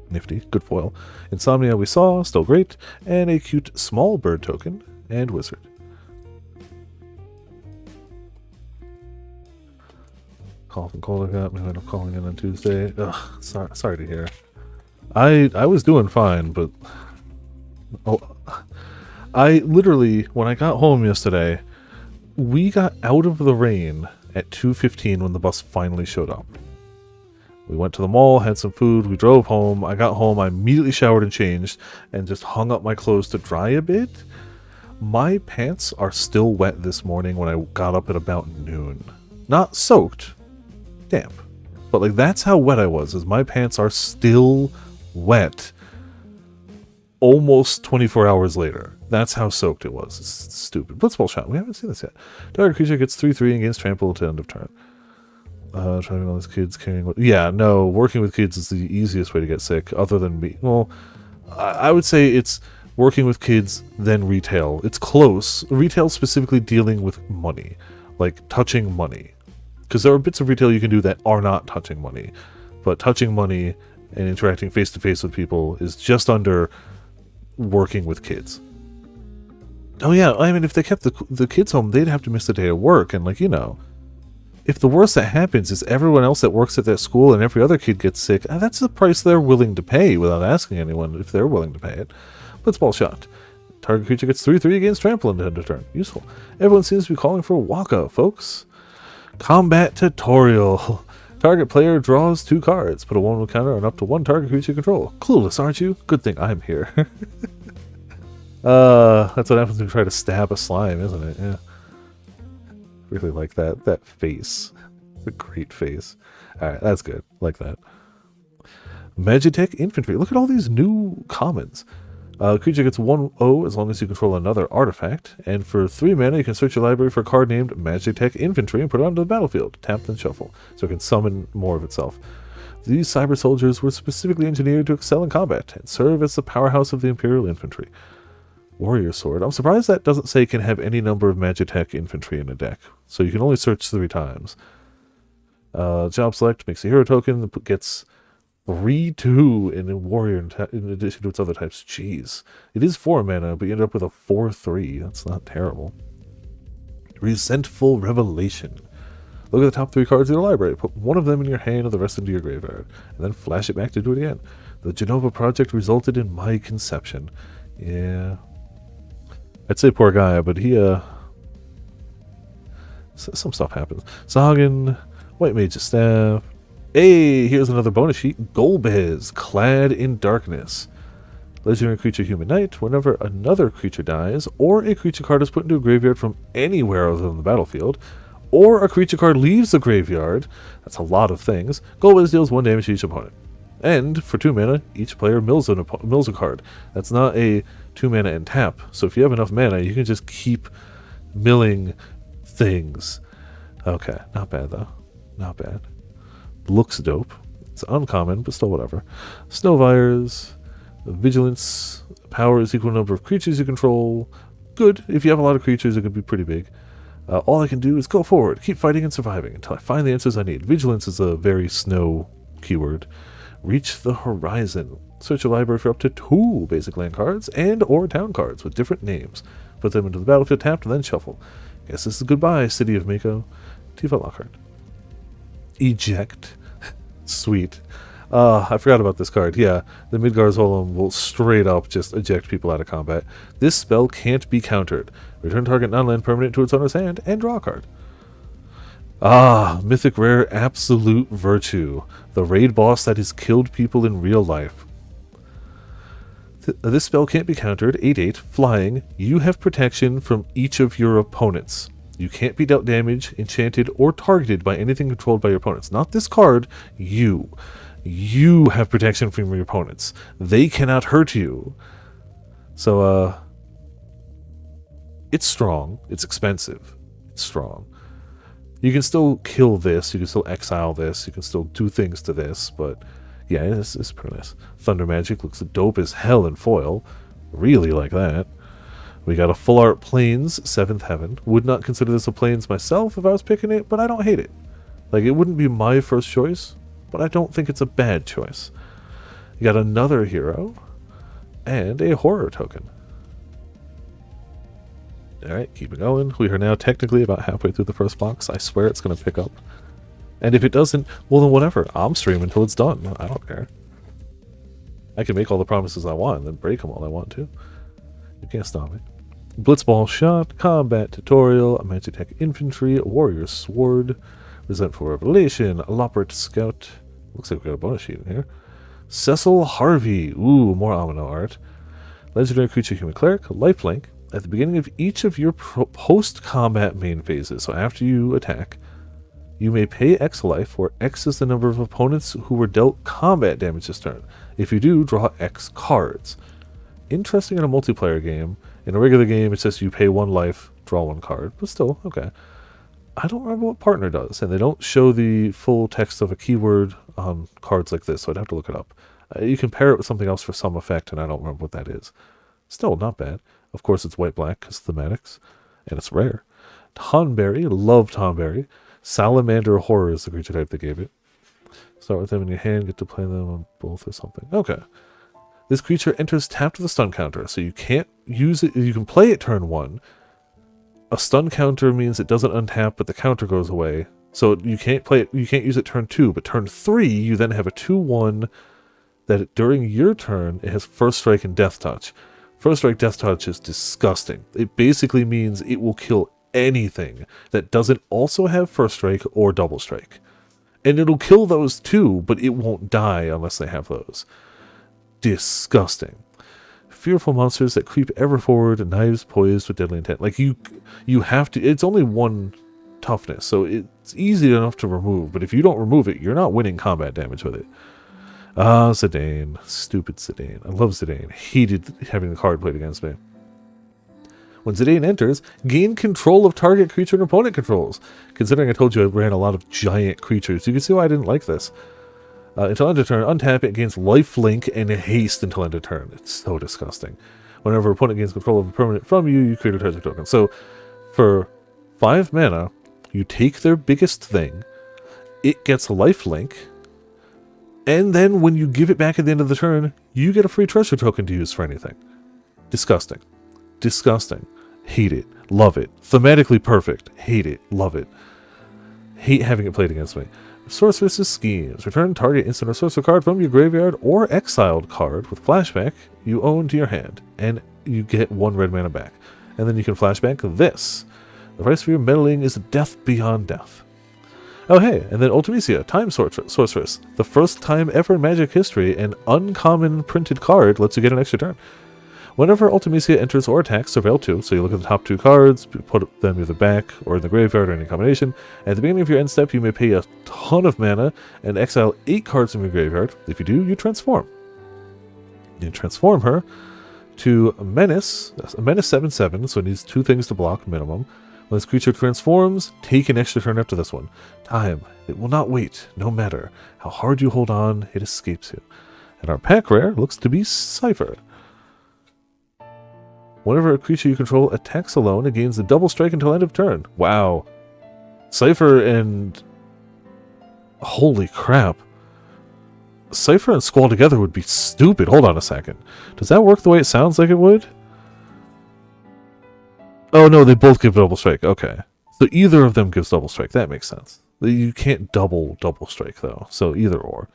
Nifty. Good foil. Insomnia we saw, still great. And a cute small bird token, and wizard. Cough and cold I got. Maybe I'm calling in on Tuesday. Ugh, sorry to hear. I was doing fine, but... Oh, I literally, when I got home yesterday, we got out of the rain at 2:15 when the bus finally showed up. We went to the mall, had some food, we drove home. I got home, I immediately showered and changed, and just hung up my clothes to dry a bit. My pants are still wet this morning when I got up at about noon. Not soaked, damp. But like that's how wet I was, is my pants are still wet almost 24 hours later. That's how soaked it was. It's stupid. Blitzball shot. We haven't seen this yet. Target creature gets 3/3 and gains trample to end of turn. Trying all these kids carrying... Yeah, no. Working with kids is the easiest way to get sick, other than me. Well, I would say it's working with kids, then retail. It's close. Retail specifically dealing with money. Like, touching money. Because there are bits of retail you can do that are not touching money. But touching money and interacting face-to-face with people is just under working with kids. Oh yeah, I mean, if they kept the kids home, they'd have to miss a day of work, and like, you know, if the worst that happens is everyone else that works at that school and every other kid gets sick, that's the price they're willing to pay without asking anyone if they're willing to pay it. Blitzball shot. Target creature gets 3/3 against trample until end of turn. Useful. Everyone seems to be calling for a walkout, folks. Combat tutorial. Target player draws 2 cards. Put a 1/1 counter on up to 1 target creature you control. Clueless, aren't you? Good thing I'm here. That's what happens when you try to stab a slime, isn't it? Yeah. Really like that face. It's a great face. Alright, that's good. Like that. Magitech Infantry. Look at all these new commons. Creature gets 1/0 as long as you control another artifact. And for 3 mana, you can search your library for a card named Magitech Infantry and put it onto the battlefield. Tap then shuffle, so it can summon more of itself. These cyber soldiers were specifically engineered to excel in combat and serve as the powerhouse of the Imperial Infantry. Warrior Sword. I'm surprised that doesn't say can have any number of Magitech Infantry in a deck. So you can only search 3 times. Job select makes a hero token that gets 3/2 in a warrior in addition to its other types. Jeez. It is 4 mana, but you end up with a 4/3. That's not terrible. Resentful Revelation. Look at the top 3 cards in your library. Put one of them in your hand and the rest into your graveyard. And then flash it back to do it again. The Genova project resulted in my conception. Yeah. I'd say poor guy, but he, some stuff happens. Sahagin, White Mage's Staff. Hey, here's another bonus sheet. Golbez, Clad in Darkness. Legendary creature Human Knight. Whenever another creature dies, or a creature card is put into a graveyard from anywhere other than the battlefield, or a creature card leaves the graveyard, that's a lot of things, Golbez deals 1 damage to each opponent. And for 2 mana, each player mills a card. That's not a 2 mana and tap. So if you have enough mana, you can just keep milling things. Okay, not bad though. Not bad. Looks dope. It's uncommon, but still whatever. Snowvires. Vigilance. Power is equal to the number of creatures you control. Good. If you have a lot of creatures, it could be pretty big. All I can do is go forward, keep fighting and surviving until I find the answers I need. Vigilance is a very snow keyword. Reach the horizon. Search your library for up to 2 basic land cards and or town cards with different names. Put them into the battlefield tapped and then shuffle. Guess this is goodbye, City of Miko. Tifa Lockhart. Eject. Sweet. I forgot about this card. Yeah, the Midgard's Golem will straight up just eject people out of combat. This spell can't be countered. Return target non-land permanent to its owner's hand and draw a card. Mythic Rare Absolute Virtue. The raid boss that has killed people in real life. This spell can't be countered. 8/8, flying. You have protection from each of your opponents. You can't be dealt damage, enchanted, or targeted by anything controlled by your opponents. Not this card, you. You have protection from your opponents. They cannot hurt you. So, it's strong. It's expensive. It's strong. You can still kill this. You can still exile this. You can still do things to this. But, yeah, it's pretty nice. Thunder Magic looks dope as hell in foil. Really like that. We got a full art Plains, 7th Heaven. Would not consider this a Plains myself if I was picking it, but I don't hate it. Like, it wouldn't be my first choice, but I don't think it's a bad choice. You got another hero, and a horror token. Alright, keep it going. We are now technically about halfway through the first box. I swear it's going to pick up. And if it doesn't, well then whatever. I'm streaming until it's done. I don't care. I can make all the promises I want and then break them all I want to. You can't stop me. Blitzball Shot, Combat Tutorial, a Magitech Infantry, a Warrior Sword, Resentful Revelation, a Loppert Scout. Looks like we got a bonus sheet in here. Cecil Harvey. Ooh, more Amino art. Legendary Creature Human Cleric, Lifelink. At the beginning of each of your post-combat main phases, so after you attack, you may pay X life, where X is the number of opponents who were dealt combat damage this turn. If you do, draw X cards. Interesting in a multiplayer game. In a regular game, it says you pay 1 life, draw 1 card, but still, okay. I don't remember what partner does, and they don't show the full text of a keyword on cards like this, so I'd have to look it up. You can pair it with something else for some effect, and I don't remember what that is. Still, not bad. Of course, it's white-black, because thematics, and it's rare. Tonberry, love Tonberry. Salamander Horror is the creature type they gave it. Start with them in your hand, get to play them on both or something. Okay. This creature enters tapped with a stun counter, so you can't use it. You can play it turn 1. A stun counter means it doesn't untap, but the counter goes away. So you can't play it, you can't use it turn 2, but turn 3, you then have a 2/1 that during your turn, it has First Strike and Death Touch. First Strike, Death Touch is disgusting. It basically means it will kill anything that doesn't also have First Strike or Double Strike. And it'll kill those too, but it won't die unless they have those. Disgusting. Fearful monsters that creep ever forward, knives poised with deadly intent. Like, you have to, it's only 1 toughness, so it's easy enough to remove, but if you don't remove it, you're not winning combat damage with it. Ah, Zidane. Stupid Zidane. I love Zidane. Hated having the card played against me. When Zidane enters, gain control of target creature and opponent controls. Considering I told you I ran a lot of giant creatures, you can see why I didn't like this. Until end of turn, untap it, gains lifelink and haste until end of turn. It's so disgusting. Whenever opponent gains control of a permanent from you, you create a treasure token. So, for 5 mana, you take their biggest thing, it gets lifelink, and then when you give it back at the end of the turn, you get a free treasure token to use for anything. Disgusting. Disgusting. Hate it. Love it. Thematically perfect. Hate it. Love it. Hate having it played against me. Sorceress's Schemes. Return target instant or sorcerer card from your graveyard or exiled card with flashback you own to your hand, and you get 1 red mana back. And then you can flashback this. The price for your meddling is death beyond death. Oh hey, and then Ultimisia, Time Sorceress. The first time ever in Magic history, an uncommon printed card lets you get an extra turn. Whenever Ultimisia enters or attacks, surveil 2, so you look at the top 2 cards, put them either back or in the graveyard or any combination. At the beginning of your end step, you may pay a ton of mana and exile 8 cards from your graveyard. If you do, you transform. You transform her to a Menace 7/7, so it needs 2 things to block minimum. When this creature transforms, take an extra turn after this one. Time. It will not wait, no matter how hard you hold on, it escapes you. And our pack rare looks to be Cypher. Whenever a creature you control attacks alone, it gains a double strike until end of turn. Wow. Cypher and... Holy crap. Cypher and Squall together would be stupid. Hold on a second. Does that work the way it sounds like it would? Oh no, they both give double strike. Okay. So either of them gives double strike. That makes sense. You can't double strike though. So either or.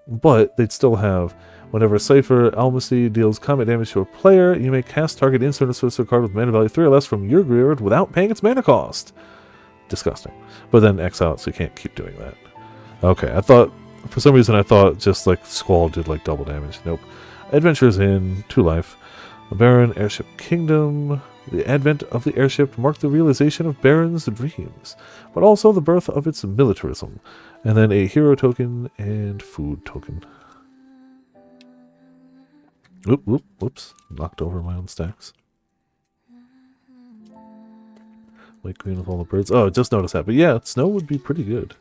But they'd still have... Whenever Cypher Almacy deals combat damage to a player, you may cast target instant or sorcerer card with mana value 3 or less from your graveyard without paying its mana cost. Disgusting. But then exile it, so you can't keep doing that. Okay, I thought... For some reason I thought just like Squall did like double damage. Nope. Adventures in 2 life. A Baron Airship Kingdom. The advent of the airship marked the realization of Baron's dreams, but also the birth of its militarism. And then a hero token and food token. Whoops. Knocked over my own stacks. Light green with all the birds. Oh, just noticed that. But yeah, snow would be pretty good.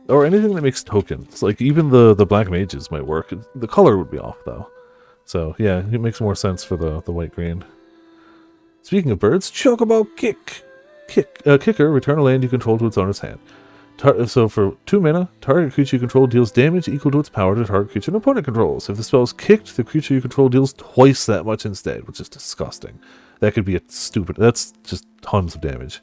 Or anything that makes tokens. Like, even the black mages might work. The color would be off, though. So, yeah, it makes more sense for the white-green. Speaking of birds, Chocobo Kicker. Return a land you control to its owner's hand. So for 2 mana, target creature you control deals damage equal to its power to target creature an opponent controls. If the spell is kicked, the creature you control deals twice that much instead, which is disgusting. That could be a stupid... That's just tons of damage.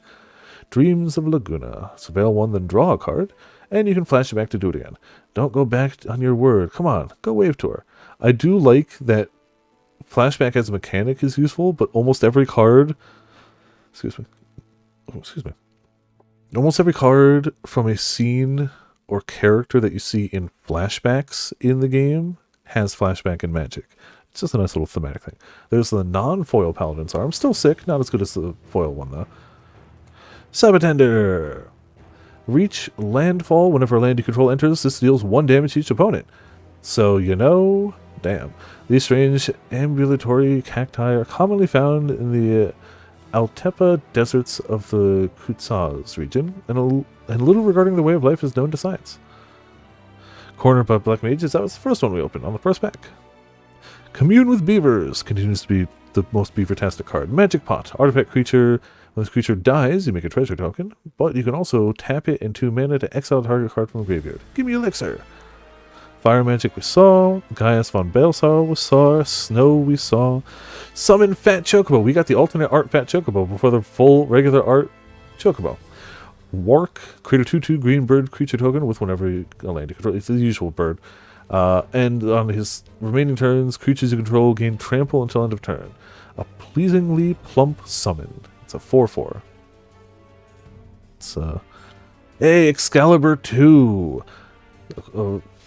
Dreams of Laguna. Surveil 1, then draw a card, and you can flash it back to do it again. Don't go back on your word. Come on, go Wave Tour. I do like that flashback as a mechanic is useful, but almost every card... Excuse me. Almost every card from a scene or character that you see in flashbacks in the game has flashback in Magic. It's just a nice little thematic thing. There's the non-foil Paladin's Arm. Still sick. Not as good as the foil one, though. Sabatender. Reach landfall. Whenever a land you control enters, this deals 1 damage to each opponent. So, you know... Damn. These strange ambulatory cacti are commonly found in the... Altepa deserts of the Kutsaz region, and little regarding the way of life is known to science. Cornered by Black Mages, that was the first one we opened on the first pack. Commune with Beavers continues to be the most beaver-tastic card. Magic Pot, artifact creature. When this creature dies, you make a treasure token, but you can also tap it in 2 mana to exile a target card from the graveyard. Give me Elixir. Fire Magic we saw, Gaius von Balsar we saw, Snow we saw, Summon Fat Chocobo. We got the alternate art Fat Chocobo before the full regular art Chocobo. Wark, create a 2/2 green bird creature token with whenever a land you control. It's the usual bird. And on his remaining turns, creatures you control gain trample until end of turn. A pleasingly plump summon. It's a 4/4. It's hey, Excalibur 2.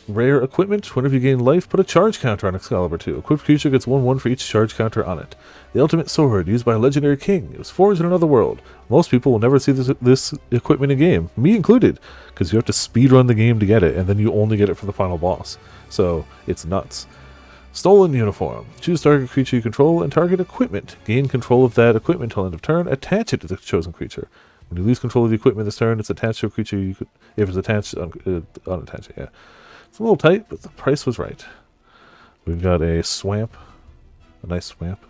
Rare equipment. Whenever you gain life, put a charge counter on Excalibur 2. Equipped creature gets 1/1 for each charge counter on it. The ultimate sword, used by a legendary king. It was forged in another world. Most people will never see this equipment in game, me included, because you have to speedrun the game to get it, and then you only get it for the final boss. So, it's nuts. Stolen uniform. Choose target creature you control and target equipment. Gain control of that equipment until end of turn. Attach it to the chosen creature. When you lose control of the equipment this turn, it's attached to a creature you could... If it's attached, unattach it, yeah. It's a little tight, but the price was right. We've got a swamp. A nice swamp.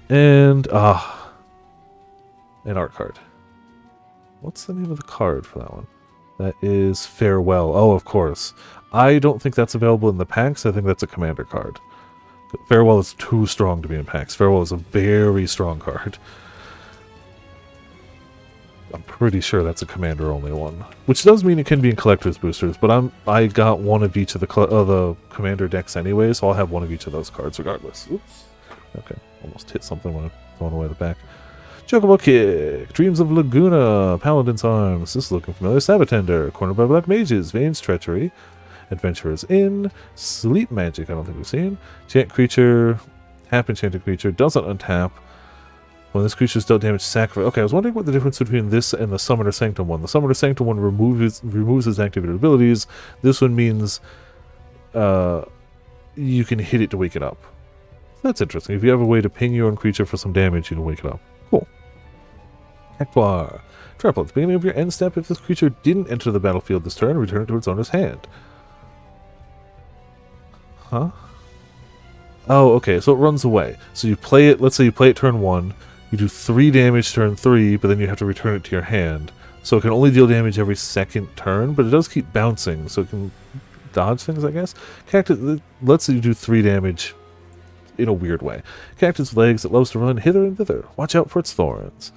And, an art card. What's the name of the card for that one? That is Farewell. Oh, of course. I don't think that's available in the packs. I think that's a commander card. Farewell is too strong to be in packs. Farewell is a very strong card. I'm pretty sure that's a commander-only one. Which does mean it can be in collector's boosters, but I got one of each of the commander decks anyway, so I'll have one of each of those cards regardless. Oops. Okay, almost hit something when I'm throwing away the back. Chocobo Kick, Dreams of Laguna, Paladin's Arms, this is looking familiar. Sabatender, Cornered by Black Mages, Vane's Treachery, Adventurer's Inn, Sleep Magic, I don't think we've seen. Enchant creature, tap enchanted creature, doesn't untap. When this creature is dealt damage, sacrifice. Okay, I was wondering what the difference between this and the Summoner Sanctum one. The Summoner Sanctum one removes his activated abilities. This one means you can hit it to wake it up. That's interesting. If you have a way to ping your own creature for some damage, you can wake it up. Cool. Cactuar. Trample. At the beginning of your end step, if this creature didn't enter the battlefield this turn, return it to its owner's hand. Huh? Oh, okay, so it runs away. So you play it, let's say you play it turn 1, you do 3 damage turn 3, but then you have to return it to your hand. So it can only deal damage every second turn, but it does keep bouncing, so it can dodge things, I guess. Cactus, let's say you do 3 damage in a weird way. Cactus legs, it loves to run hither and thither. Watch out for its thorns.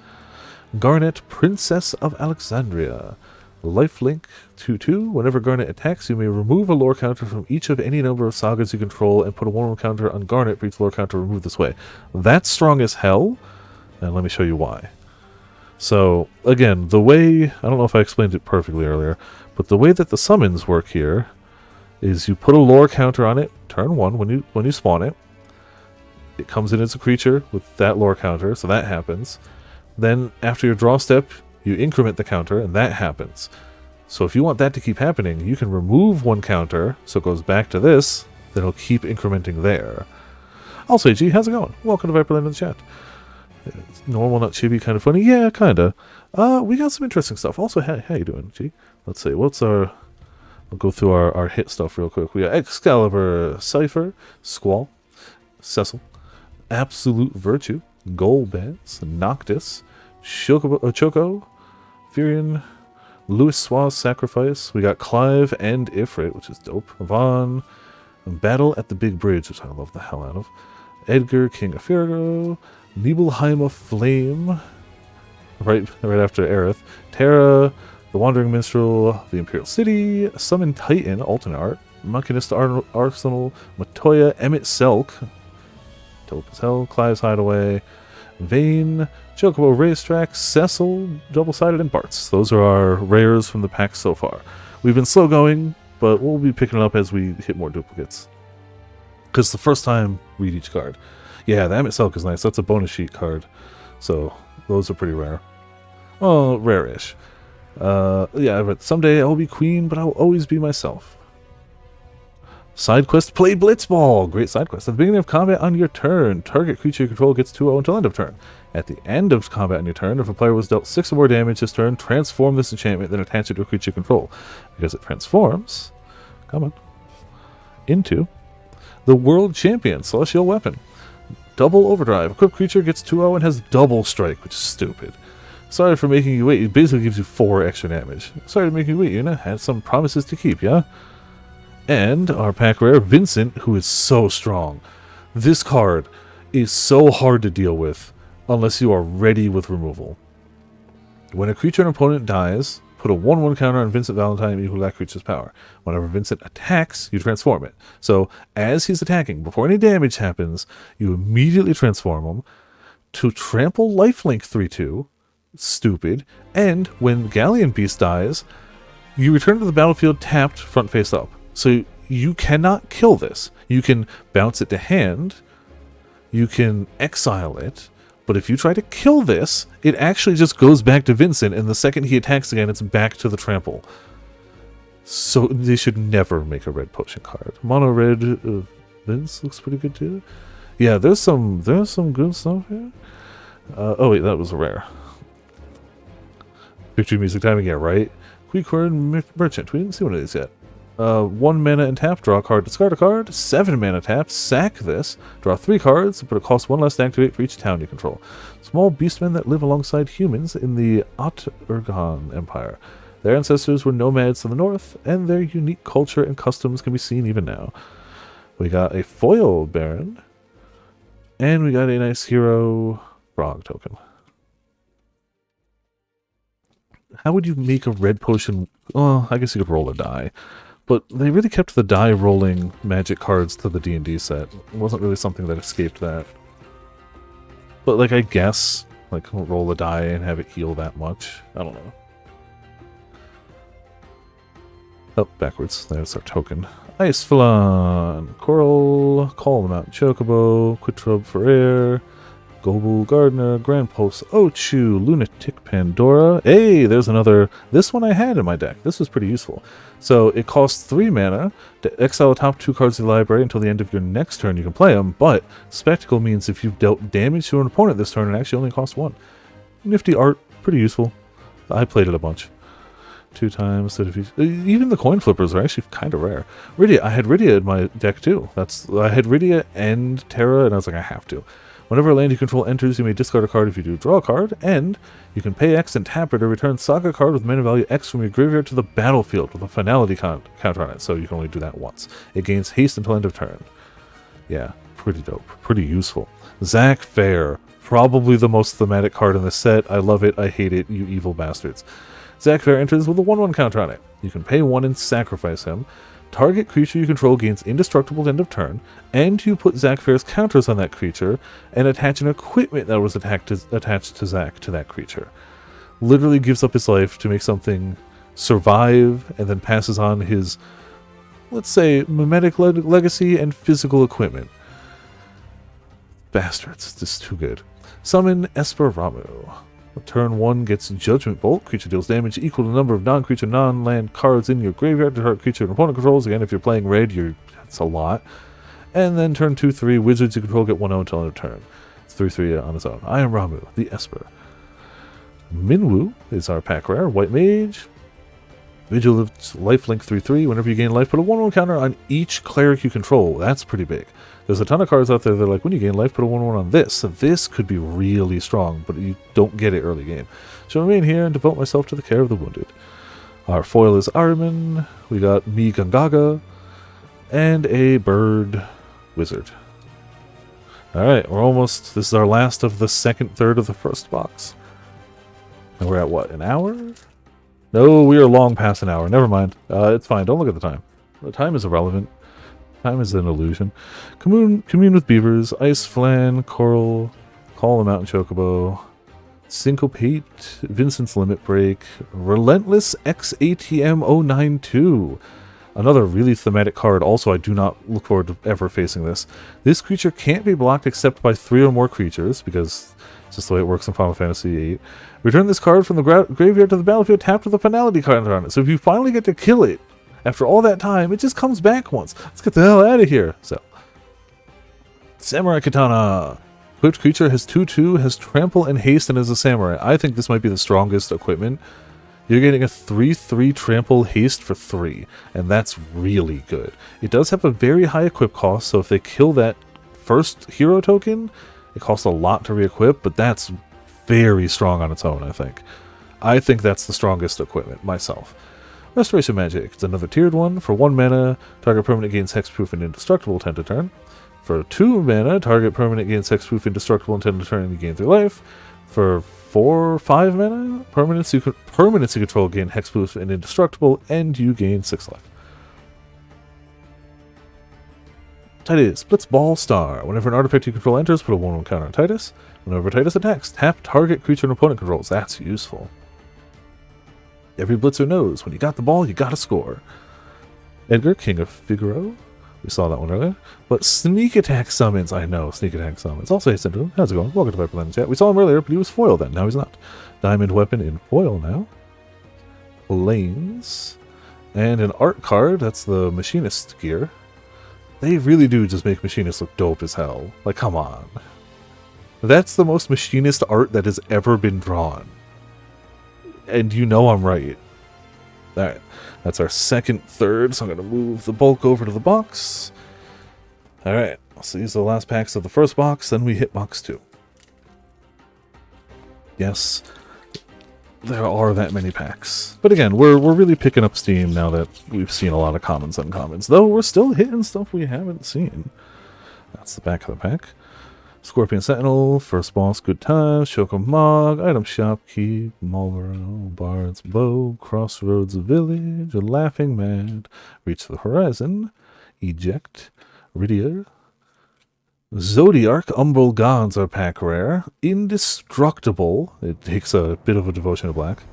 Garnet, Princess of Alexandria. Lifelink 2/2. Whenever Garnet attacks, you may remove a lore counter from each of any number of sagas you control and put a 1/1 counter on Garnet for each lore counter removed this way. That's strong as hell, and let me show you why. So, again, the way... I don't know if I explained it perfectly earlier, but the way that the summons work here is you put a lore counter on it, turn 1, when you spawn it. It comes in as a creature with that lore counter, so that happens. Then, after your draw step, you increment the counter, and that happens. So if you want that to keep happening, you can remove 1 counter, so it goes back to this, then it'll keep incrementing there. Also, G, how's it going? Welcome to Viperland in the chat. It's normal, not chibi, kind of funny? Yeah, kinda. We got some interesting stuff. Also, how you doing, G? Let's see, what's our... We'll go through our hit stuff real quick. We got Excalibur, Cypher, Squall, Cecil, Absolute Virtue, Golbez, Noctis, Choco, Furion, Louis Sua's Sacrifice. We got Clive and Ifrit, which is dope. Vaughn, Battle at the Big Bridge, which I love the hell out of. Edgar, King of Firgo, Nibelheim Flame, right after Aerith. Terra, The Wandering Minstrel, The Imperial City, Summon Titan, alternate art. Machinist Arsenal, Matoya, Emmett Selk, dope as hell. Clive's Hideaway, Vane, Chocobo Racetrack, Cecil, Double-Sided, and Bart's. Those are our rares from the pack so far. We've been slow going, but we'll be picking it up as we hit more duplicates. Because the first time, read each card. Yeah, the Emmett Selk is nice. That's a bonus sheet card. So, those are pretty rare. Well, rare-ish. Yeah, but someday I'll be queen, but I'll always be myself. Side quest, play Blitzball! Great side quest. At the beginning of combat on your turn, target creature you control gets 2/0 until end of turn. At the end of combat on your turn, if a player was dealt 6 or more damage this turn, transform this enchantment, then attach it to a creature you control. Because it transforms, come on, into the World Champion Celestial Weapon. Double Overdrive. Equipped creature gets 2/0 and has double strike, which is stupid. Sorry for making you wait. It basically gives you 4 extra damage. Sorry to make you wait. You know, had some promises to keep, yeah? And our pack rare, Vincent, who is so strong. This card is so hard to deal with unless you are ready with removal. When a creature an opponent dies, put a 1/1 counter on Vincent Valentine equal to that creature's power. Whenever Vincent attacks, you transform it. So as he's attacking, before any damage happens, you immediately transform him to trample lifelink 3/2. Stupid. And when Galleon Beast dies, you return to the battlefield tapped front face up. So you cannot kill this. You can bounce it to hand, you can exile it, but if you try to kill this, it actually just goes back to Vincent, and the second he attacks again, it's back to the trample. So they should never make a red potion card. Mono red Vince looks pretty good too. Yeah, there's some good stuff here. Oh wait, that was a rare. Victory music timing, yeah, right? Queequord Merchant. We didn't see one of these yet. 1 mana and tap, draw a card, discard a card. 7 mana tap, sack this, draw 3 cards, but it costs 1 less to activate for each town you control. Small beastmen that live alongside humans in the Ot-Urgon Empire. Their ancestors were nomads to the north, and their unique culture and customs can be seen even now. We got a foil Baron, and we got a nice hero frog token. How would you make a red potion? Well, I guess you could roll a die. But they really kept the die rolling magic cards to the D&D set. It wasn't really something that escaped that. But like, I guess, like, roll a die and have it heal that much. I don't know. Oh, backwards. There's our token. Ice Flan, Coral, Call them out, Chocobo, Quitrub for air, Gobu Gardener, Grand Pulse, Ochu, Lunatic Pandora. Hey, there's another. This one I had in my deck. This was pretty useful. So it costs 3 mana to exile the top 2 cards of the library until the end of your next turn. You can play them, but Spectacle means if you've dealt damage to an opponent this turn, it actually only costs 1. Nifty art, pretty useful. I played it a bunch. 2 times. Even the coin flippers are actually kind of rare. Rydia, I had Rydia in my deck too. I had Rydia and Terra, and I was like, I have to. Whenever a land you control enters, you may discard a card. If you do, draw a card, and you can pay X and tap it or return Saga card with mana value X from your graveyard to the battlefield with a finality counter on it, so you can only do that once. It gains haste until end of turn. Yeah, pretty dope. Pretty useful. Zac Fair, probably the most thematic card in the set. I love it. I hate it, you evil bastards. Zac Fair enters with a 1/1 counter on it. You can pay 1 and sacrifice him. Target creature you control gains indestructible at end of turn, and you put Zac Fair's counters on that creature and attach an equipment that was attached to Zac to that creature. Literally gives up his life to make something survive, and then passes on his, let's say, mimetic legacy and physical equipment. Bastards, this is too good. Summon Esperamu. Turn 1 gets Judgment Bolt. Creature deals damage equal to the number of non-creature, non-land cards in your graveyard to target creature and opponent controls. Again, if you're playing red, that's a lot. And then turn 2/3, wizards you control get 1/0 until end of turn. It's 3/3 on its own. I am Ramu, the Esper. Minwu is our pack rare. White Mage. Vigilant lifelink 3/3. Whenever you gain life, put a 1/1 counter on each cleric you control. That's pretty big. There's a ton of cards out there that are like, when you gain life, put a 1/1 on this. So this could be really strong, but you don't get it early game. So I remain here and devote myself to the care of the wounded. Our foil is Ahriman. We got Mi Gangaga. And a bird wizard. Alright, we're almost. This is our last of the second third of the first box. And we're at what, an hour? No, we are long past an hour. Never mind. It's fine. Don't look at the time. The time is irrelevant. Time is an illusion. Commune with beavers, ice flan, coral, call them out in chocobo, syncopate, Vincent's limit break, relentless XATM 092. Another really thematic card. Also, I do not look forward to ever facing this. This creature can't be blocked except by 3 or more creatures, because it's just the way it works in Final Fantasy VIII. Return this card from the graveyard to the battlefield tapped with a finality counter on it. So if you finally get to kill it, after all that time, it just comes back once. Let's get the hell out of here. So, Samurai Katana. Equipped creature has 2/2, has trample and haste, and is a samurai. I think this might be the strongest equipment. You're getting a 3/3 trample haste for 3, and that's really good. It does have a very high equip cost, so if they kill that first hero token, it costs a lot to re-equip, but that's very strong on its own, I think. I think that's the strongest equipment, myself. Restoration Magic. It's another tiered one. For 1 mana, target permanent gains hexproof and indestructible until end of turn. For 2 mana, target permanent gains hexproof, indestructible until end of turn, and you gain 3 life. For 4 or 5 mana, permanents you control gain Hex Boost and Indestructible, and you gain 6 life. Titus, Blitzball Star. Whenever an artifact you control enters, put a 1/1 counter on Titus. Whenever Titus attacks, tap target creature an opponent controls. That's useful. Every blitzer knows, when you got the ball, you gotta score. Edgar, King of Figaro. We saw that one earlier. But Sneak Attack summons. I know, Sneak Attack summons. Also, hey, Sindhu, how's it going? Welcome to Viperland Chat. We saw him earlier, but he was foil then. Now he's not. Diamond Weapon in foil now. Planes. And an art card. That's the Machinist gear. They really do just make Machinists look dope as hell. Like, come on. That's the most Machinist art that has ever been drawn. And you know I'm right. Alright, that's our second third, so I'm going to move the bulk over to the box. Alright, so these are the last packs of the first box, then we hit box 2. Yes, there are that many packs. But again, we're really picking up steam now that we've seen a lot of commons and uncommons. Though we're still hitting stuff we haven't seen. That's the back of the pack. Scorpion Sentinel, First Boss, Good Times, Shoko Mog, Item Shop, Keep, Marlboro, Bard's Bow, Crossroads Village, Laughing Mad, Reach the Horizon, Eject, Ridier, Zodiark, Umbral Gods are pack rare. Indestructible. It takes a bit of a devotion to black.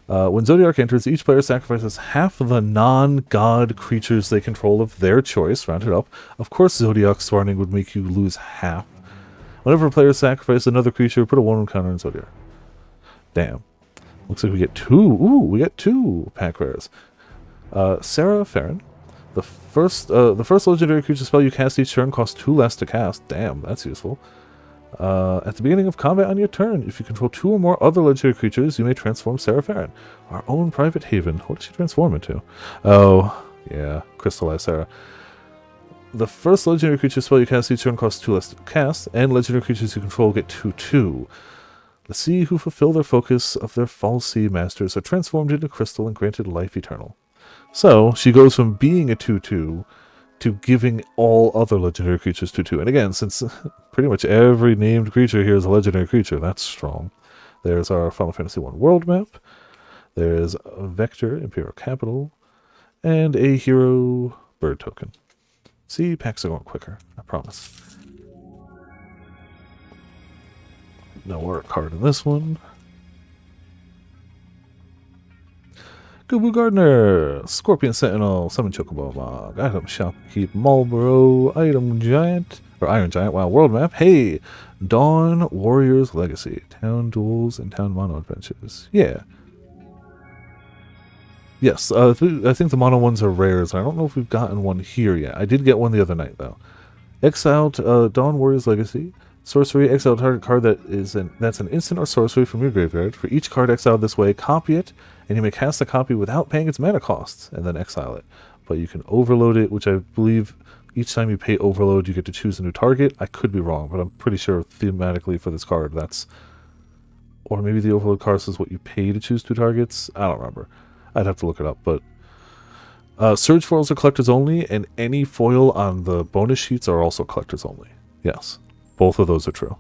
When Zodiark enters, each player sacrifices half the non-god creatures they control of their choice, rounded up. Of course, Zodiac Swarming would make you lose half. Whenever a player sacrifices another creature, put a 1/1 counter on Zodiark. Damn. Looks like we get 2. Ooh, we get 2 pack rares. Sarah Farron. The first legendary creature spell you cast each turn costs 2 less to cast. Damn, that's useful. At the beginning of combat on your turn, if you control 2 or more other legendary creatures, you may transform Sarah Farron, our own private haven. What does she transform into? Oh, yeah, Crystallized Sarah. The first legendary creature spell you cast each turn costs 2 less to cast, and legendary creatures you control get 2/2. Let's see who fulfill their focus of their Fal'Cie masters are transformed into crystal and granted life eternal. So, she goes from being a 2/2 to giving all other legendary creatures 2/2. And again, since pretty much every named creature here is a legendary creature, that's strong. There's our Final Fantasy I world map. There's a Vector, Imperial Capital, and a Hero Bird token. See, packs are going quicker, I promise. No art card in this one. Gubu Gardener, Scorpion Sentinel, Summon Chocobo Mog, Item Shop, Keep Marlboro, Item Giant, or Iron Giant, wow, World Map. Hey, Dawn Warrior's Legacy, Town Duels and Town Mono Adventures. Yeah. Yes, I think the mono ones are rares. I don't know if we've gotten one here yet. I did get one the other night, though. Exiled Dawn Warrior's Legacy. Sorcery, exile target card that's an instant or sorcery from your graveyard. For each card exiled this way, copy it, and you may cast the copy without paying its mana costs, and then exile it. But you can overload it, which I believe each time you pay overload, you get to choose a new target. I could be wrong, but I'm pretty sure thematically for this card, that's... Or maybe the overload cost is what you pay to choose 2 targets? I don't remember. I'd have to look it up, but... Surge foils are collectors only, and any foil on the bonus sheets are also collectors only. Yes. Both of those are true.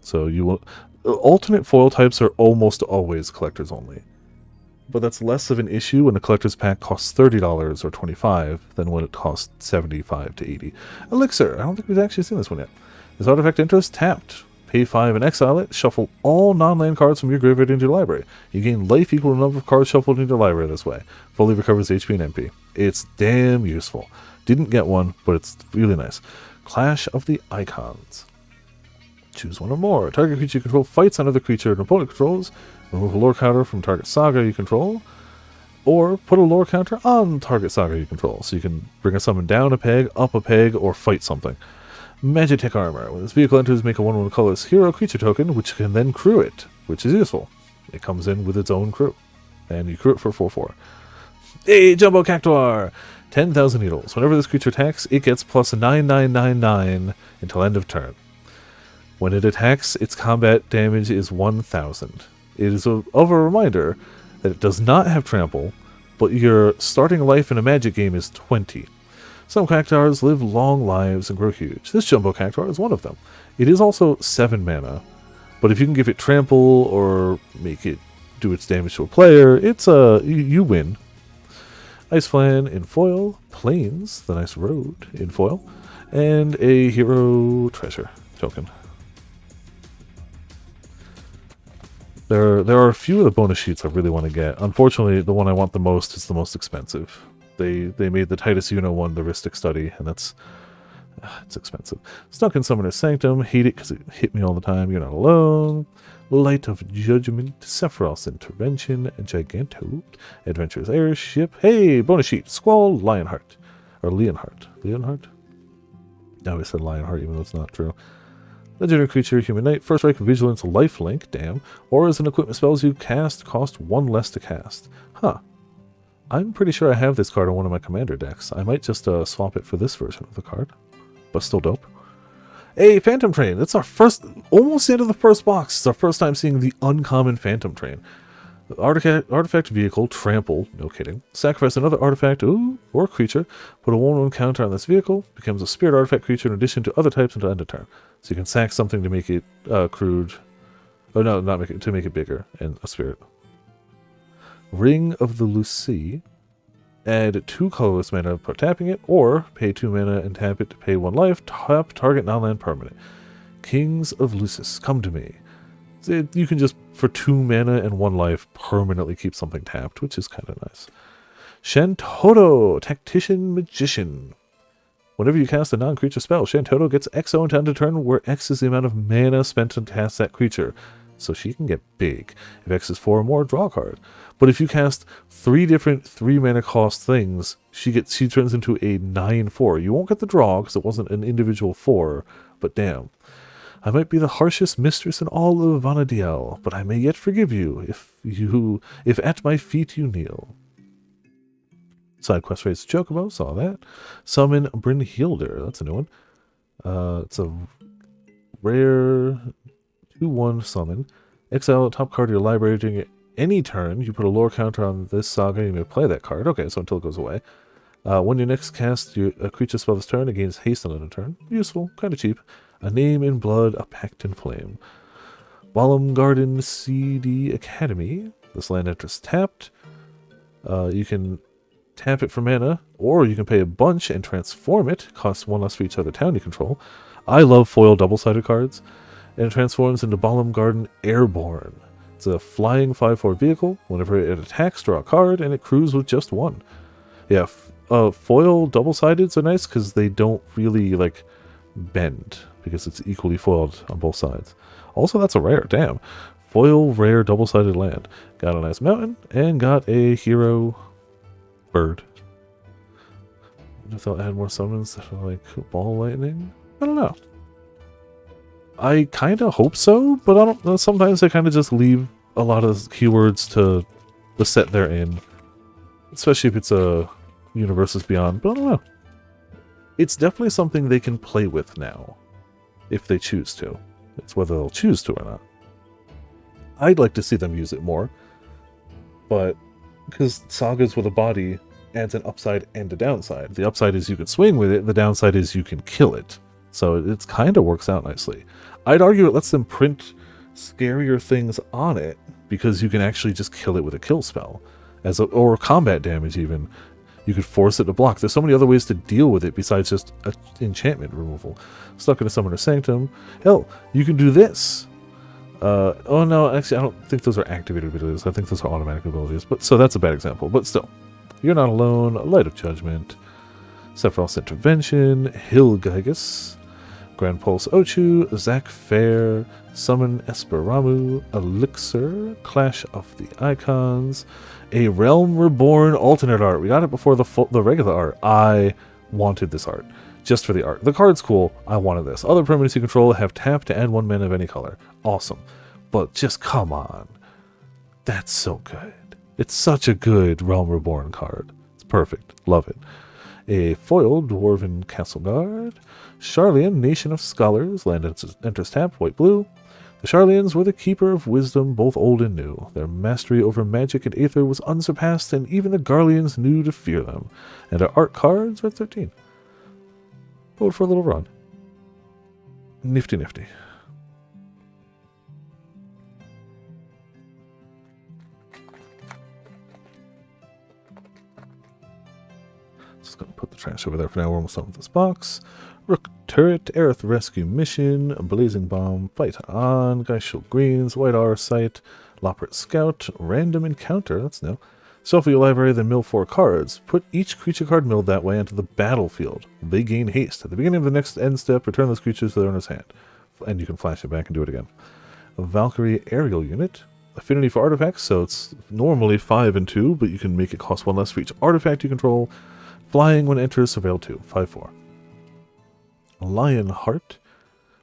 So you will... Alternate foil types are almost always collectors only. But that's less of an issue when a collector's pack costs $30 or $25 than when it costs $75 to $80. Elixir. I don't think we've actually seen this one yet. This artifact enters tapped. Pay 5 and exile it. Shuffle all non-land cards from your graveyard into your library. You gain life equal to the number of cards shuffled into your library this way. Fully recovers HP and MP. It's damn useful. Didn't get one, but it's really nice. Clash of the Icons. Choose one or more. Target creature you control fights another creature an opponent controls. Remove a lore counter from target saga you control. Or put a lore counter on target saga you control. So you can bring a summon down a peg, up a peg, or fight something. Magitech Armor. When this vehicle enters, make a 1/1 colorless hero creature token, which can then crew it, which is useful. It comes in with its own crew. And you crew it for 4/4. Hey, Jumbo Cactuar! 10,000 needles. Whenever this creature attacks, it gets plus 9999 until end of turn. When it attacks, its combat damage is 1,000. It is of a reminder that it does not have trample, but your starting life in a magic game is 20. Some cactuars live long lives and grow huge. This jumbo cactuar is one of them. It is also 7 mana, but if you can give it trample or make it do its damage to a player, it's you win. Ice Flan in foil, Plains, the nice road in foil, and a hero treasure token. There are a few of the bonus sheets I really want to get. Unfortunately, the one I want the most is the most expensive. They made the Titus Uno one the Ristic Study, and that's it's expensive. Stuck in Summoner's Sanctum, hate it because it hit me all the time. You're not alone. Light of Judgment, Sephiroth's Intervention, Giganto, Adventurer's Airship. Hey, bonus sheet, Squall, Lionheart, or Leonheart. Leonheart? No, I said Lionheart, even though it's not true. Legendary creature, Human Knight, First Strike, Vigilance, Lifelink, damn. Or as an equipment spells you cast, cost 1 less to cast. Huh. I'm pretty sure I have this card on one of my commander decks. I might just swap it for this version of the card. But still dope. Hey, Phantom Train. That's our first, almost into the first box. It's our first time seeing the uncommon Phantom Train. Artifact vehicle, trample, no kidding. Sacrifice another artifact, or creature. Put a 1/1 counter on this vehicle. Becomes a spirit artifact creature in addition to other types until end of turn. So you can sack something to make it crude. Oh no, not make it, to make it bigger, and a spirit. Ring of the Lucy. Add 2 colorless mana per tapping it, or pay 2 mana and tap it to pay 1 life. Tap target non-land permanent. Kings of Lucis, come to me. You can just, for 2 mana and 1 life, permanently keep something tapped, which is kind of nice. Shantoto, Tactician Magician. Whenever you cast a non-creature spell, Shantoto gets XO until end of turn, where X is the amount of mana spent to cast that creature. So she can get big. If X is 4 or more, draw a card. But if you cast 3 different 3 mana cost things, she turns into a 9/4. You won't get the draw because it wasn't an individual 4, but damn. I might be the harshest mistress in all of Vana'diel, but I may yet forgive you if at my feet you kneel. Side quest rates Chocobo, saw that. Summon Brynhildr, that's a new one. It's a rare 2/1 summon. Exile top card of your library during any turn. You put a lore counter on this saga, you may play that card. Okay, so until it goes away. When you next cast a creature spell this turn, it gains haste on a turn. Useful, kind of cheap. A name in blood, a pact in flame. Balam Garden CD Academy. This land enters tapped. You can tap it for mana, or you can pay a bunch and transform it. Costs 1 less for each other town you control. I love foil double-sided cards. And it transforms into Balam Garden Airborne. It's a flying 5/4 vehicle. Whenever it attacks, draw a card, and it crews with just 1. Yeah, foil double-sideds are nice because they don't really, bend, because it's equally foiled on both sides. Also, that's a rare, damn. Foil rare double-sided land. Got a nice mountain, and got a hero bird. If they'll add more summons that are like ball lightning? I don't know. I kind of hope so, but I don't know. Sometimes they kind of just leave a lot of keywords to the set they're in. Especially if it's a Universes Beyond, but I don't know. It's definitely something they can play with now, if they choose to. It's whether they'll choose to or not. I'd like to see them use it more, but because Sagas with a body adds an upside and a downside. The upside is you can swing with it, the downside is you can kill it. So it kind of works out nicely. I'd argue it lets them print scarier things on it, because you can actually just kill it with a kill spell. Or combat damage even. You could force it to block. There's so many other ways to deal with it besides just enchantment removal. Stuck in a Summoner's Sanctum. Hell, you can do this. Oh no, actually I don't think those are activated abilities. I think those are automatic abilities. But so that's a bad example. But still. You're not alone. Light of Judgment. Sephiroth's Intervention. Hilgigas. Grand Pulse Ochu, Zac Fair, Summon Esperamu, Elixir, Clash of the Icons, a Realm Reborn alternate art. We got it before the regular art. I wanted this art, just for the art. The card's cool, I wanted this. Other permanents you control have tap to add 1 mana of any color. Awesome. But just come on. That's so good. It's such a good Realm Reborn card. It's perfect. Love it. A foil Dwarven Castle Guard. Sharlayan, Nation of Scholars. Land enters tapped, white-blue. The Sharlayans were the keeper of wisdom, both old and new. Their mastery over magic and aether was unsurpassed, and even the Garleans knew to fear them. And our art cards are 13. Go for a little run. Nifty, nifty. Just gonna put the trash over there for now. We're almost done with this box. Rook turret, Aerith rescue mission, blazing bomb, fight on, Geishel greens, white R sight, Loppert scout, random encounter. That's new. Shuffle your library, then mill 4 cards. Put each creature card milled that way onto the battlefield. They gain haste. At the beginning of the next end step, return those creatures to their owner's hand. And you can flash it back and do it again. A Valkyrie aerial unit. Affinity for artifacts, so it's normally 5 and 2, but you can make it cost 1 less for each artifact you control. Flying when enters, surveil 2, 5/4. A Lion Heart.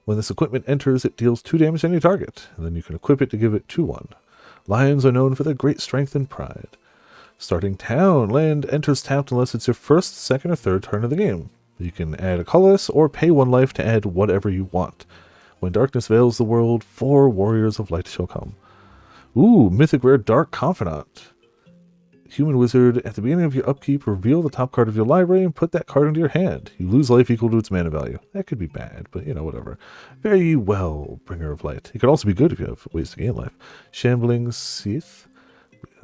When this equipment enters, it deals 2 damage to any target, and then you can equip it to give it 2/1. Lions are known for their great strength and pride. Starting town. Land enters tapped unless it's your first, second, or third turn of the game. You can add a colorless or pay 1 life to add whatever you want. When darkness veils the world, 4 warriors of light shall come. Ooh, mythic rare Dark Confidant. Human wizard, at the beginning of your upkeep, reveal the top card of your library and put that card into your hand. You lose life equal to its mana value. That could be bad, but you know, whatever. Very well, bringer of light. It could also be good if you have ways to gain life. Shambling Seath.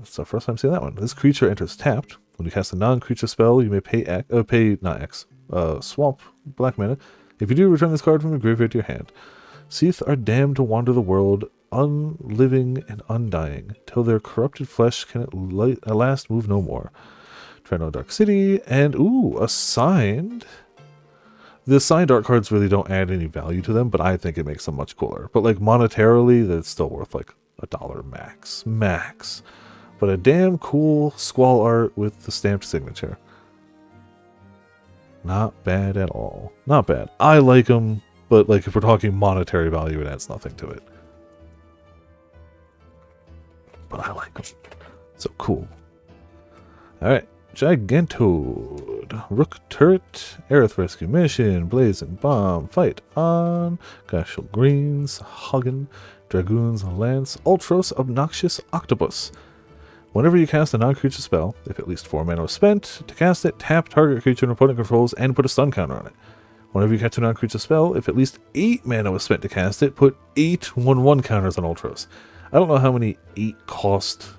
It's the first time seeing that one. This creature enters tapped. When you cast a non-creature spell, you may swamp black mana. If you do, return this card from your graveyard to your hand. Seath are damned to wander the world, unliving and undying, till their corrupted flesh can at last move no more. Treno Dark City, and assigned. The assigned art cards really don't add any value to them, but I think it makes them much cooler. But like monetarily, that's still worth like $1 max. But a damn cool squall art with the stamped signature. Not bad at all. Not bad. I like them, but like if we're talking monetary value, it adds nothing to it. But I like them. So cool. Alright. Gigantode. Rook turret. Aerith rescue mission. Blazing bomb. Fight on. Geishel greens. Hagen. Dragoons. Lance. Ultros. Obnoxious octopus. Whenever you cast a non-creature spell, if at least 4 mana was spent, to cast it, tap target creature and opponent controls and put a stun counter on it. Whenever you catch a non-creature spell, if at least 8 mana was spent to cast it, put 8 1/1 counters on Ultros. I don't know how many 8 cost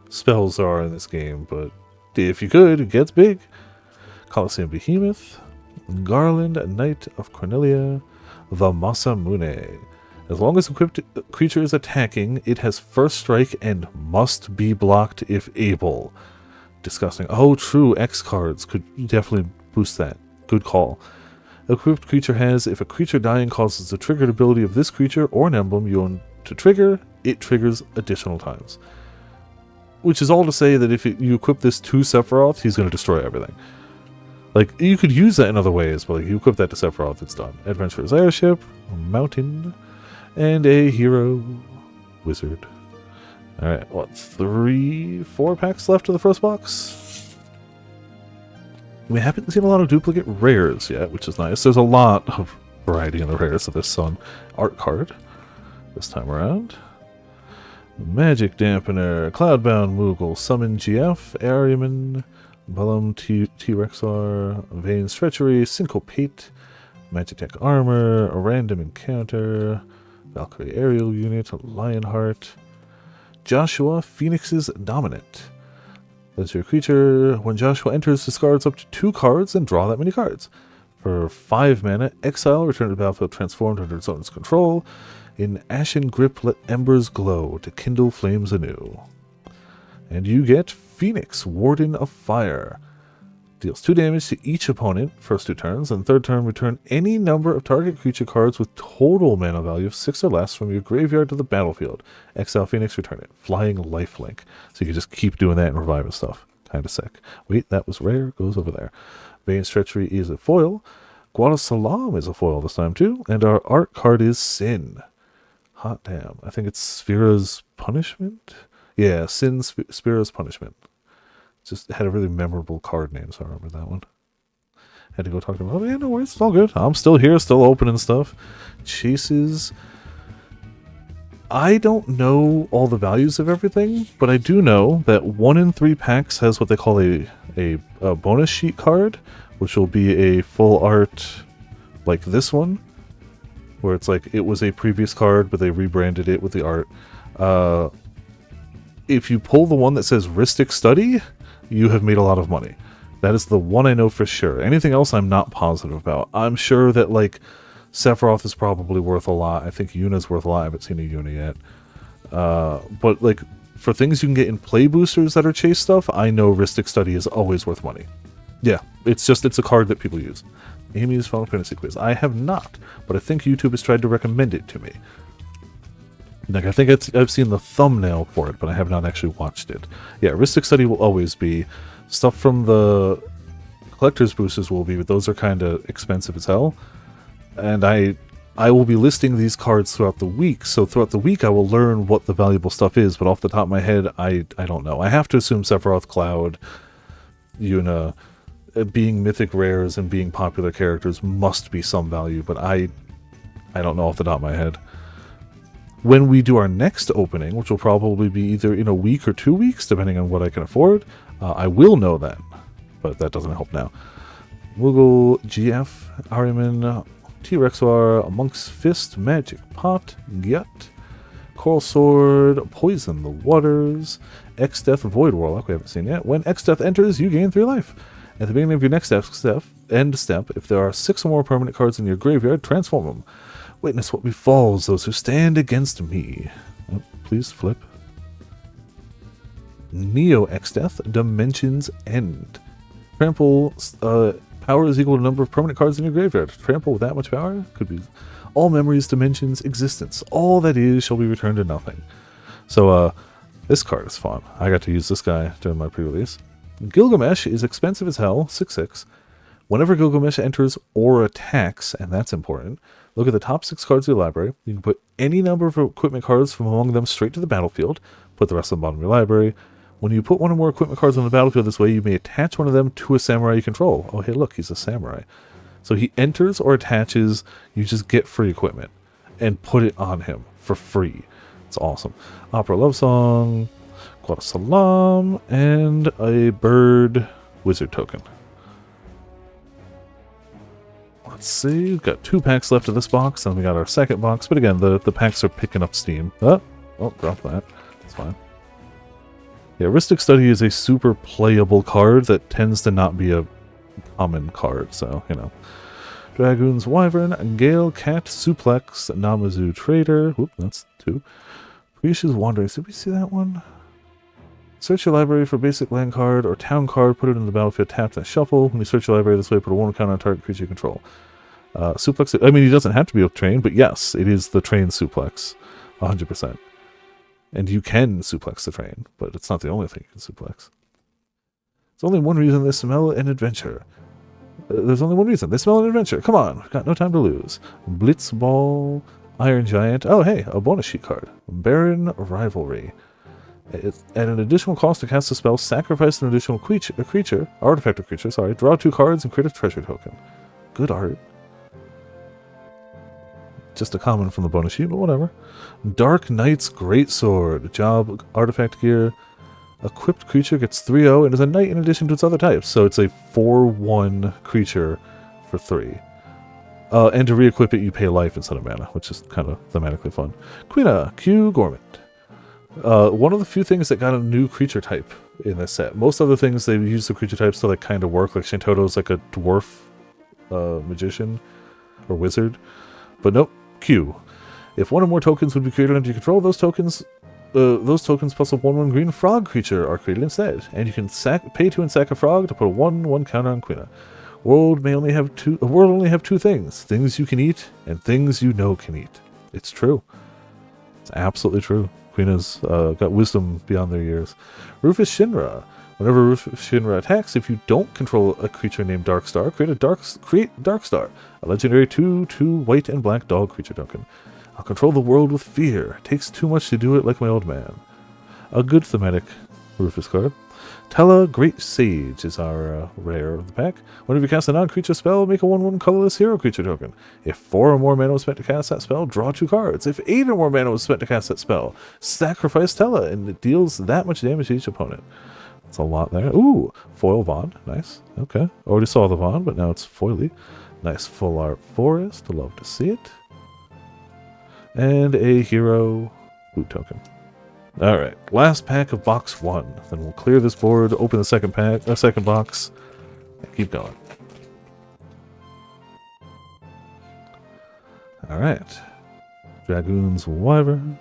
spells there are in this game, but if you could, it gets big. Colosseum Behemoth, Garland, Knight of Cornelia, the Masamune. As long as equipped creature is attacking, it has first strike and must be blocked if able. Disgusting. Oh, true. X cards could definitely boost that. Good call. Equipped creature has, if a creature dying causes the triggered ability of this creature or an emblem you own to trigger, it triggers additional times. Which is all to say that if you equip this to Sephiroth, he's going to destroy everything. Like, you could use that in other ways, but like, you equip that to Sephiroth, it's done. Adventurer's Airship, Mountain, and a Hero Wizard. Alright, 3-4 packs left of the first box? We haven't seen a lot of duplicate rares yet, which is nice. There's a lot of variety in the rares of this Sun art card this time around. Magic Dampener, Cloudbound Moogle, Summon GF, Ariaman, Bellum T-Rexar, Vane's Treachery, Syncopate, Magic Tech Armor, a Random Encounter, Valkyrie Aerial Unit, Lionheart, Joshua, Phoenix's Dominant. That's your creature. When Joshua enters, discards up to 2 cards and draw that many cards. For 5 mana, exile, return to the battlefield transformed under its owner's control. In Ashen Grip, let embers glow to kindle flames anew. And you get Phoenix, Warden of Fire. Deals 2 damage to each opponent, first 2 turns, and third turn return any number of target creature cards with total mana value of 6 or less from your graveyard to the battlefield. Exile Phoenix, return it. Flying Lifelink. So you can just keep doing that and reviving stuff. Kinda sick. Wait, that was rare. Goes over there. Vane's Treachery is a foil. Salam is a foil this time too. And our art card is Sin. Hot damn. I think it's Sphera's Punishment? Yeah, Sin Sphera's Punishment. Just had a really memorable card name, so I remember that one. Had to go talk to him. Oh, yeah, no worries. It's all good. I'm still here, still opening stuff. Chases. I don't know all the values of everything, but I do know that 1 in 3 packs has what they call a bonus sheet card, which will be a full art like this one, where it's like it was a previous card, but they rebranded it with the art. If you pull the one that says Ristic Study, you have made a lot of money. That is the one I know for sure. Anything else I'm not positive about. I'm sure that like Sephiroth is probably worth a lot. I think Yuna's worth a lot. I haven't seen a Yuna yet. But like for things you can get in play boosters that are chase stuff, I know Ristic Study is always worth money. Yeah, it's a card that people use. Amy's Final Fantasy quiz. I have not, but I think YouTube has tried to recommend it to me. Like, I think I've seen the thumbnail for it, but I have not actually watched it. Yeah, Ristic Study will always be. Stuff from the collector's boosters will be, but those are kind of expensive as hell. And I will be listing these cards throughout the week, so throughout the week I will learn what the valuable stuff is, but off the top of my head, I don't know. I have to assume Sephiroth, Cloud, Yuna, being mythic rares and being popular characters must be some value, but I don't know off the top of my head. When we do our next opening, which will probably be either in a week or 2 weeks, depending on what I can afford, I will know then, but that doesn't help now. Woogle, GF, Ariman, T-Rexwar, Monk's Fist, Magic Pot, Gyat, Coral Sword, Poison the Waters, X-Death, Void Warlock, we haven't seen yet. When X-Death enters, you gain 3 life. At the beginning of your next end step, if there are 6 or more permanent cards in your graveyard, transform them. Witness what befalls those who stand against me. Oh, please flip. Neo X-Death, Dimensions End. Trample, power is equal to the number of permanent cards in your graveyard. Trample with that much power? Could be all memories, dimensions, existence. All that is shall be returned to nothing. So, this card is fun. I got to use this guy during my pre-release. Gilgamesh is expensive as hell, 6/6. Whenever Gilgamesh enters or attacks, and that's important, look at the top 6 cards of your library. You can put any number of equipment cards from among them straight to the battlefield. Put the rest on the bottom of your library. When you put one or more equipment cards on the battlefield this way, you may attach one of them to a samurai you control. Oh, hey, look, he's a samurai. So he enters or attaches, you just get free equipment and put it on him for free. It's awesome. Opera Love Song, Quad Salam, and a bird wizard token. Let's see, we've got 2 packs left of this box, and we got our second box, but again, the packs are picking up steam. Oh, drop that. That's fine. Yeah, Ristic Study is a super playable card that tends to not be a common card, so, you know. Dragoon's Wyvern, Gale, Cat, Suplex, Namazu Trader. Whoop, that's 2. Prisha's Wandering. Did we see that one? Search your library for basic land card or town card, put it in the battlefield, tap, and shuffle. When you search your library this way, put a 1 counter on target creature you control. Suplex, I mean, he doesn't have to be trained, but yes, it is the train suplex. 100%. And you can suplex the train, but it's not the only thing you can suplex. There's only one reason they smell an adventure. There's only one reason. They smell an adventure. Come on, we've got no time to lose. Blitzball, Iron Giant. Oh, hey, a bonus sheet card. Baron Rivalry. At an additional cost to cast a spell, sacrifice an additional creature, artifact or creature, sorry, draw 2 cards and create a treasure token. Good art. Just a common from the bonus sheet, but whatever. Dark Knight's Greatsword. Job, artifact gear. Equipped creature gets 3/0 and is a knight in addition to its other types. So it's a 4/1 creature for 3. And to re-equip it, you pay life instead of mana, which is kind of thematically fun. Quina, Q Gormit. One of the few things that got a new creature type in this set. Most other things, they use the creature types to like kind of work. Like Shantoto's like a dwarf magician or wizard. But nope, Q. If 1 or more tokens would be created under your control, those tokens plus a 1/1 green frog creature are created instead. And you can pay 2 and sack a frog to put a 1/1 counter on Quina. A world only have 2 things. Things you can eat and things you know can eat. It's true. It's absolutely true. Quina's got wisdom beyond their years. Rufus Shinra. Whenever Rufus Shinra attacks, if you don't control a creature named Darkstar, create Darkstar, a legendary 2/2 white and black dog creature token. I'll control the world with fear. It takes too much to do it like my old man. A good thematic Rufus card. Tella, Great Sage is our rare of the pack. Whenever you cast a non-creature spell, make a 1/1 colorless hero creature token. If 4 or more mana was spent to cast that spell, draw 2 cards. If 8 or more mana was spent to cast that spell, sacrifice Tella, and it deals that much damage to each opponent. That's a lot there. Ooh, foil Vaughn. Nice. Okay. Already saw the Vaughn, but now it's foily. Nice full art forest. Love to see it. And a hero food token. Alright, last pack of box 1. Then we'll clear this board, open the second pack, second box, and keep going. Alright. Dragoon's Wyvern,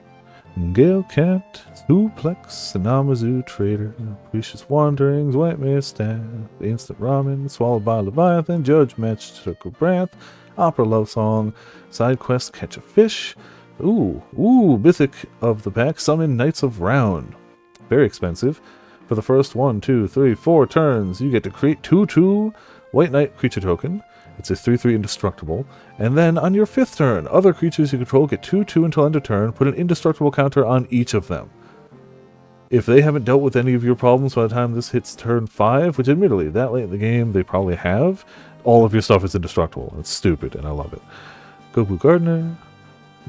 Gale Cat, Suplex, Namazu Trader, Precious Wanderings, White Mare Staff, Instant Ramen, Swallowed by Leviathan, Judge Match, Took a Breath, Opera Love Song, Side Quest Catch a Fish, Mythic of the pack, Summon Knights of Round. Very expensive. For the first 1, 2, 3, 4 turns, you get to create 2/2 White Knight creature token. It's a 3/3 indestructible. And then on your 5th turn, other creatures you control get 2/2 until end of turn. Put an indestructible counter on each of them. If they haven't dealt with any of your problems by the time this hits turn 5, which admittedly, that late in the game, they probably have, all of your stuff is indestructible. It's stupid, and I love it. Gobu Gardener,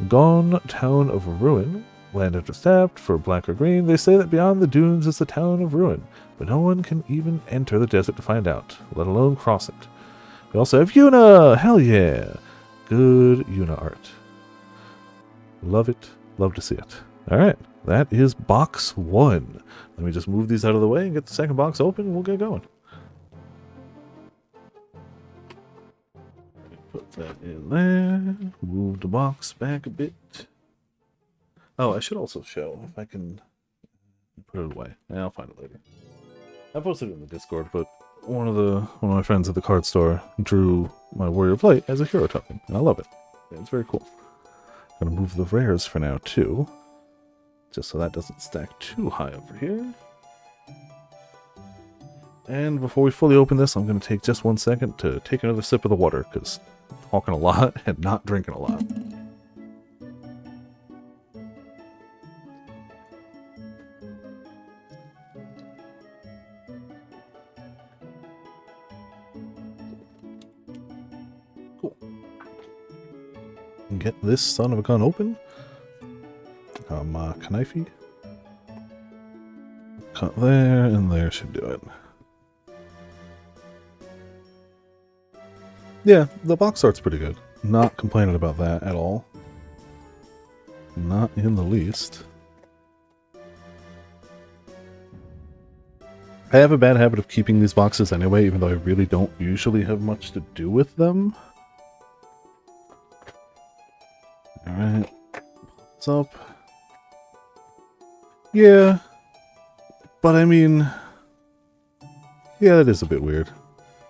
Gone Town of Ruin, land after tapped for black or green. They say that beyond the dunes is the Town of Ruin, but no one can even enter the desert to find out, let alone cross it. We also have Yuna! Hell yeah! Good Yuna art. Love it. Love to see it. Alright, that is box 1. Let me just move these out of the way and get the second box open and we'll get going. Put that in there. Move the box back a bit. Oh, I should also show if I can put it away. Yeah, I'll find it later. I posted it in the Discord, but one of my friends at the card store drew my warrior plate as a hero token, and I love it. It's very cool. I'm gonna move the rares for now too, just so that doesn't stack too high over here. And before we fully open this, I'm gonna take just 1 second to take another sip of the water, because I'm talking a lot and not drinking a lot. Get this son of a gun open. Knife. Cut there, and there should do it. Yeah, the box art's pretty good. Not complaining about that at all. Not in the least. I have a bad habit of keeping these boxes anyway, even though I really don't usually have much to do with them. Alright, what's up? Yeah, but I mean, yeah, that is a bit weird.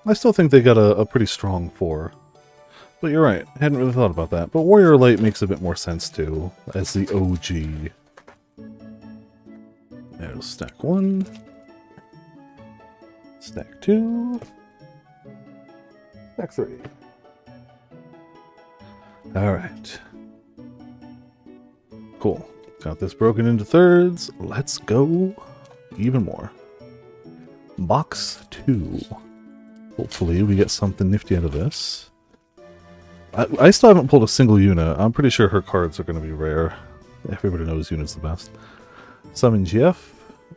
I still think they got a pretty strong 4. But you're right, I hadn't really thought about that. But Warrior Light makes a bit more sense too, as the OG. There's stack 1. Stack 2. Stack 3. Alright. Cool. Got this broken into thirds. Let's go even more. Box 2. Hopefully we get something nifty out of this. I still haven't pulled a single Yuna. I'm pretty sure her cards are going to be rare. Everybody knows Yuna's the best. Summon GF,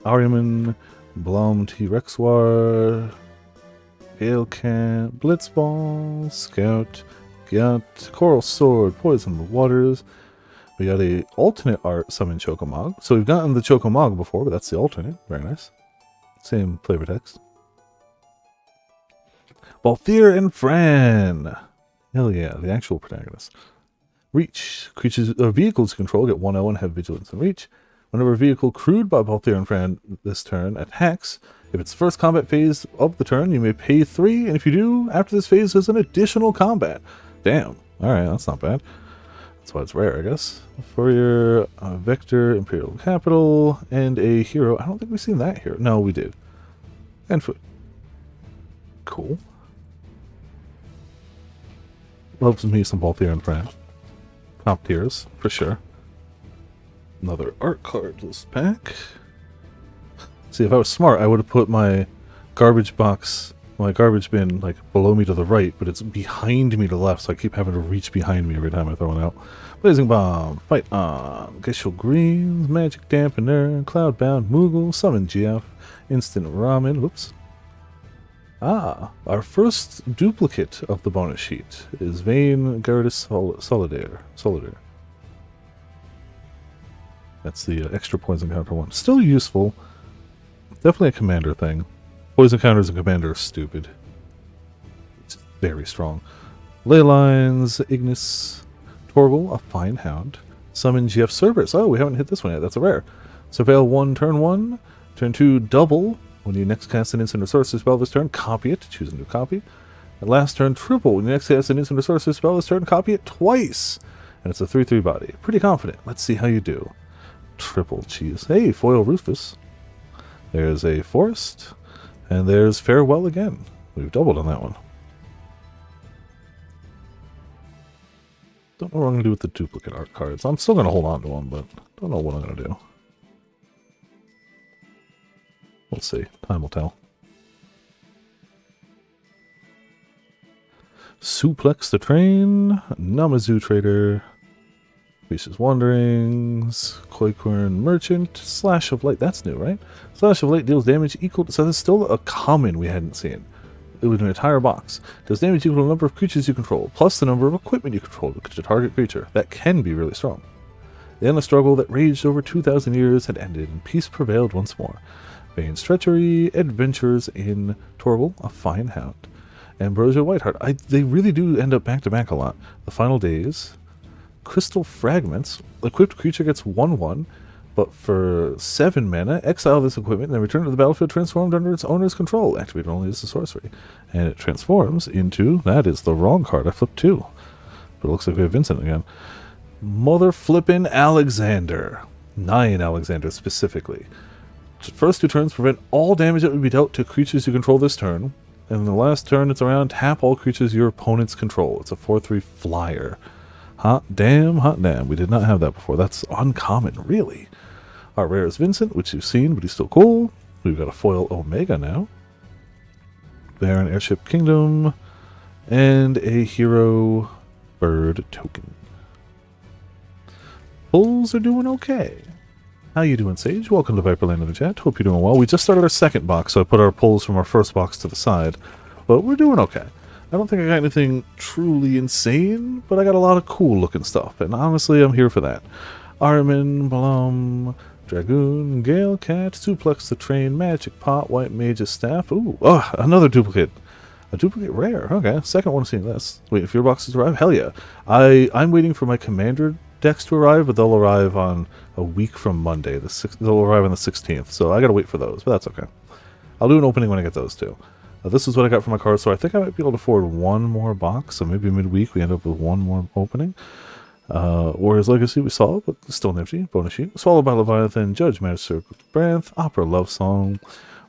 Ariaman, Blom T-Rexwar, Gale Cat, Blitzball, Scout, got Coral Sword, Poison the Waters. We got a alternate art summon Chocomog. So we've gotten the Chocomog before, but that's the alternate. Very nice. Same flavor text. Balthier and Fran. Hell yeah, the actual protagonist. Reach. Creatures vehicles you control get 1/0 and have vigilance and reach. Whenever a vehicle crewed by Balthier and Fran this turn attacks, if it's first combat phase of the turn, you may pay 3, and if you do, after this phase, there's an additional combat. Damn. Alright, that's not bad. That's why it's rare, I guess. For your Vector, Imperial Capital, and a hero. I don't think we've seen that here. No, we did. And food. Cool. Loves me some Balthier and Fran. Top tiers, for sure. Another art card list pack. See, if I was smart, I would have put my garbage box, my garbage bin, like below me to the right, but it's behind me to the left, so I keep having to reach behind me every time I throw one out. Blazing Bomb, Fight On, Glacial Greens, Magic Dampener, Cloudbound Moogle, Summon GF, Instant Ramen, whoops. Ah, our first duplicate of the bonus sheet is Vayne Garrus Solidaire. That's the extra poison counter one. Still useful. Definitely a commander thing. Poison counters and commander are stupid. It's very strong. Ley Lines, Ignis, Torgal, a Fine Hound. Summon GF Cerberus. Oh, we haven't hit this one yet. That's a rare. Surveil 1, turn 1. Turn 2, double. When you next cast an instant or sorcery spell this turn, copy it. Choose a new copy. And last turn, triple. When you next cast an instant or sorcery spell this turn, copy it twice. And it's a 3/3 body. Pretty confident. Let's see how you do. Triple cheese. Hey, foil Rufus. There's a forest. And there's Farewell again. We've doubled on that one. Don't know what I'm going to do with the duplicate art cards. I'm still going to hold on to them, but don't know what I'm going to do. We'll see. Time will tell. Suplex the Train. Namazu Trader. Beast's Wanderings. Koikurn Merchant. Slash of Light. That's new, right? Slash of Light deals damage equal to... So there's still a common we hadn't seen. It was an entire box. Does damage equal to the number of creatures you control, plus the number of equipment you control to target creature. That can be really strong. The endless struggle that raged over 2,000 years had ended, and peace prevailed once more. Vayne's Treachery, Adventures in Torgal, a Fine Hound. Ambrosia Whiteheart. They really do end up back-to-back a lot. The Final Days. Crystal Fragments. Equipped creature gets 1/1, but for 7 mana, exile this equipment and then return to the battlefield transformed under its owner's control. Activate only as a sorcery. And it transforms into... That is the wrong card. I flipped 2. But it looks like we have Vincent again. Mother Flippin' Alexander. 9 Alexander specifically. First 2 turns prevent all damage that would be dealt to creatures you control this turn. And the last turn it's around, tap all creatures your opponents control. It's a 4/3 flyer. Hot damn, hot damn. We did not have that before. That's uncommon, really. Our rare is Vincent, which you've seen, but he's still cool. We've got a foil Omega now. Baron Airship Kingdom. And a Hero Bird token. Bulls are doing okay. How you doing, Sage? Welcome to Viperland in the chat. Hope you're doing well. We just started our second box, so I put our pulls from our first box to the side. But we're doing okay. I don't think I got anything truly insane, but I got a lot of cool looking stuff, and honestly, I'm here for that. Armin, Blum, Dragoon, Gale Cat, Suplex the Train, Magic Pot, White Mage's Staff. Ooh, oh, another duplicate. A duplicate rare. Okay, second one seeing this. Wait, if your boxes arrive? Hell yeah. I'm waiting for my commander decks to arrive, but they'll arrive on a week from Monday. They'll arrive on the 16th, so I gotta wait for those, but that's okay. I'll do an opening when I get those too. This is what I got for my card, so I think I might be able to afford one more box, so maybe midweek we end up with one more opening. Warriors Legacy we saw, but still nifty. Bonus sheet. Swallowed by Leviathan, Judge Master Branth, Opera Love Song,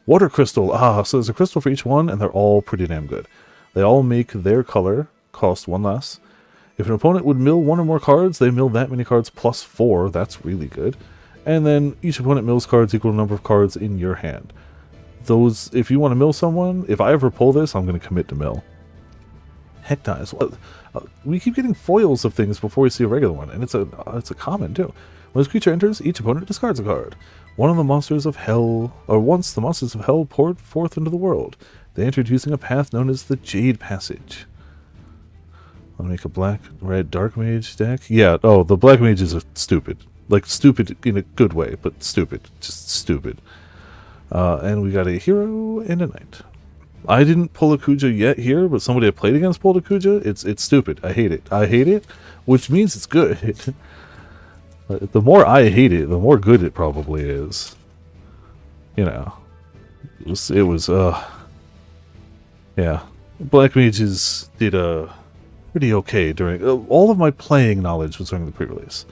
Water Crystal. So there's a crystal for each one, and they're all pretty damn good. They all make their color cost 1 less. If an opponent would mill 1 or more cards, they mill that many cards plus 4. That's really good. And then each opponent mills cards equal to the number of cards in your hand. Those, if you want to mill someone, if I ever pull this, I'm going to commit to mill. Heck dies. We keep getting foils of things before we see a regular one, and it's a common too. When this creature enters, each opponent discards a card. Once the monsters of hell poured forth into the world, they entered using a path known as the Jade Passage. I'll make a black, red, dark mage deck. Yeah, the black mages are stupid. Like, stupid in a good way, but stupid. Just stupid. And we got a hero and a knight. I didn't pull a Kuja yet here, but somebody I played against pulled a Kuja. It's stupid. I hate it. I hate it, which means it's good. The more I hate it, the more good it probably is. You know. It was yeah. Black Mages did pretty okay during... all of my playing knowledge was during the pre-release.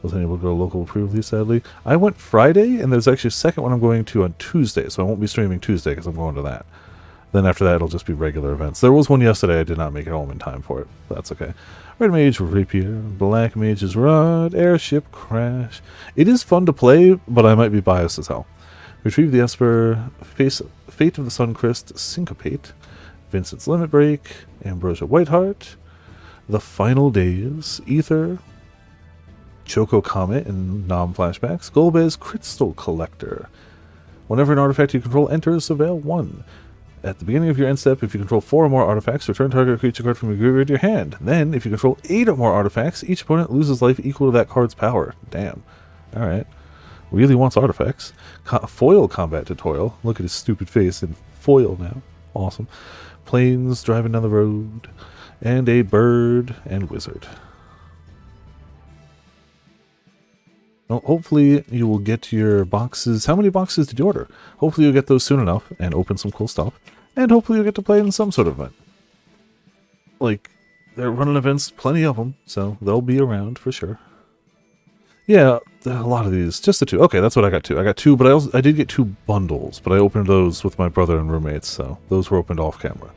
Wasn't able to go local pre-release, sadly. I went Friday, and there's actually a second one I'm going to on Tuesday, so I won't be streaming Tuesday because I'm going to that. Then after that, it'll just be regular events. There was one yesterday, I did not make it home in time for it. But that's okay. Red Mage, Rapier, Black Mage's Rod, Airship, Crash. It is fun to play, but I might be biased as hell. Retrieve the Esper, Fate of the Suncrest, Syncopate, Vincent's Limit Break, Ambrosia Whiteheart, The Final Days, Ether, Choco Comet and Nom Flashbacks, Golbez Crystal Collector. Whenever an artifact you control enters, surveil 1. At the beginning of your end step, if you control 4 or more artifacts, return target creature card from your graveyard to your hand. Then, if you control 8 or more artifacts, each opponent loses life equal to that card's power. Damn. Alright. Really wants artifacts. Foil combat tutorial. Look at his stupid face in foil now. Awesome. Planes driving down the road. And a bird and wizard. Well, hopefully you will get your boxes. How many boxes did you order? Hopefully you'll get those soon enough and open some cool stuff. And hopefully you'll get to play in some sort of event. Like, they're running events, plenty of them, so they'll be around for sure. Yeah, a lot of these. Just the 2. Okay, that's what I got 2. I got 2, but I did get 2 bundles, but I opened those with my brother and roommates, so those were opened off camera.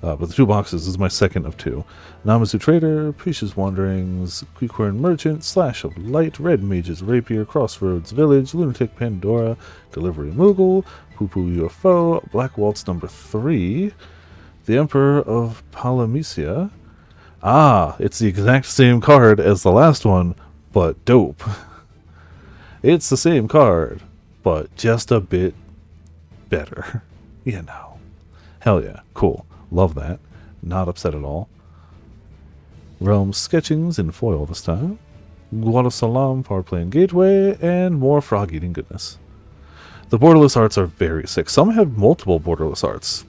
But the 2 boxes is my second of 2. Namazu Trader, Precious Wanderings, Queequern Merchant, Slash of Light, Red Mage's Rapier, Crossroads Village, Lunatic Pandora, Delivery Moogle, Poo Poo UFO, Black Waltz number 3, The Emperor of Palamisia. Ah, it's the exact same card as the last one, but dope. It's the same card, but just a bit better. You know. Hell yeah, cool. Love that. Not upset at all. Realm Sketchings in foil this time. Guadasalam Power Play and Gateway, and more frog eating goodness. The borderless arts are very sick. Some have multiple borderless arts.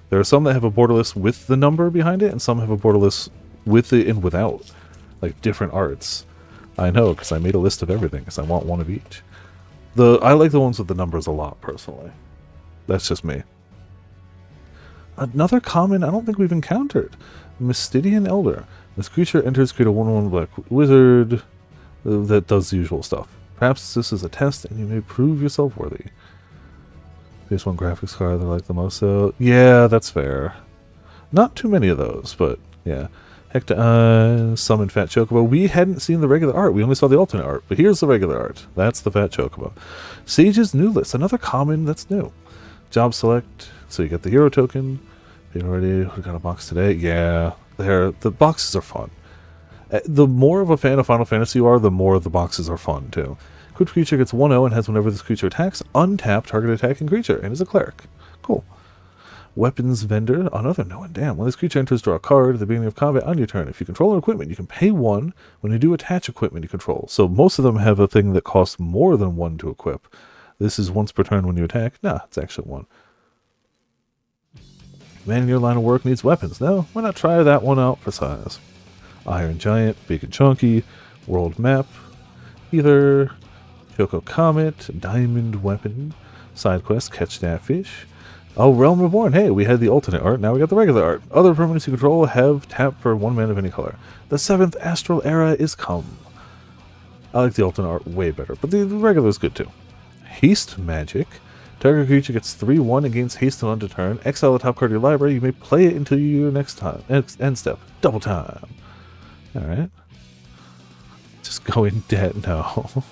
There are some that have a borderless with the number behind it, and some have a borderless with it and without. Like different arts. I know, because I made a list of everything, because I want one of each. I like the ones with the numbers a lot, personally. That's just me. Another common I don't think we've encountered. Mystidian Elder. This creature enters, create a 1/1 black wizard that does the usual stuff. Perhaps this is a test and you may prove yourself worthy. There's one graphics card that I like the most, so yeah, that's fair. Not too many of those, but yeah. Hector, Summon Fat Chocobo. We hadn't seen the regular art. We only saw the alternate art, but here's the regular art. That's the Fat Chocobo. Sage's New List. Another common that's new. Job Select. So you get the hero token. You already got a box today. Yeah, the boxes are fun. The more of a fan of Final Fantasy you are, the more the boxes are fun too. Equipped creature gets 1/0 and has whenever this creature attacks, untap target attacking creature and is a cleric. Cool. Weapons Vendor. Another no one. Damn. When this creature enters, draw a card at the beginning of combat on your turn. If you control an equipment, you can pay 1 when you do attach equipment you control. So most of them have a thing that costs more than 1 to equip. This is once per turn when you attack. Nah, it's actually 1. Man in your line of work needs weapons. No, why not try that one out for size? Iron Giant, Big and Chunky, World Map, either Kyoko Comet, Diamond Weapon, Side Quest, Catch That Fish. Oh, Realm Reborn. Hey, we had the alternate art, now we got the regular art. Other permanents you control have tap for 1 mana of any color. The 7th Astral Era is come. I like the alternate art way better, but the regular is good too. Haste Magic. Target creature gets 3/1 against haste on end of turn. Exile the top card of your library. You may play it until your next end step. Double time. Alright. Just go in debt now.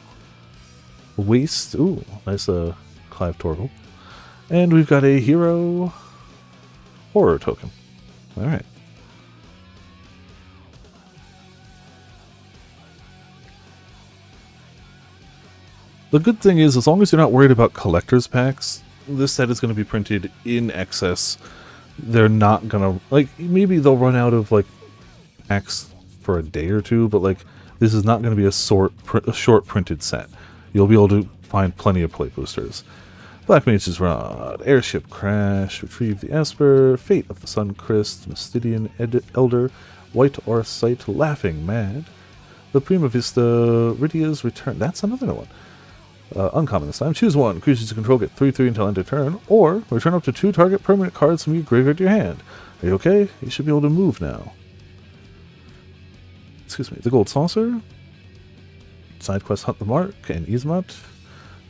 Waste. Ooh, nice Clive Torval. And we've got a hero horror token. Alright. The good thing is, as long as you're not worried about collector's packs, this set is going to be printed in excess. They're not going to, like, maybe they'll run out of, like, packs for a day or two, but, like, this is not going to be a short printed set. You'll be able to find plenty of play boosters. Black Mage's Rod, Airship Crash, Retrieve the Esper, Fate of the Suncrist, Mystidian Elder, White Orsight, Laughing Mad, the Prima Vista, Rydia's Return. That's another one. Uncommon this time. Choose one. Creatures you control get 3/3 until end of turn, or return up to 2 target permanent cards from your graveyard to your hand. Are you okay? You should be able to move now. Excuse me. The Gold Saucer. Side quest Hunt the Mark and Izmat.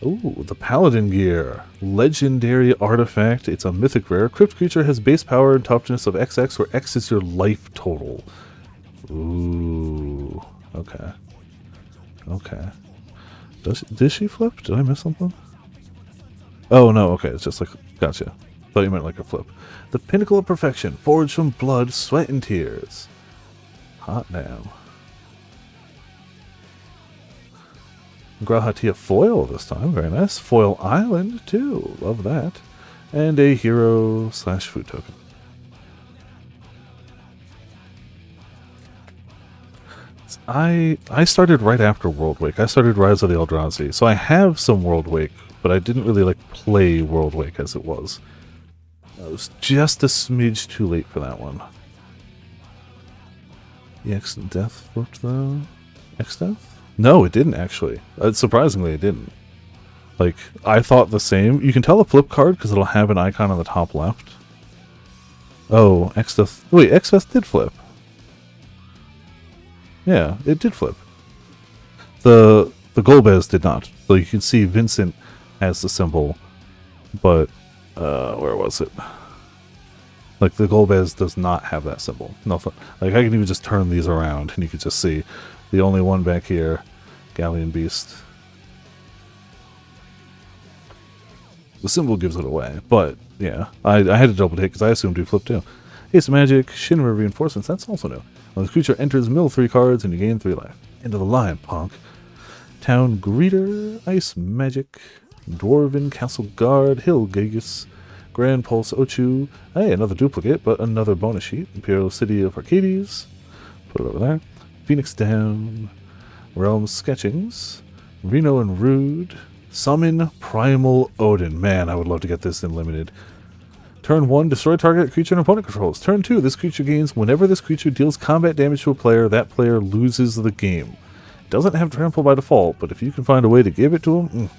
Ooh, the Paladin Gear. Legendary artifact. It's a mythic rare. Crypt creature has base power and toughness of XX, where X is your life total. Ooh. Okay. Okay. Did she flip? Did I miss something? Oh, no, okay, it's just like, gotcha. Thought you meant like a flip. The Pinnacle of Perfection, forged from blood, sweat, and tears. Hot damn. Grahatia foil this time, very nice. Foil Island, too, love that. and a hero / food token. I started right after World Wake. I started Rise of the Eldrazi, so I have some World Wake, but I didn't really like play World Wake as it was. I was just a smidge too late for that one. EX Death flipped though? X Death? No, it didn't actually. Surprisingly, it didn't. Like, I thought the same. You can tell a flip card because it'll have an icon on the top left. Oh, X Death. Wait, X Death did flip. Yeah, it did flip. The Golbez did not. So you can see Vincent has the symbol, but where was it? Like the Golbez does not have that symbol. Nothing. Like I can even just turn these around and you can just see the only one back here, Galleon Beast. The symbol gives it away, but yeah, I had to double take because I assumed we flipped too. Ace Magic, Shinra Reinforcements, that's also new. When the creature enters, mill 3 cards and you gain 3 life. Into the line, punk. Town Greeter, Ice Magic, Dwarven Castle Guard, Hill Gigas, Grand Pulse Ochu. Hey, another duplicate, but another bonus sheet. Imperial City of Arcades. Put it over there. Phoenix Down, Realm Sketchings, Reno and Rude, Summon Primal Odin. Man, I would love to get this in limited. Turn 1, destroy target creature and opponent controls. Turn 2, this creature gains whenever this creature deals combat damage to a player, that player loses the game. It doesn't have trample by default, but if you can find a way to give it to him,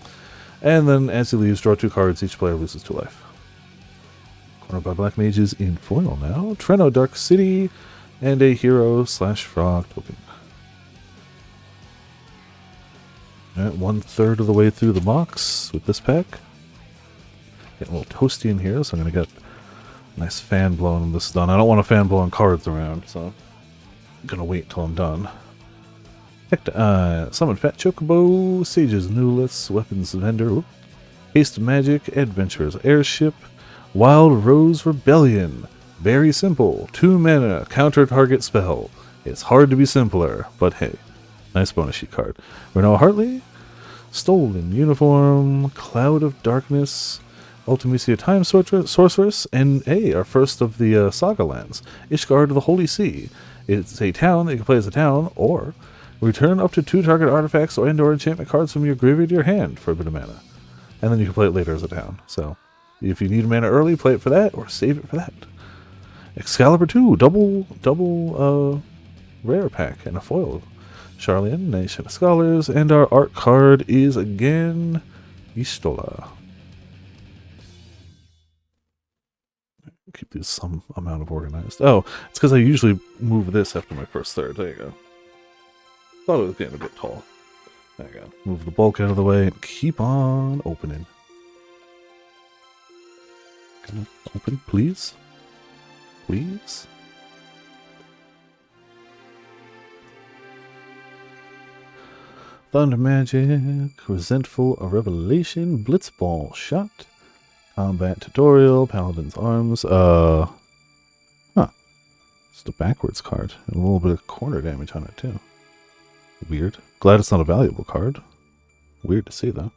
And then as he leaves, draw 2 cards, each player loses 2 life. Cornered by Black Mages in foil now. Treno Dark City, and a hero / frog token. Alright, 1/3 of the way through the box with this pack. Getting a little toasty in here, so I'm going to get a nice fan blowing when this is done. I don't want a fan blowing cards around, so I'm going to wait till I'm done. Summon Fat Chocobo, Sage's Newless, Weapons Vendor, Haste Magic, Adventurer's Airship, Wild Rose Rebellion. Very simple. 2 mana, counter target spell. It's hard to be simpler, but hey. Nice bonus sheet card. Renault Hartley, Stolen Uniform, Cloud of Darkness, Ultimacia Time Sorceress, and hey, our first of the Saga lands, Ishgard of the Holy Sea. It's a town that you can play as a town, or return up to 2 target artifacts or enchantment cards from your graveyard to your hand for a bit of mana. And then you can play it later as a town. So, if you need mana early, play it for that, or save it for that. Excalibur 2, double rare pack, and a foil. Charlian, Nation of Scholars, and our art card is again Istola. Keep these some amount of organized. Oh, it's because I usually move this after my first third. There you go. Thought it was getting a bit tall. There you go. Move the bulk out of the way and keep on opening. Can I open, please? Please? Thunder Magic, Resentful, a Revelation, Blitzball Shot, Combat Tutorial, Paladin's Arms, It's the backwards card, and a little bit of corner damage on it too. Weird. Glad it's not a valuable card. Weird to see though.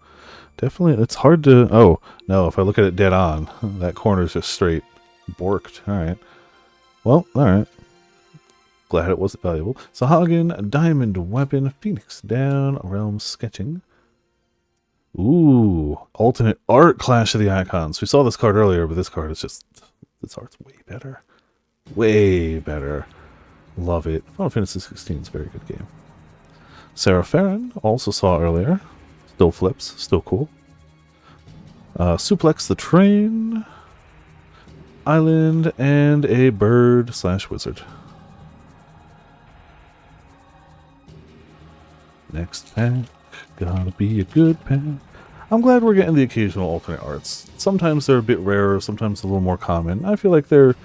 Definitely, it's hard to, oh, no, if I look at it dead on, that corner's just straight borked. Alright. Well, alright. Glad it wasn't valuable. Sahagin, Diamond Weapon, Phoenix Down, Realm Sketching. Ooh, alternate art, Clash of the Icons. We saw this card earlier, but this card is just, this art's way better. Way better. Love it. Final Fantasy 16 is a very good game. Sarah Farron, also saw earlier. Still flips, still cool. Suplex the Train, Island, and a bird / wizard. Next pack, gotta be a good pack. I'm glad we're getting the occasional alternate arts. Sometimes they're a bit rarer, sometimes a little more common. I feel like they're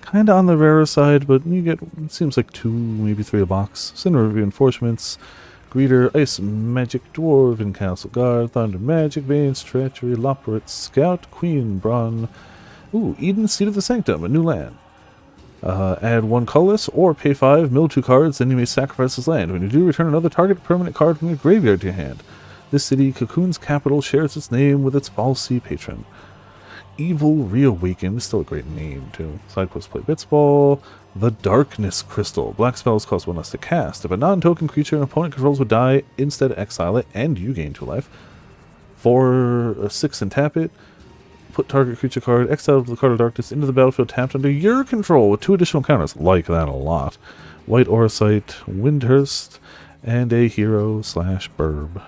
kind of on the rarer side, but you get, it seems like 2, maybe 3 a box. Cinder Reinforcements, Greeter, Ice Magic, Dwarven Castle Guard, Thunder Magic, Vane's Treachery, Loporrit Scout, Queen Brun. Ooh, Eden, Seat of the Sanctum, a new land. Add 1 colorless or pay 5, mill 2 cards, then you may sacrifice this land. When you do, return another target permanent card from your graveyard to your hand. This city, Cocoon's capital, shares its name with its Falsey patron. Evil Reawakened, still a great name too. Side quest play Blitzball. The Darkness Crystal. Black spells cost 1 less to cast. If a non-token creature an opponent controls would die, instead exile it, and you gain 2 life. 4, 6 and tap it. Put target creature card, exile the card of darkness into the battlefield tapped under your control with 2 additional counters. Like that a lot. White Auracite, Windhurst, and a hero / burb.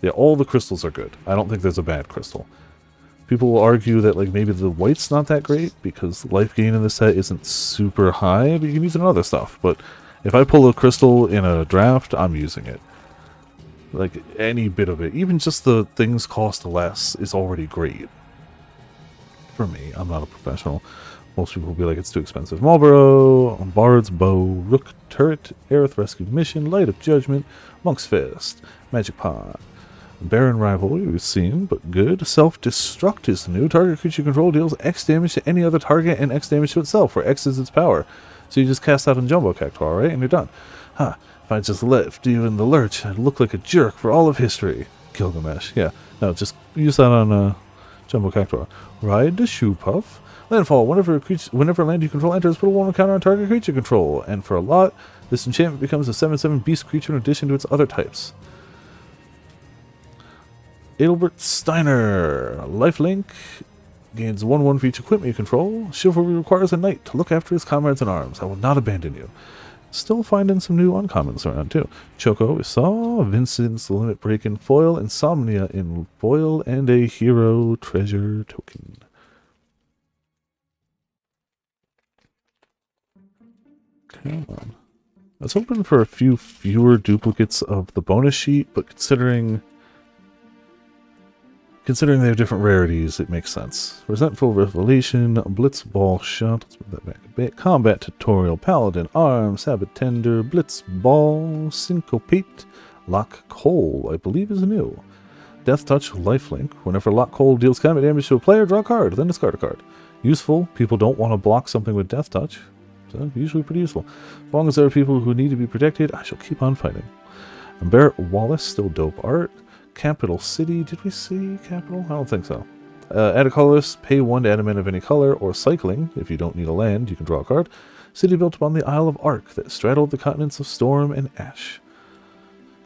Yeah, all the crystals are good. I don't think there's a bad crystal. People will argue that like maybe the white's not that great because life gain in the set isn't super high, but you can use it in other stuff. But if I pull a crystal in a draft, I'm using it. Like any bit of it. Even just the things cost less is already great. For me, I'm not a professional. Most people will be like, it's too expensive. Marlborough, Bard's Bow, Rook Turret, Aerith Rescue Mission, Light of Judgment, Monk's Fist, Magic Pond, Baron Rivalry, we've seen, but good. Self-Destruct is new. Target creature control deals X damage to any other target and X damage to itself, where X is its power. So you just cast out on Jumbo Cactuar, right? And you're done. Huh. If I just left you in the lurch, I'd look like a jerk for all of history. Gilgamesh. Yeah. No, just use that on Jumbo Cactuar. Ride the Shoe Puff. Landfall. Whenever land you control enters, put a 1/1 counter on target creature control. And for a lot, this enchantment becomes a 7/7 beast creature in addition to its other types. Adelbert Steiner. Lifelink. Gains 1/1 for each equipment you control. Chivalry requires a knight to look after his comrades in arms. I will not abandon you. Still finding some new uncommons around too. Choco we saw. Vincent's Limit Break in foil. Insomnia in foil. And a hero treasure token. Come on. I was hoping for a few fewer duplicates of the bonus sheet, but considering they have different rarities, it makes sense. Resentful Revelation, Blitzball Shot, let's move that back a bit. Combat Tutorial, Paladin Arm, Sabbath Tender, Blitzball, Syncopate, Lock Coal, I believe is new. Death Touch, Lifelink. Whenever Lock Coal deals combat damage to a player, draw a card, then discard a card. Useful. People don't want to block something with Death Touch, so usually pretty useful. As long as there are people who need to be protected, I shall keep on fighting. And Barrett Wallace, still dope art. Capital City, did we see Capital? I don't think so. Add a colorless, pay 1 to add a mana of any color, or cycling. If you don't need a land, you can draw a card. City built upon the Isle of Ark that straddled the continents of Storm and Ash.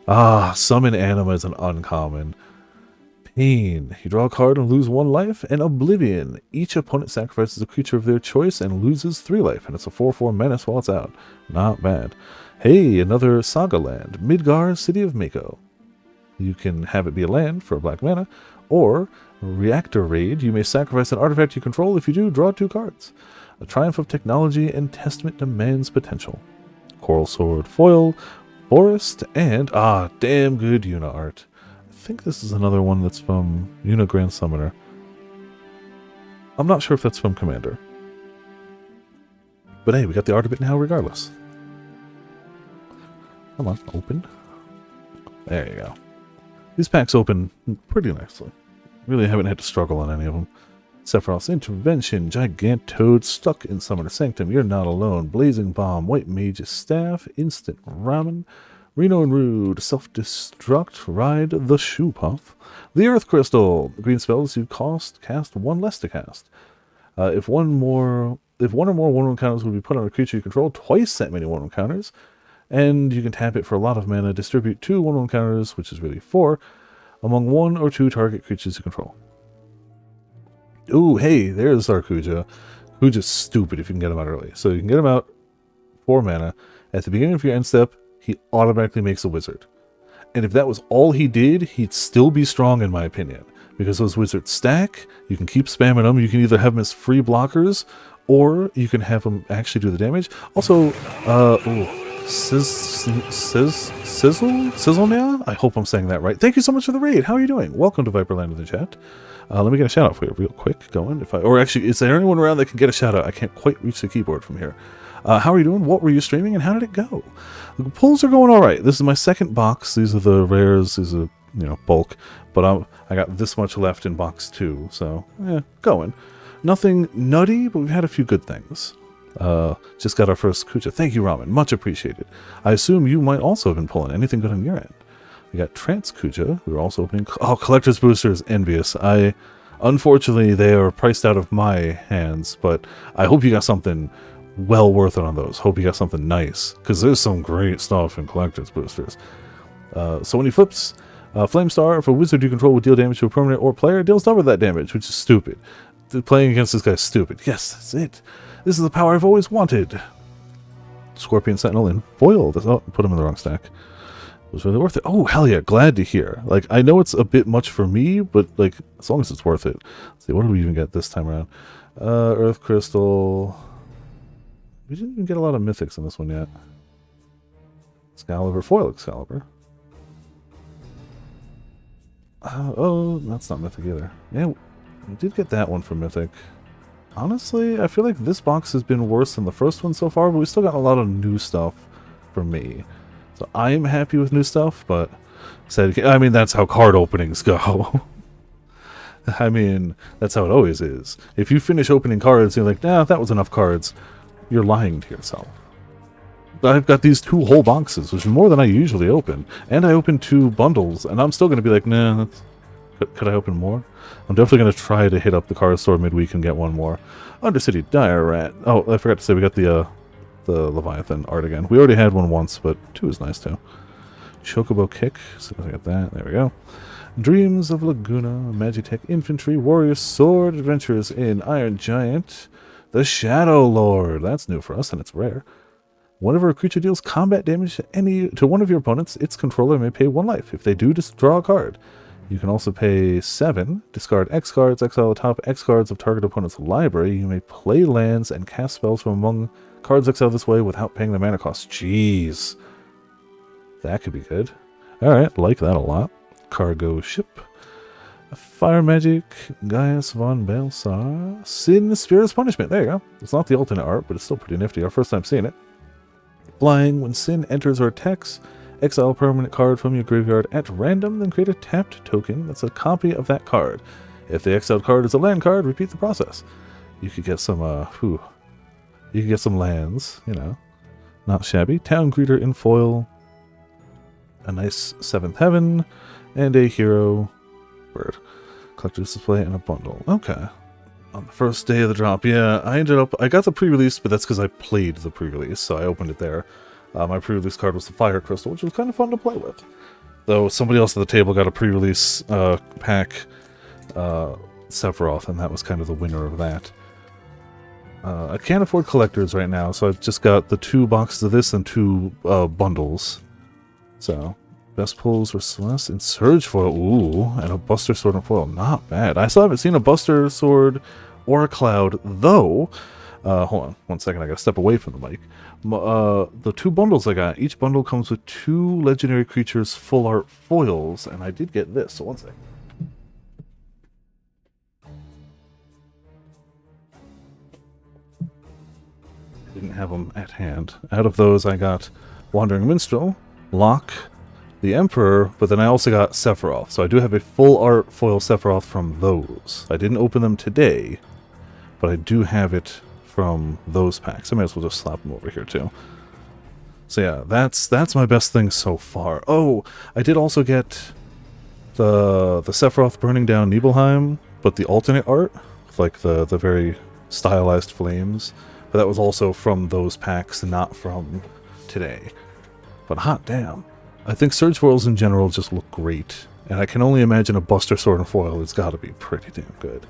Ah, Summon Anima is an uncommon. Pain. You draw a card and lose 1 life. And Oblivion. Each opponent sacrifices a creature of their choice and loses 3 life. And it's a 4/4 menace while it's out. Not bad. Hey, another Saga land. Midgar, City of Mako. You can have it be a land for a black mana, or Reactor Raid. You may sacrifice an artifact you control. If you do, draw 2 cards. A Triumph of Technology and Testament demands potential. Coral Sword foil, Forest, and damn good Yuna art. I think this is another one that's from Yuna Grand Summoner. I'm not sure if that's from Commander. But hey, we got the art of it now regardless. Come on, open. There you go. These packs open pretty nicely. Really haven't had to struggle on any of them. Sephiroth's Intervention, Gigantoad, Stuck in Summoner Sanctum, You're Not Alone, Blazing Bomb, White Mage's Staff, Instant Ramen, Reno and Rude, Self-Destruct, Ride the Shoe Puff, the Earth Crystal, green spells you cast 1 less to cast. If one or more 1/1 counters would be put on a creature you control, twice that many 1/1 counters. And you can tap it for a lot of mana, distribute 2 1/1 counters, which is really 4, among 1 or 2 target creatures you control. Ooh, hey, there's our Kuja. Kuja's stupid if you can get him out early. So you can get him out 4 mana. At the beginning of your end step, he automatically makes a wizard. And if that was all he did, he'd still be strong in my opinion. Because those wizards stack, you can keep spamming them, you can either have them as free blockers, or you can have them actually do the damage. Also, Sizzle now? I hope I'm saying that right. Thank you so much for the raid. How are you doing? Welcome to Viperland in the chat. Let me get a shout out for you real quick. Going, or actually, is there anyone around that can get a shout out? I can't quite reach the keyboard from here. How are you doing? What were you streaming, and how did it go? The pulls are going all right. This is my 2nd box. These are the rares. These are bulk, but I got this much left in box 2. So yeah, going. Nothing nutty, but we've had a few good things. Just got our first Kuja. Thank you, Ramen. Much appreciated. I assume you might also have been pulling anything good on your end. We got Trance Kuja. We were also opening... Oh, Collector's Boosters. Envious. Unfortunately, they are priced out of my hands, but I hope you got something well worth it on those. Hope you got something nice, because there's some great stuff in collector's boosters. So when he flips Flame Star, if a wizard you control would deal damage to a permanent or player, it deals double that damage, which is stupid. Playing against this guy is stupid. Yes, that's it. This is the power I've always wanted. Scorpion Sentinel in foil. Oh, put him in the wrong stack. It was really worth it. Oh, hell yeah. Glad to hear. Like, I know it's a bit much for me, but, like, as long as it's worth it. Let's see, what did we even get this time around? Earth Crystal. We didn't even get a lot of mythics in this one yet. Excalibur. Foil Excalibur. Oh, that's not mythic either. Yeah, we did get that one for mythic. Honestly, I feel like this box has been worse than the first one so far, but we still got a lot of new stuff for me. So I am happy with new stuff, but I mean, that's how card openings go. I mean, that's how it always is. If you finish opening cards and you're like, nah, that was enough cards, you're lying to yourself. I've got these 2 whole boxes, which is more than I usually open. And I opened 2 bundles, and I'm still going to be like, nah, could I open more? I'm definitely going to try to hit up the card store midweek and get one more. Undercity Dire Rat. Oh, I forgot to say we got the Leviathan art again. We already had one once, but 2 is nice too. Chocobo Kick. So I got that. There we go. Dreams of Laguna. Magitech Infantry. Warrior Sword. Adventures in Iron Giant. The Shadow Lord. That's new for us, and it's rare. Whenever a creature deals combat damage to one of your opponents, its controller may pay 1 life. If they do, just draw a card. You can also pay 7, discard X cards, exile the top X cards of target opponent's library. You may play lands and cast spells from among cards exiled this way without paying the mana cost. Jeez. That could be good. Alright, like that a lot. Cargo Ship. Fire Magic, Gaius von Balsar. Sin, Spirit's Punishment. There you go. It's not the alternate art, but it's still pretty nifty. Our first time seeing it. Flying, when Sin enters or attacks, exile a permanent card from your graveyard at random, then create a tapped token that's a copy of that card. If the exiled card is a land card, repeat the process. You could get some, you could get some lands, you know. Not shabby. Town Greeter in foil. A nice 7th Heaven. And a Hero Bird. Collector's Display and a bundle. Okay. On the first day of the drop, yeah, I got the pre-release, but that's because I played the pre-release, so I opened it there. My pre-release card was the Fire Crystal, which was kind of fun to play with. Though somebody else at the table got a pre-release pack, Sephiroth, and that was kind of the winner of that. I can't afford collectors right now, so I've just got the 2 boxes of this and 2 bundles. So, best pulls were Celeste and Surge Foil, ooh, and a Buster Sword and Foil, not bad. I still haven't seen a Buster Sword or a Cloud, though. Hold on, 1 second, I gotta step away from the mic. The 2 bundles I got, each bundle comes with 2 legendary creatures full art foils, and I did get this, so 1 second. Didn't have them at hand. Out of those, I got Wandering Minstrel, Locke, the Emperor, but then I also got Sephiroth, so I do have a full art foil Sephiroth from those. I didn't open them today, but I do have it from those packs. I may as well just slap them over here too. So yeah, that's my best thing so far. Oh, I did also get the Sephiroth burning down Nibelheim, but the alternate art, with like the very stylized flames. But that was also from those packs, not from today. But hot damn. I think Surge Foils in general just look great. And I can only imagine a Buster Sword and Foil has got to be pretty damn good.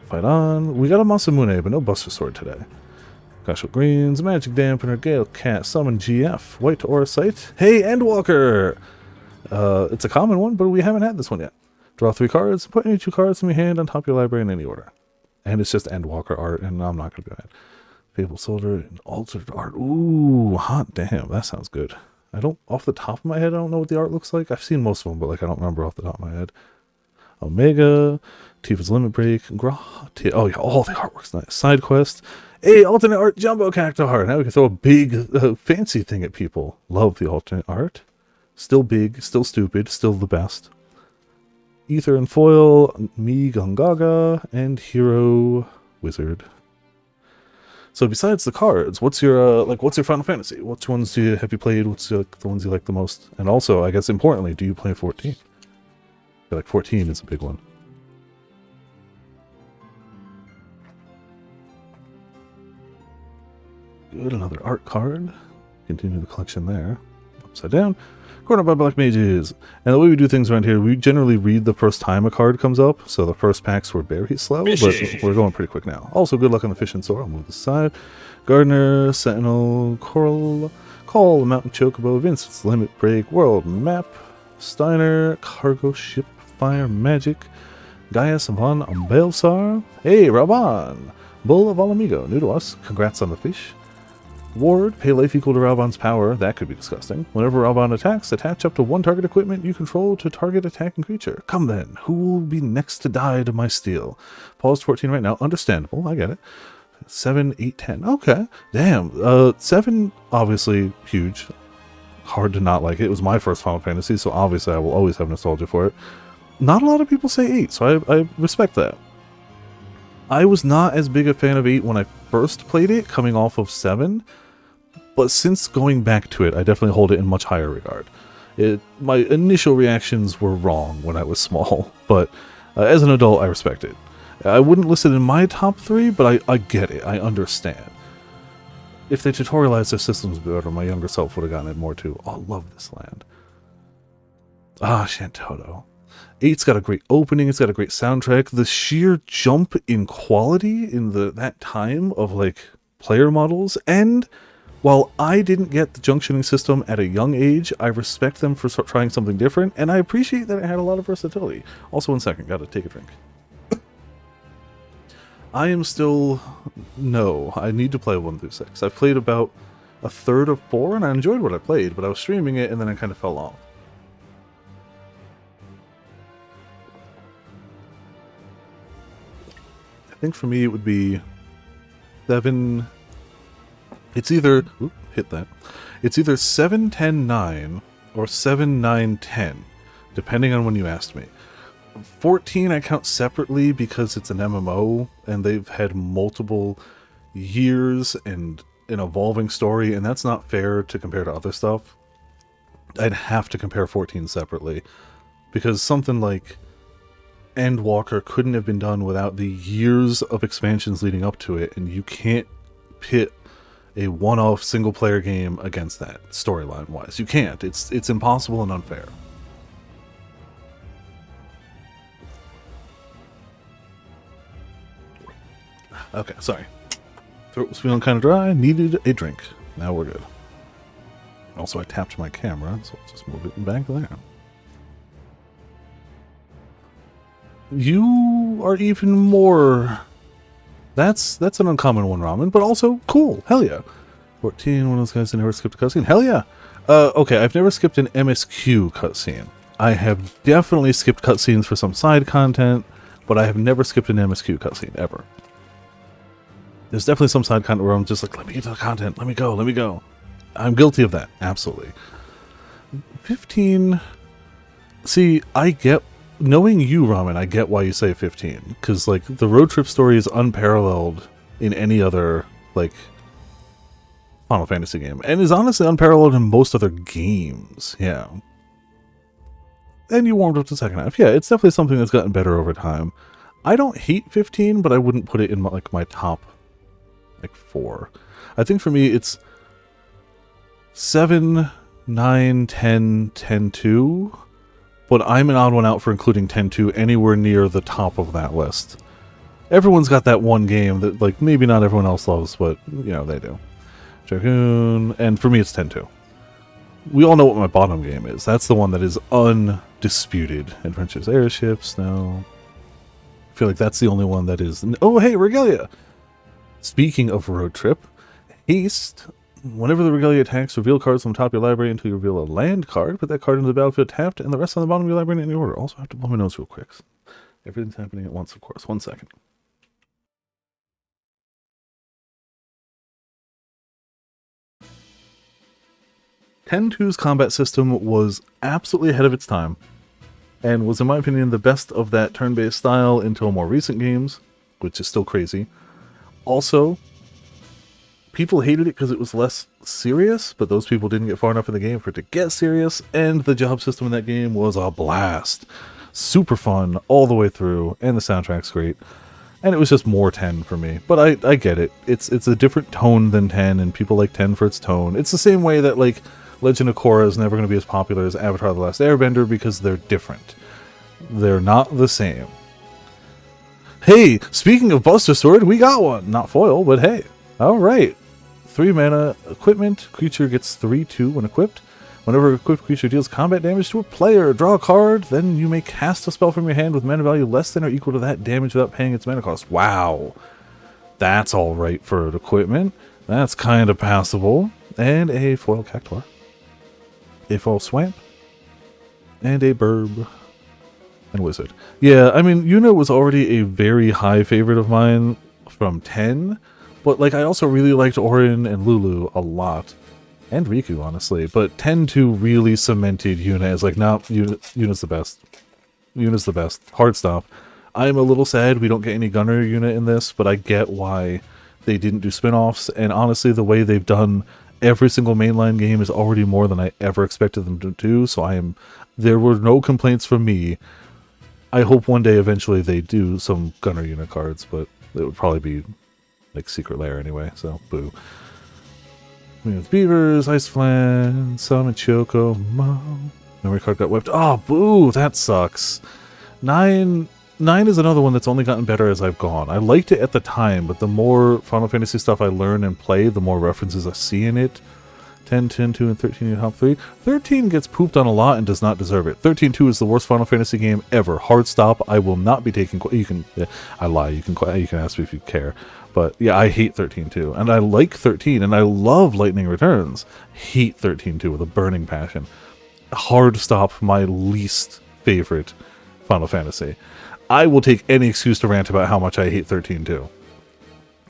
Fight on. We got a Masamune, but no Buster Sword today. Glacial Greens, Magic Dampener, Gale Cat, Summon GF, White Aura Sight. Hey, Endwalker! It's a common one, but we haven't had this one yet. Draw 3 cards, put any 2 cards from your hand on top of your library in any order. And it's just Endwalker art, and I'm not going to do that. Fable Soldier and Altered Art. Ooh, hot damn, that sounds good. I don't, off the top of my head, I don't know what the art looks like. I've seen most of them, but like I don't remember off the top of my head. Omega, Tifa's Limit Break, oh yeah, all the artwork's nice. Side Quest, hey, alternate art Jumbo Cactuar. Now we can throw a big fancy thing at people. Love the alternate art. Still big, still stupid, still the best. Ether and Foil, Mi Gongaga, and Hero Wizard. So besides the cards, what's your what's your Final Fantasy? Which ones have you played? What's the ones you like the most? And also, I guess importantly, do you play 14? I feel like 14 is a big one. Good, another art card. Continue the collection there. Upside down. Cornered by Black Mages. And the way we do things around here, we generally read the first time a card comes up, so the first packs were very slow, but we're going pretty quick now. Also, good luck on the Fish and Sword. I'll move this aside. Gardener, Sentinel, Coral, Call, Mountain Chocobo, Vincent's Limit Break, World Map, Steiner, Cargo Ship, Fire Magic, Gaius von Belsar. Hey, Raban! Bull of Alamigo, new to us. Congrats on the fish. Ward, pay life equal to Raban's power. That could be disgusting. Whenever Raban attacks, attach up to one target equipment you control to target attacking creature. Come then, who will be next to die to my steel? Paul's 14 right now. Understandable, I get it. 7, 8, 10. Okay. Damn. 7, obviously, huge. Hard to not like it. It was my first Final Fantasy, so obviously I will always have nostalgia for it. Not a lot of people say 8, so I respect that. I was not as big a fan of 8 when I first played it, coming off of 7, but since going back to it, I definitely hold it in much higher regard. My initial reactions were wrong when I was small, but as an adult, I respect it. I wouldn't list it in my top 3, but I get it. I understand. If they tutorialized their systems better, my younger self would have gotten it more too. Oh, I love this land. Ah, Shantoto. 8's got a great opening, it's got a great soundtrack. The sheer jump in quality in that time of like player models, and while I didn't get the junctioning system at a young age, I respect them for trying something different, and I appreciate that it had a lot of versatility. Also, 1 second, gotta take a drink. I am still... No, I need to play 1 through 6. I've played about a third of 4, and I enjoyed what I played, but I was streaming it, and then I kind of fell off. I think for me it would be 7... It's either... Oop, hit that. It's either 7, 10, 9, or 7, 9, 10, depending on when you asked me. 14 I count separately because it's an MMO, and they've had multiple years and an evolving story, and that's not fair to compare to other stuff. I'd have to compare 14 separately, because something like Endwalker couldn't have been done without the years of expansions leading up to it, and you can't pit a one-off single-player game against that, storyline-wise. You can't. It's impossible and unfair. Okay, sorry. Throat was feeling kind of dry, needed a drink. Now we're good. Also, I tapped my camera, so I'll just move it back there. You are even more... That's an uncommon one, Ramen, but also cool. Hell yeah. 14, one of those guys that never skipped a cutscene. Hell yeah. Okay, I've never skipped an MSQ cutscene. I have definitely skipped cutscenes for some side content, but I have never skipped an MSQ cutscene, ever. There's definitely some side content where I'm just like, let me get to the content, let me go, let me go. I'm guilty of that, absolutely. 15... See, I get... Knowing you, Ramen, I get why you say 15. Because, like, the road trip story is unparalleled in any other, like, Final Fantasy game. And is honestly unparalleled in most other games, yeah. And you warmed up to the second half. Yeah, it's definitely something that's gotten better over time. I don't hate 15, but I wouldn't put it in, my top, 4. I think for me, it's 7, 9, 10, 10, 2... But I'm an odd one out for including 10-2 anywhere near the top of that list. Everyone's got that one game that, like, maybe not everyone else loves, but, you know, they do. Dragoon, and for me it's 10-2. We all know what my bottom game is. That's the one that is undisputed. Adventures Airships, no. I feel like that's the only one that is... Oh, hey, Regalia! Speaking of road trip, Haste... Whenever the Regalia attacks, reveal cards from the top of your library until you reveal a land card. Put that card into the battlefield tapped, and the rest on the bottom of your library in any order. Also, I have to blow my nose real quick. Everything's happening at once, of course. 1 second. Ten-2's combat system was absolutely ahead of its time, and was, in my opinion, the best of that turn-based style until more recent games, which is still crazy. Also, people hated it because it was less serious, but those people didn't get far enough in the game for it to get serious, and the job system in that game was a blast. Super fun all the way through, and the soundtrack's great. And it was just more 10 for me. But I get it. It's a different tone than 10, and people like 10 for its tone. It's the same way that, like, Legend of Korra is never going to be as popular as Avatar The Last Airbender because they're different. They're not the same. Hey, speaking of Buster Sword, we got one! Not foil, but hey. Alright. 3 mana equipment. Creature gets 3/2 when equipped. Whenever an equipped creature deals combat damage to a player, draw a card, then you may cast a spell from your hand with mana value less than or equal to that damage without paying its mana cost. Wow. That's alright for an equipment. That's kind of passable. And a foil Cactuar. A foil Swamp. And a Burb. And Wizard. Yeah, I mean, Yuna was already a very high favorite of mine from 10. But, like, I also really liked Orin and Lulu a lot. And Riku, honestly. But 10-2 really cemented Yuna as like, no, Yuna's the best. Yuna's the best. Hard stop. I'm a little sad we don't get any Gunner Yuna in this, but I get why they didn't do spin-offs. And honestly, the way they've done every single mainline game is already more than I ever expected them to do. So there were no complaints from me. I hope one day eventually they do some Gunner Yuna cards, but it would probably be like Secret Lair anyway, so boo. We have Beavers, Ice Flan, Summon Choco, Mom. Memory card got whipped. Oh, boo! That sucks. 9 is another one that's only gotten better as I've gone. I liked it at the time, but the more Final Fantasy stuff I learn and play, the more references I see in it. 10, 10, 2, and 13 in top 3. 13 gets pooped on a lot and does not deserve it. 13-2 is the worst Final Fantasy game ever. Hard stop. I will not be taking... You can... I lie. You can ask me if you care. But yeah, I hate 13-2. And I like 13, and I love Lightning Returns. Hate 13-2 with a burning passion. Hard stop, my least favorite Final Fantasy. I will take any excuse to rant about how much I hate 13-2.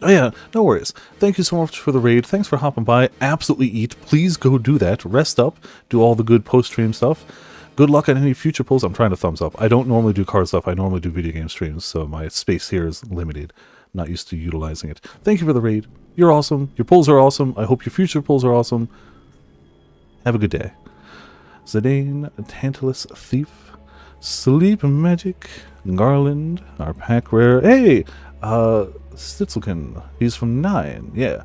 Oh yeah, no worries. Thank you so much for the raid. Thanks for hopping by. Absolutely eat. Please go do that. Rest up. Do all the good post-stream stuff. Good luck on any future pulls. I'm trying to thumbs up. I don't normally do card stuff. I normally do video game streams, so my space here is limited. Not used to utilizing it. Thank you for the raid. You're awesome. Your pulls are awesome. I hope your future pulls are awesome. Have a good day. Zidane, Tantalus Thief, Sleep Magic, Garland, our pack rare. Hey! Stitzelkin. He's from 9. Yeah.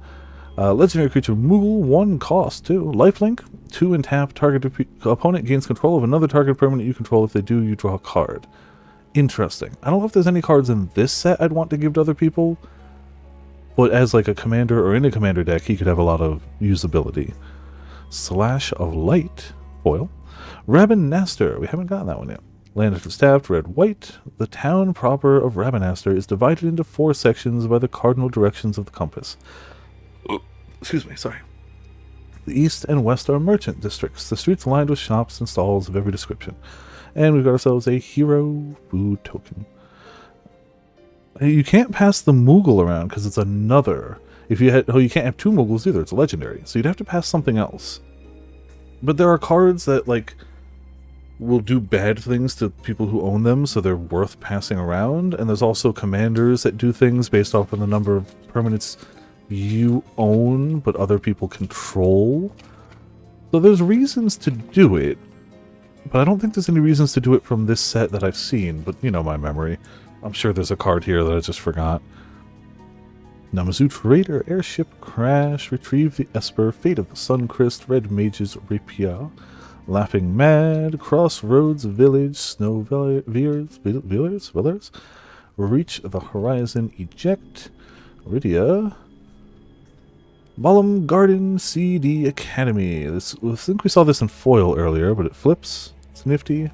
Legendary creature Moogle, 1 cost, 2. Lifelink, 2 and tap. Target opponent gains control of another target permanent you control. If they do, you draw a card. Interesting. I don't know if there's any cards in this set I'd want to give to other people, but as like a commander or in a commander deck, he could have a lot of usability. Slash of Light, foil. Rabanastre, we haven't gotten that one yet. Land of Staffed, red, white. The town proper of Rabanastre is divided into 4 sections by the cardinal directions of the compass. Excuse me, sorry. The east and west are merchant districts, the streets lined with shops and stalls of every description. And we've got ourselves a hero food token. You can't pass the Moogle around because it's another. If you had, you can't have 2 Moogles either. It's a legendary, so you'd have to pass something else. But there are cards that like will do bad things to people who own them, so they're worth passing around. And there's also commanders that do things based off of the number of permanents you own, but other people control. So there's reasons to do it. But I don't think there's any reasons to do it from this set that I've seen, but you know my memory. I'm sure there's a card here that I just forgot. Namazu Raider, Airship Crash, Retrieve the Esper, Fate of the Suncrist, Red Mage's Rapier, Laughing Mad, Crossroads Village, Snow Villers, Reach the Horizon, Eject, Rydia, Balam Garden CD Academy. I think we saw this in foil earlier, but it flips. It's nifty.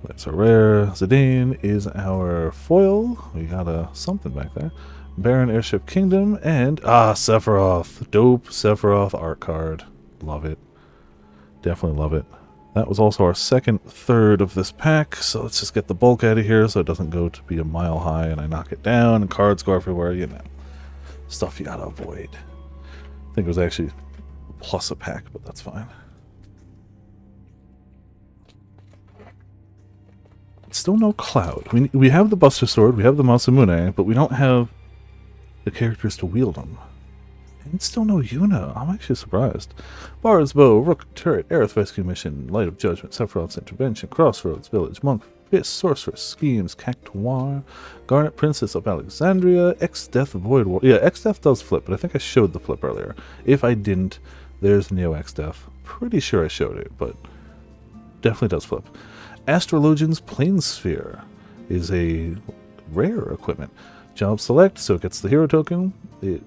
That's a rare. Zidane is our foil. We got a something back there. Baron Airship Kingdom and Sephiroth. Dope Sephiroth art card. Love it. Definitely love it. That was also our second third of this pack, so let's just get the bulk out of here so it doesn't go to be a mile high and I knock it down and cards go everywhere, you know. Stuff you gotta avoid. I think it was actually plus a pack, but that's fine. Still no Cloud. We have the Buster Sword, we have the Masamune, but we don't have the characters to wield them. And still no Yuna. I'm actually surprised. Bard's Bow, Rook Turret, Aerith Rescue Mission, Light of Judgment, Sephiroth's Intervention, Crossroads Village, Monk Abyss, Sorceress, Schemes, Cactuar, Garnet Princess of Alexandria, X-Death Void War. Yeah, X-Death does flip, but I think I showed the flip earlier. If I didn't, there's Neo X-Death. Pretty sure I showed it, but definitely does flip. Astrologian's Planesphere is a rare equipment. Job select, so it gets the hero token. It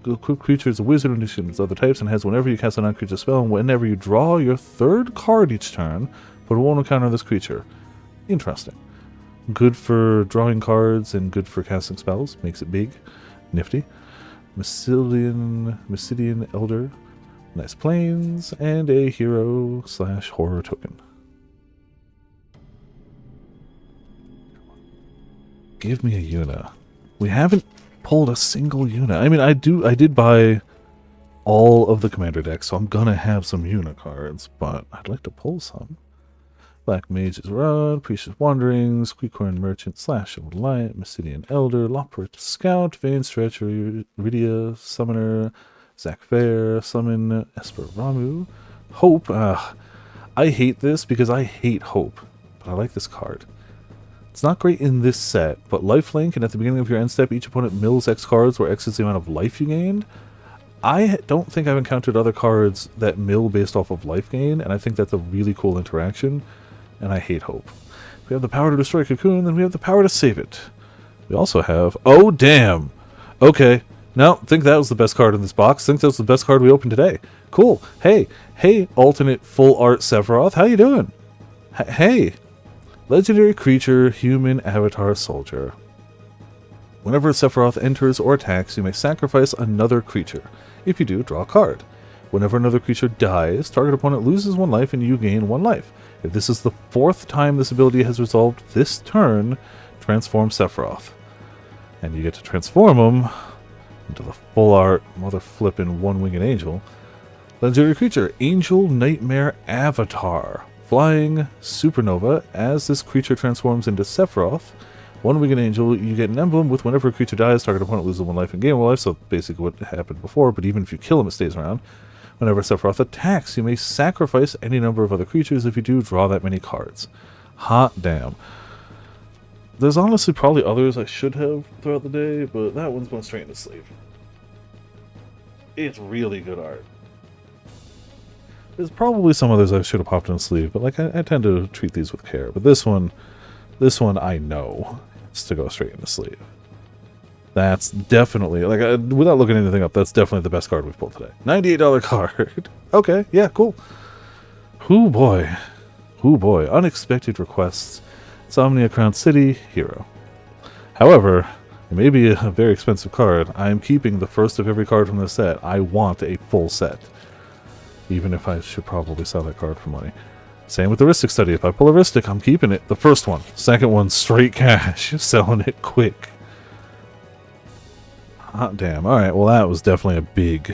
equip creature is a wizard and its other types, and has whenever you cast a non-creature spell, and whenever you draw your third card each turn, put a one encounter on this creature. Interesting. Good for drawing cards and good for casting spells. Makes it big. Nifty. Mysidian Elder. Nice planes. And a hero / horror token. Give me a Yuna. We haven't pulled a single Yuna. I mean, I did buy all of the commander decks, so I'm gonna have some Yuna cards, but I'd like to pull some. Black Mage's Rod, Precious Wanderings, Queecorn Merchant / Old Light, Mysidian Elder, Loporrit Scout, Vein Stretcher, Iridia, Summoner, Zac Fair, Summon Esper Ramu, Hope. I hate this because I hate Hope, but I like this card. It's not great in this set, but lifelink, and at the beginning of your end step, each opponent mills X cards, where X is the amount of life you gained. I don't think I've encountered other cards that mill based off of life gain, and I think that's a really cool interaction, and I hate Hope. If we have the power to destroy Cocoon, then we have the power to save it. We also have... Oh, damn! Okay. No, think that was the best card in this box. Think that was the best card we opened today. Cool. Hey, alternate full art Sephiroth, how you doing? Hey! Legendary creature, human avatar soldier. Whenever Sephiroth enters or attacks, you may sacrifice another creature. If you do, draw a card. Whenever another creature dies, target opponent loses 1 life and you gain 1 life. If this is the 4th time this ability has resolved this turn, transform Sephiroth. And you get to transform him into the full art, mother flippin' one-winged angel. Legendary creature, Angel Nightmare Avatar. Flying Supernova. As this creature transforms into Sephiroth, one-winged angel, you get an emblem with whenever a creature dies, target opponent loses 1 life and gain 1 life, so basically what happened before, but even if you kill him, it stays around. Whenever Sephiroth attacks, you may sacrifice any number of other creatures. If you do, draw that many cards. Hot damn. There's honestly probably others I should have throughout the day, but that one's going straight into sleeve. It's really good art. There's probably some others I should have popped in a sleeve, but like I tend to treat these with care. But this one I know it's to go straight into sleeve. That's definitely, like, without looking anything up, that's definitely the best card we've pulled today. $98 card. Okay, yeah, cool. Hoo boy. Unexpected requests. Insomnia Crown City, hero. However, it may be a very expensive card. I am keeping the first of every card from this set. I want a full set. Even if I should probably sell that card for money. Same with the Ristic Study. If I pull a Ristic, I'm keeping it. The first one. Second one, straight cash. Selling it quick. Hot damn. Alright, well that was definitely a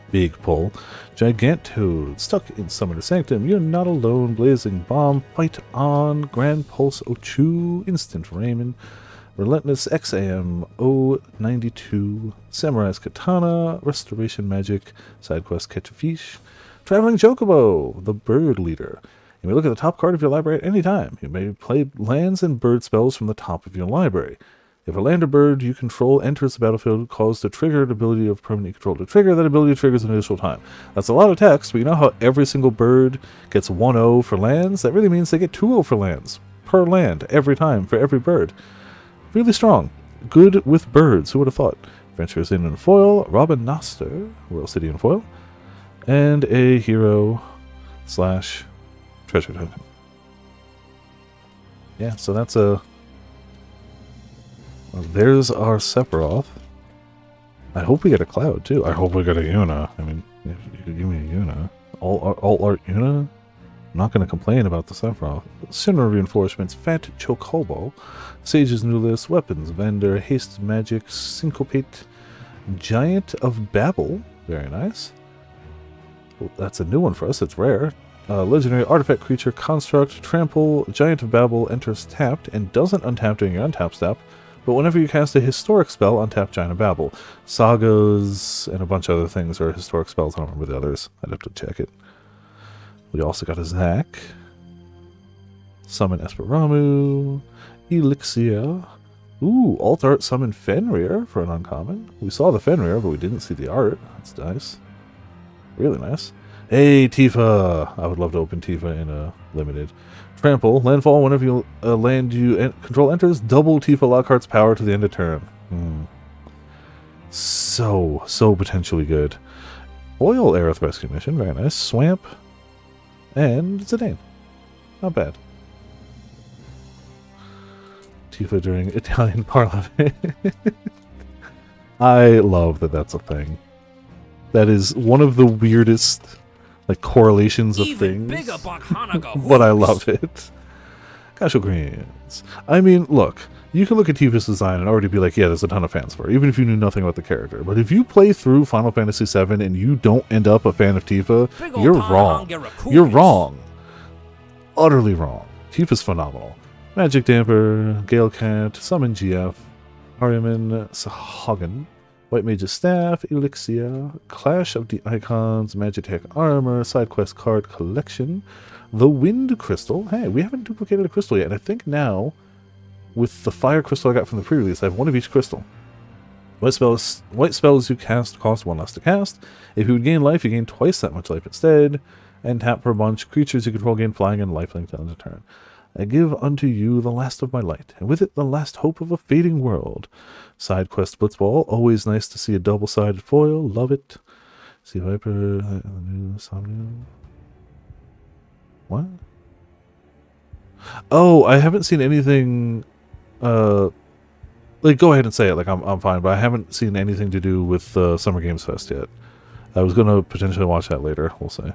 big pull. Gigantoad. Stuck in Summoner Sanctum. You're not alone. Blazing Bomb. Fight on. Grand Pulse Ochu. Instant Raymond. Relentless XAM 092, Samurai's Katana, Restoration Magic, Side Quest Catch a Fish, Traveling Chocobo, the Bird Leader. You may look at the top card of your library at any time. You may play lands and bird spells from the top of your library. If a land or bird you control enters the battlefield, cause the triggered ability of permanent you control to trigger, that ability triggers an additional time. That's a lot of text, but you know how every single bird gets 1-0 for lands? That really means they get 2-0 for lands per land every time for every bird. Really strong. Good with birds. Who would have thought? Adventures in foil. Robin Noster. Royal City in foil. And a hero / treasure token. Yeah, so that's a... Well, there's our Sephiroth. I hope we get a Cloud, too. I hope we get a Yuna. I mean, if you could give me a Yuna. All art Yuna? I'm not going to complain about the Sephiroth. Sinner Reinforcements, Fat Chocobo, Sage's New List, Weapons Vendor, Haste Magic, Syncopate, Giant of Babel, very nice. Well, that's a new one for us, it's rare. Legendary Artifact Creature, Construct, Trample, Giant of Babel enters tapped and doesn't untap during your untap step, but whenever you cast a historic spell, untap Giant of Babel. Sagas and a bunch of other things are historic spells, I don't remember the others, I'd have to check it. We also got a Zac. Summon Esperamu. Elixir. Ooh, alt art summon Fenrir for an uncommon. We saw the Fenrir, but we didn't see the art. That's nice. Really nice. Hey, Tifa! I would love to open Tifa in a limited. Trample. Landfall. Whenever you land you control enters, double Tifa Lockhart's power to the end of turn. So potentially good. Foil Aerith Rescue Mission. Very nice. Swamp. And Zidane. Not bad. Tifa during Italian Parliament. I love that that's a thing. That is one of the weirdest like correlations of Even things. bigger Bakhanaga But I hoops. love it. Casual Greens. I mean, look, you can look at Tifa's design and already be like, yeah, there's a ton of fans for it, even if you knew nothing about the character. But if you play through Final Fantasy VII and you don't end up a fan of Tifa, Big ol' you're Tom wrong. Hongera You're Coopies. wrong. Utterly wrong. Tifa's phenomenal. Magic Damper, Gale Cat, Summon GF, Harriman, Sahagin, White Mage's Staff, Elixir, Clash of the Icons, Magitech Armor, Side Quest Card Collection, the Wind Crystal. Hey, we haven't duplicated a crystal yet, and I think now, with the Fire Crystal I got from the pre-release, I have one of each crystal. White spells you cast cost 1 less to cast. If you would gain life, you gain twice that much life instead. And tap for a bunch. Creatures you control gain flying and lifelink down to turn. I give unto you the last of my light, and with it the last hope of a fading world. Side quest Blitzball, always nice to see a double-sided foil, love it. See Viper, new Somnium. What? Oh, I haven't seen anything, like, go ahead and say it, like, I'm fine, but I haven't seen anything to do with Summer Games Fest yet. I was gonna potentially watch that later, we'll see.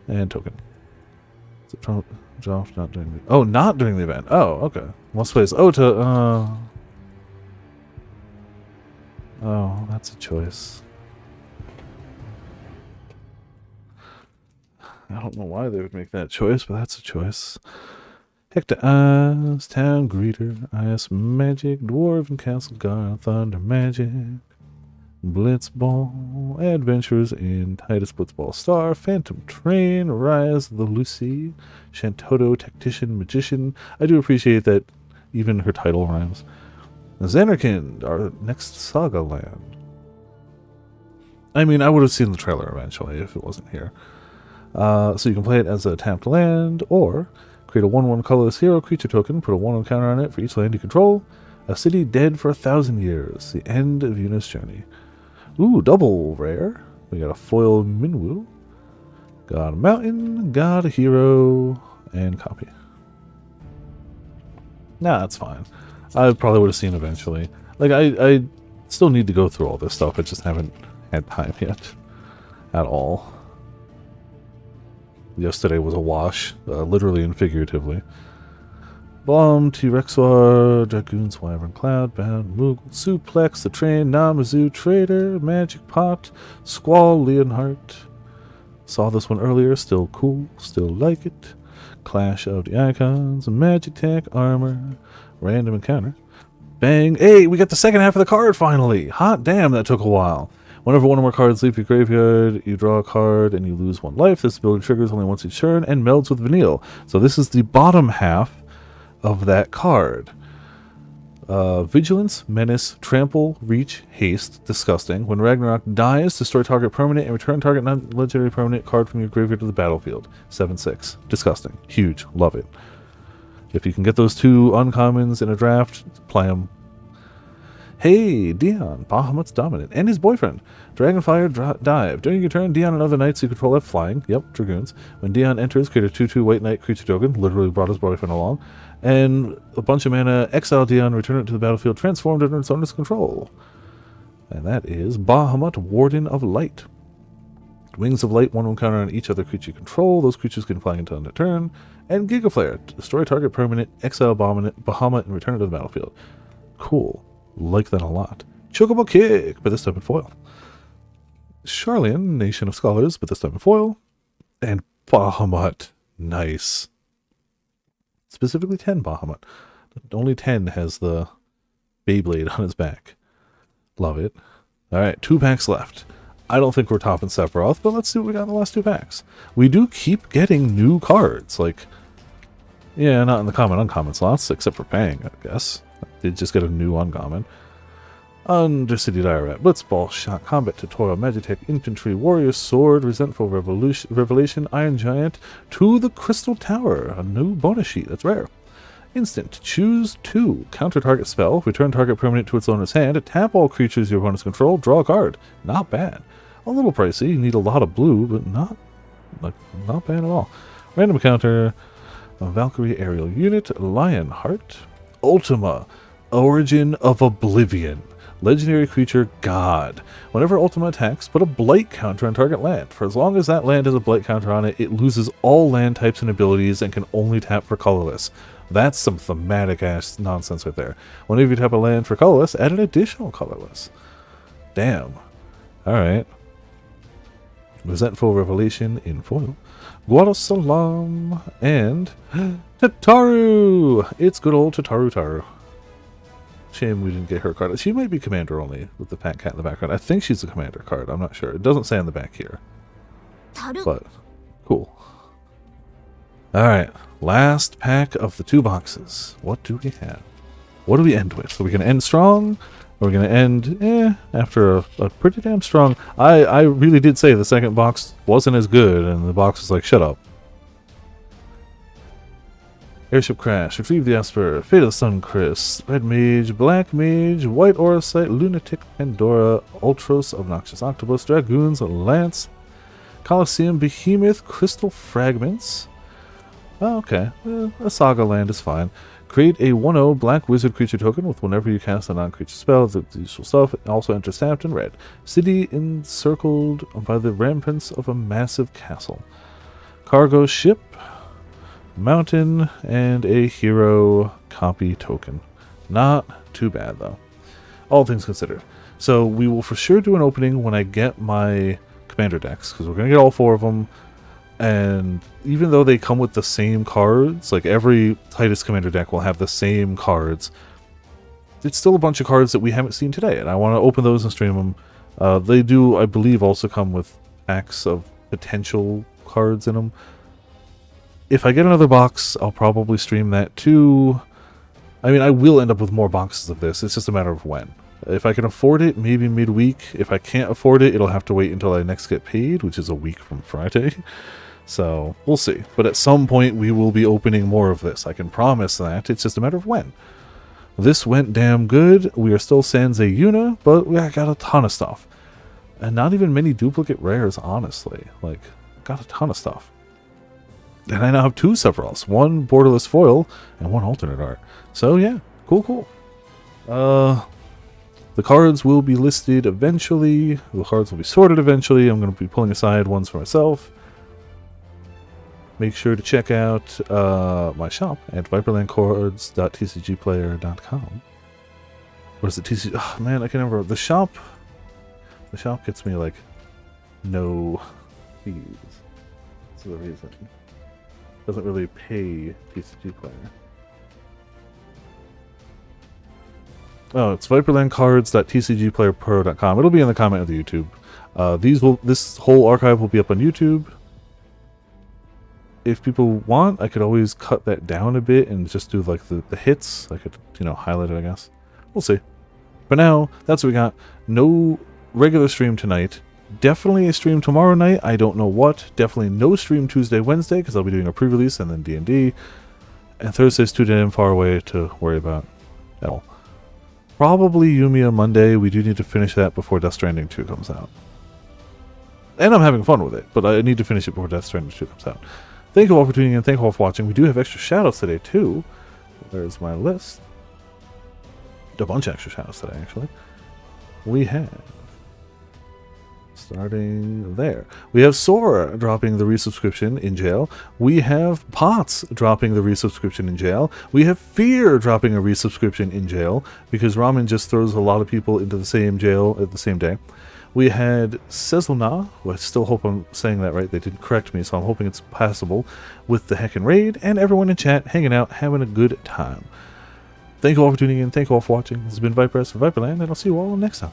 And token. Is it draft not during the... Oh, not during the event. Oh, okay. Most plays. Oh, to... Oh, that's a choice. I don't know why they would make that choice, but that's a choice. Hector Ice, Town Greeter, Ice Magic, Dwarven Castle Guard, Thunder Magic, Blitzball, Adventures in Titus Blitzball Star, Phantom Train, Rise of the Lucy, Shantoto, Tactician, Magician. I do appreciate that even her title rhymes. Xanarkand, our next Saga land. I mean, I would have seen the trailer eventually if it wasn't here. So you can play it as a tapped land, or create a 1/1 colorless hero creature token, put a 1/1 counter on it for each land you control. A city dead for 1,000 years. The end of Yuna's journey. Ooh, double rare. We got a foil Minwu. Got a mountain, got a hero, and copy. Nah, that's fine. I probably would have seen eventually. Like, I still need to go through all this stuff. I just haven't had time yet. At all. Yesterday was a wash, literally and figuratively. Bomb, T-Rexwar, Dragoons, Wyvern, Cloudbound, Moogle, Suplex, The Train, Namazu, Trader, Magic Pot, Squall, Leonhardt. Saw this one earlier, still cool, still like it. Clash of the Icons, Magic Tech, Armor, Random Encounter. Bang! Hey, we got the second half of the card finally! Hot damn, that took a while. Whenever one or more cards leave your graveyard, you draw a card and you lose 1 life. This ability triggers only once each turn and melds with Vanille. So this is the bottom half of that card. Vigilance, Menace, Trample, Reach, Haste, Disgusting. When Ragnarok dies, destroy target permanent and return target non-legendary permanent card from your graveyard to the battlefield. 7/6. Disgusting. Huge. Love it. If you can get those 2 uncommons in a draft, play them. Hey, Dion, Bahamut's dominant, and his boyfriend. Dragonfire Dive. During your turn, Dion and other knights you control have flying. Yep, Dragoons. When Dion enters, create a 2/2 White Knight creature token. Literally brought his boyfriend along. And a bunch of mana, exile Dion, return it to the battlefield, transformed under its owner's control. And that is Bahamut, Warden of Light. Wings of Light, 1/1 counter on each other creature you control. Those creatures can fly until end of turn. And Gigaflare. Destroy target permanent, exile Bahamut, and return it to the battlefield. Cool. Like that a lot. Chocobo Kick, but this time in foil. Charlian, Nation of Scholars, but this time in foil. And Bahamut. Nice. Specifically 10 Bahamut. Only 10 has the Beyblade on his back. Love it. Alright, 2 packs left. I don't think we're topping Sephiroth, but let's see what we got in the last 2 packs. We do keep getting new cards, like, yeah, not in the common uncommon slots, except for Pang, I guess. I did just get a new uncommon. Undercity Diorite, Blitzball, Shock, Combat Tutorial, Magitech, Infantry, Warrior Sword, Resentful Revelation, Iron Giant, to the Crystal Tower, a new bonus sheet, that's rare. Instant, choose 2, counter target spell, return target permanent to its owner's hand, tap all creatures your opponents control, draw a card. Not bad. A little pricey, you need a lot of blue, but not bad at all. Random counter, a Valkyrie Aerial Unit, Lionheart, Ultima, Origin of Oblivion. Legendary creature, God. Whenever Ultima attacks, put a blight counter on target land. For as long as that land has a blight counter on it, it loses all land types and abilities and can only tap for colorless. That's some thematic-ass nonsense right there. Whenever you tap a land for colorless, add an additional colorless. Damn. Alright. Resentful Revelation in foil. Guadasalam and Tataru! It's good old Tataru. Shame we didn't get her card. She might be commander only with the Fat Cat in the background. I think she's a commander card. I'm not sure. It doesn't say on the back here. But, cool. Alright, last pack of the 2 boxes. What do we have? What do we end with? Are we going to end strong? Or are we going to end, after a pretty damn strong... I really did say the second box wasn't as good, and the box was like, shut up. Airship Crash, Retrieve the Esper, Fate of the Sun Chris, Red Mage, Black Mage, White Auracite, Lunatic Pandora, Ultros, Obnoxious Octopus, Dragoons, Lance, Colosseum, Behemoth, Crystal Fragments. Oh, okay. A Saga land is fine. Create a 1/0 Black Wizard creature token with whenever you cast a non-creature spell, the usual stuff. It also enters stamped in red. City encircled by the ramparts of a massive castle. Cargo ship, mountain, and a hero copy token. Not too bad, though. All things considered. So we will for sure do an opening when I get my commander decks, because we're going to get all 4 of them. And even though they come with the same cards, like every Titus commander deck will have the same cards, it's still a bunch of cards that we haven't seen today, and I want to open those and stream them. They do, I believe, also come with packs of potential cards in them. If I get another box, I'll probably stream that too. I mean, I will end up with more boxes of this. It's just a matter of when. If I can afford it, maybe midweek. If I can't afford it, it'll have to wait until I next get paid, which is a week from Friday. So, we'll see. But at some point, we will be opening more of this. I can promise that. It's just a matter of when. This went damn good. We are still Sansei Yuna, but we got a ton of stuff. And not even many duplicate rares, honestly. Like, got a ton of stuff. And I now have 2 Sephiroths. 1 borderless foil, and 1 alternate art. So, yeah. Cool. The cards will be listed eventually. The cards will be sorted eventually. I'm going to be pulling aside ones for myself. Make sure to check out my shop at viperlandcards.tcgplayer.com. What is it? TCG? Oh, man, I can remember. The shop gets me, like, no fees. That's the reason. Doesn't really pay TCG Player. Oh, it's viperlandcards.tcgplayerpro.com. It'll be in the comment of the YouTube. This whole archive will be up on YouTube. If people want, I could always cut that down a bit and just do like the hits. I could, highlight it, I guess. We'll see. For now, that's what we got. No regular stream tonight. Definitely a stream tomorrow night. I don't know what. Definitely no stream Tuesday, Wednesday, because I'll be doing a pre-release and then D&D. And Thursday's too damn far away to worry about at all. Probably Yumiya Monday. We do need to finish that before Death Stranding 2 comes out. And I'm having fun with it, but I need to finish it before Death Stranding 2 comes out. Thank you all for tuning in. Thank you all for watching. We do have extra shoutouts today, too. There's my list. A bunch of extra shoutouts today, actually. We have... starting there. We have Sora dropping the resubscription in jail. We have Potts dropping the resubscription in jail. We have Fear dropping a resubscription in jail because Ramen just throws a lot of people into the same jail at the same day. We had Sezelna, who I still hope I'm saying that right. They didn't correct me, so I'm hoping it's passable, with the Heckin' Raid, and everyone in chat hanging out, having a good time. Thank you all for tuning in. Thank you all for watching. This has been Viper for Viperland, and I'll see you all next time.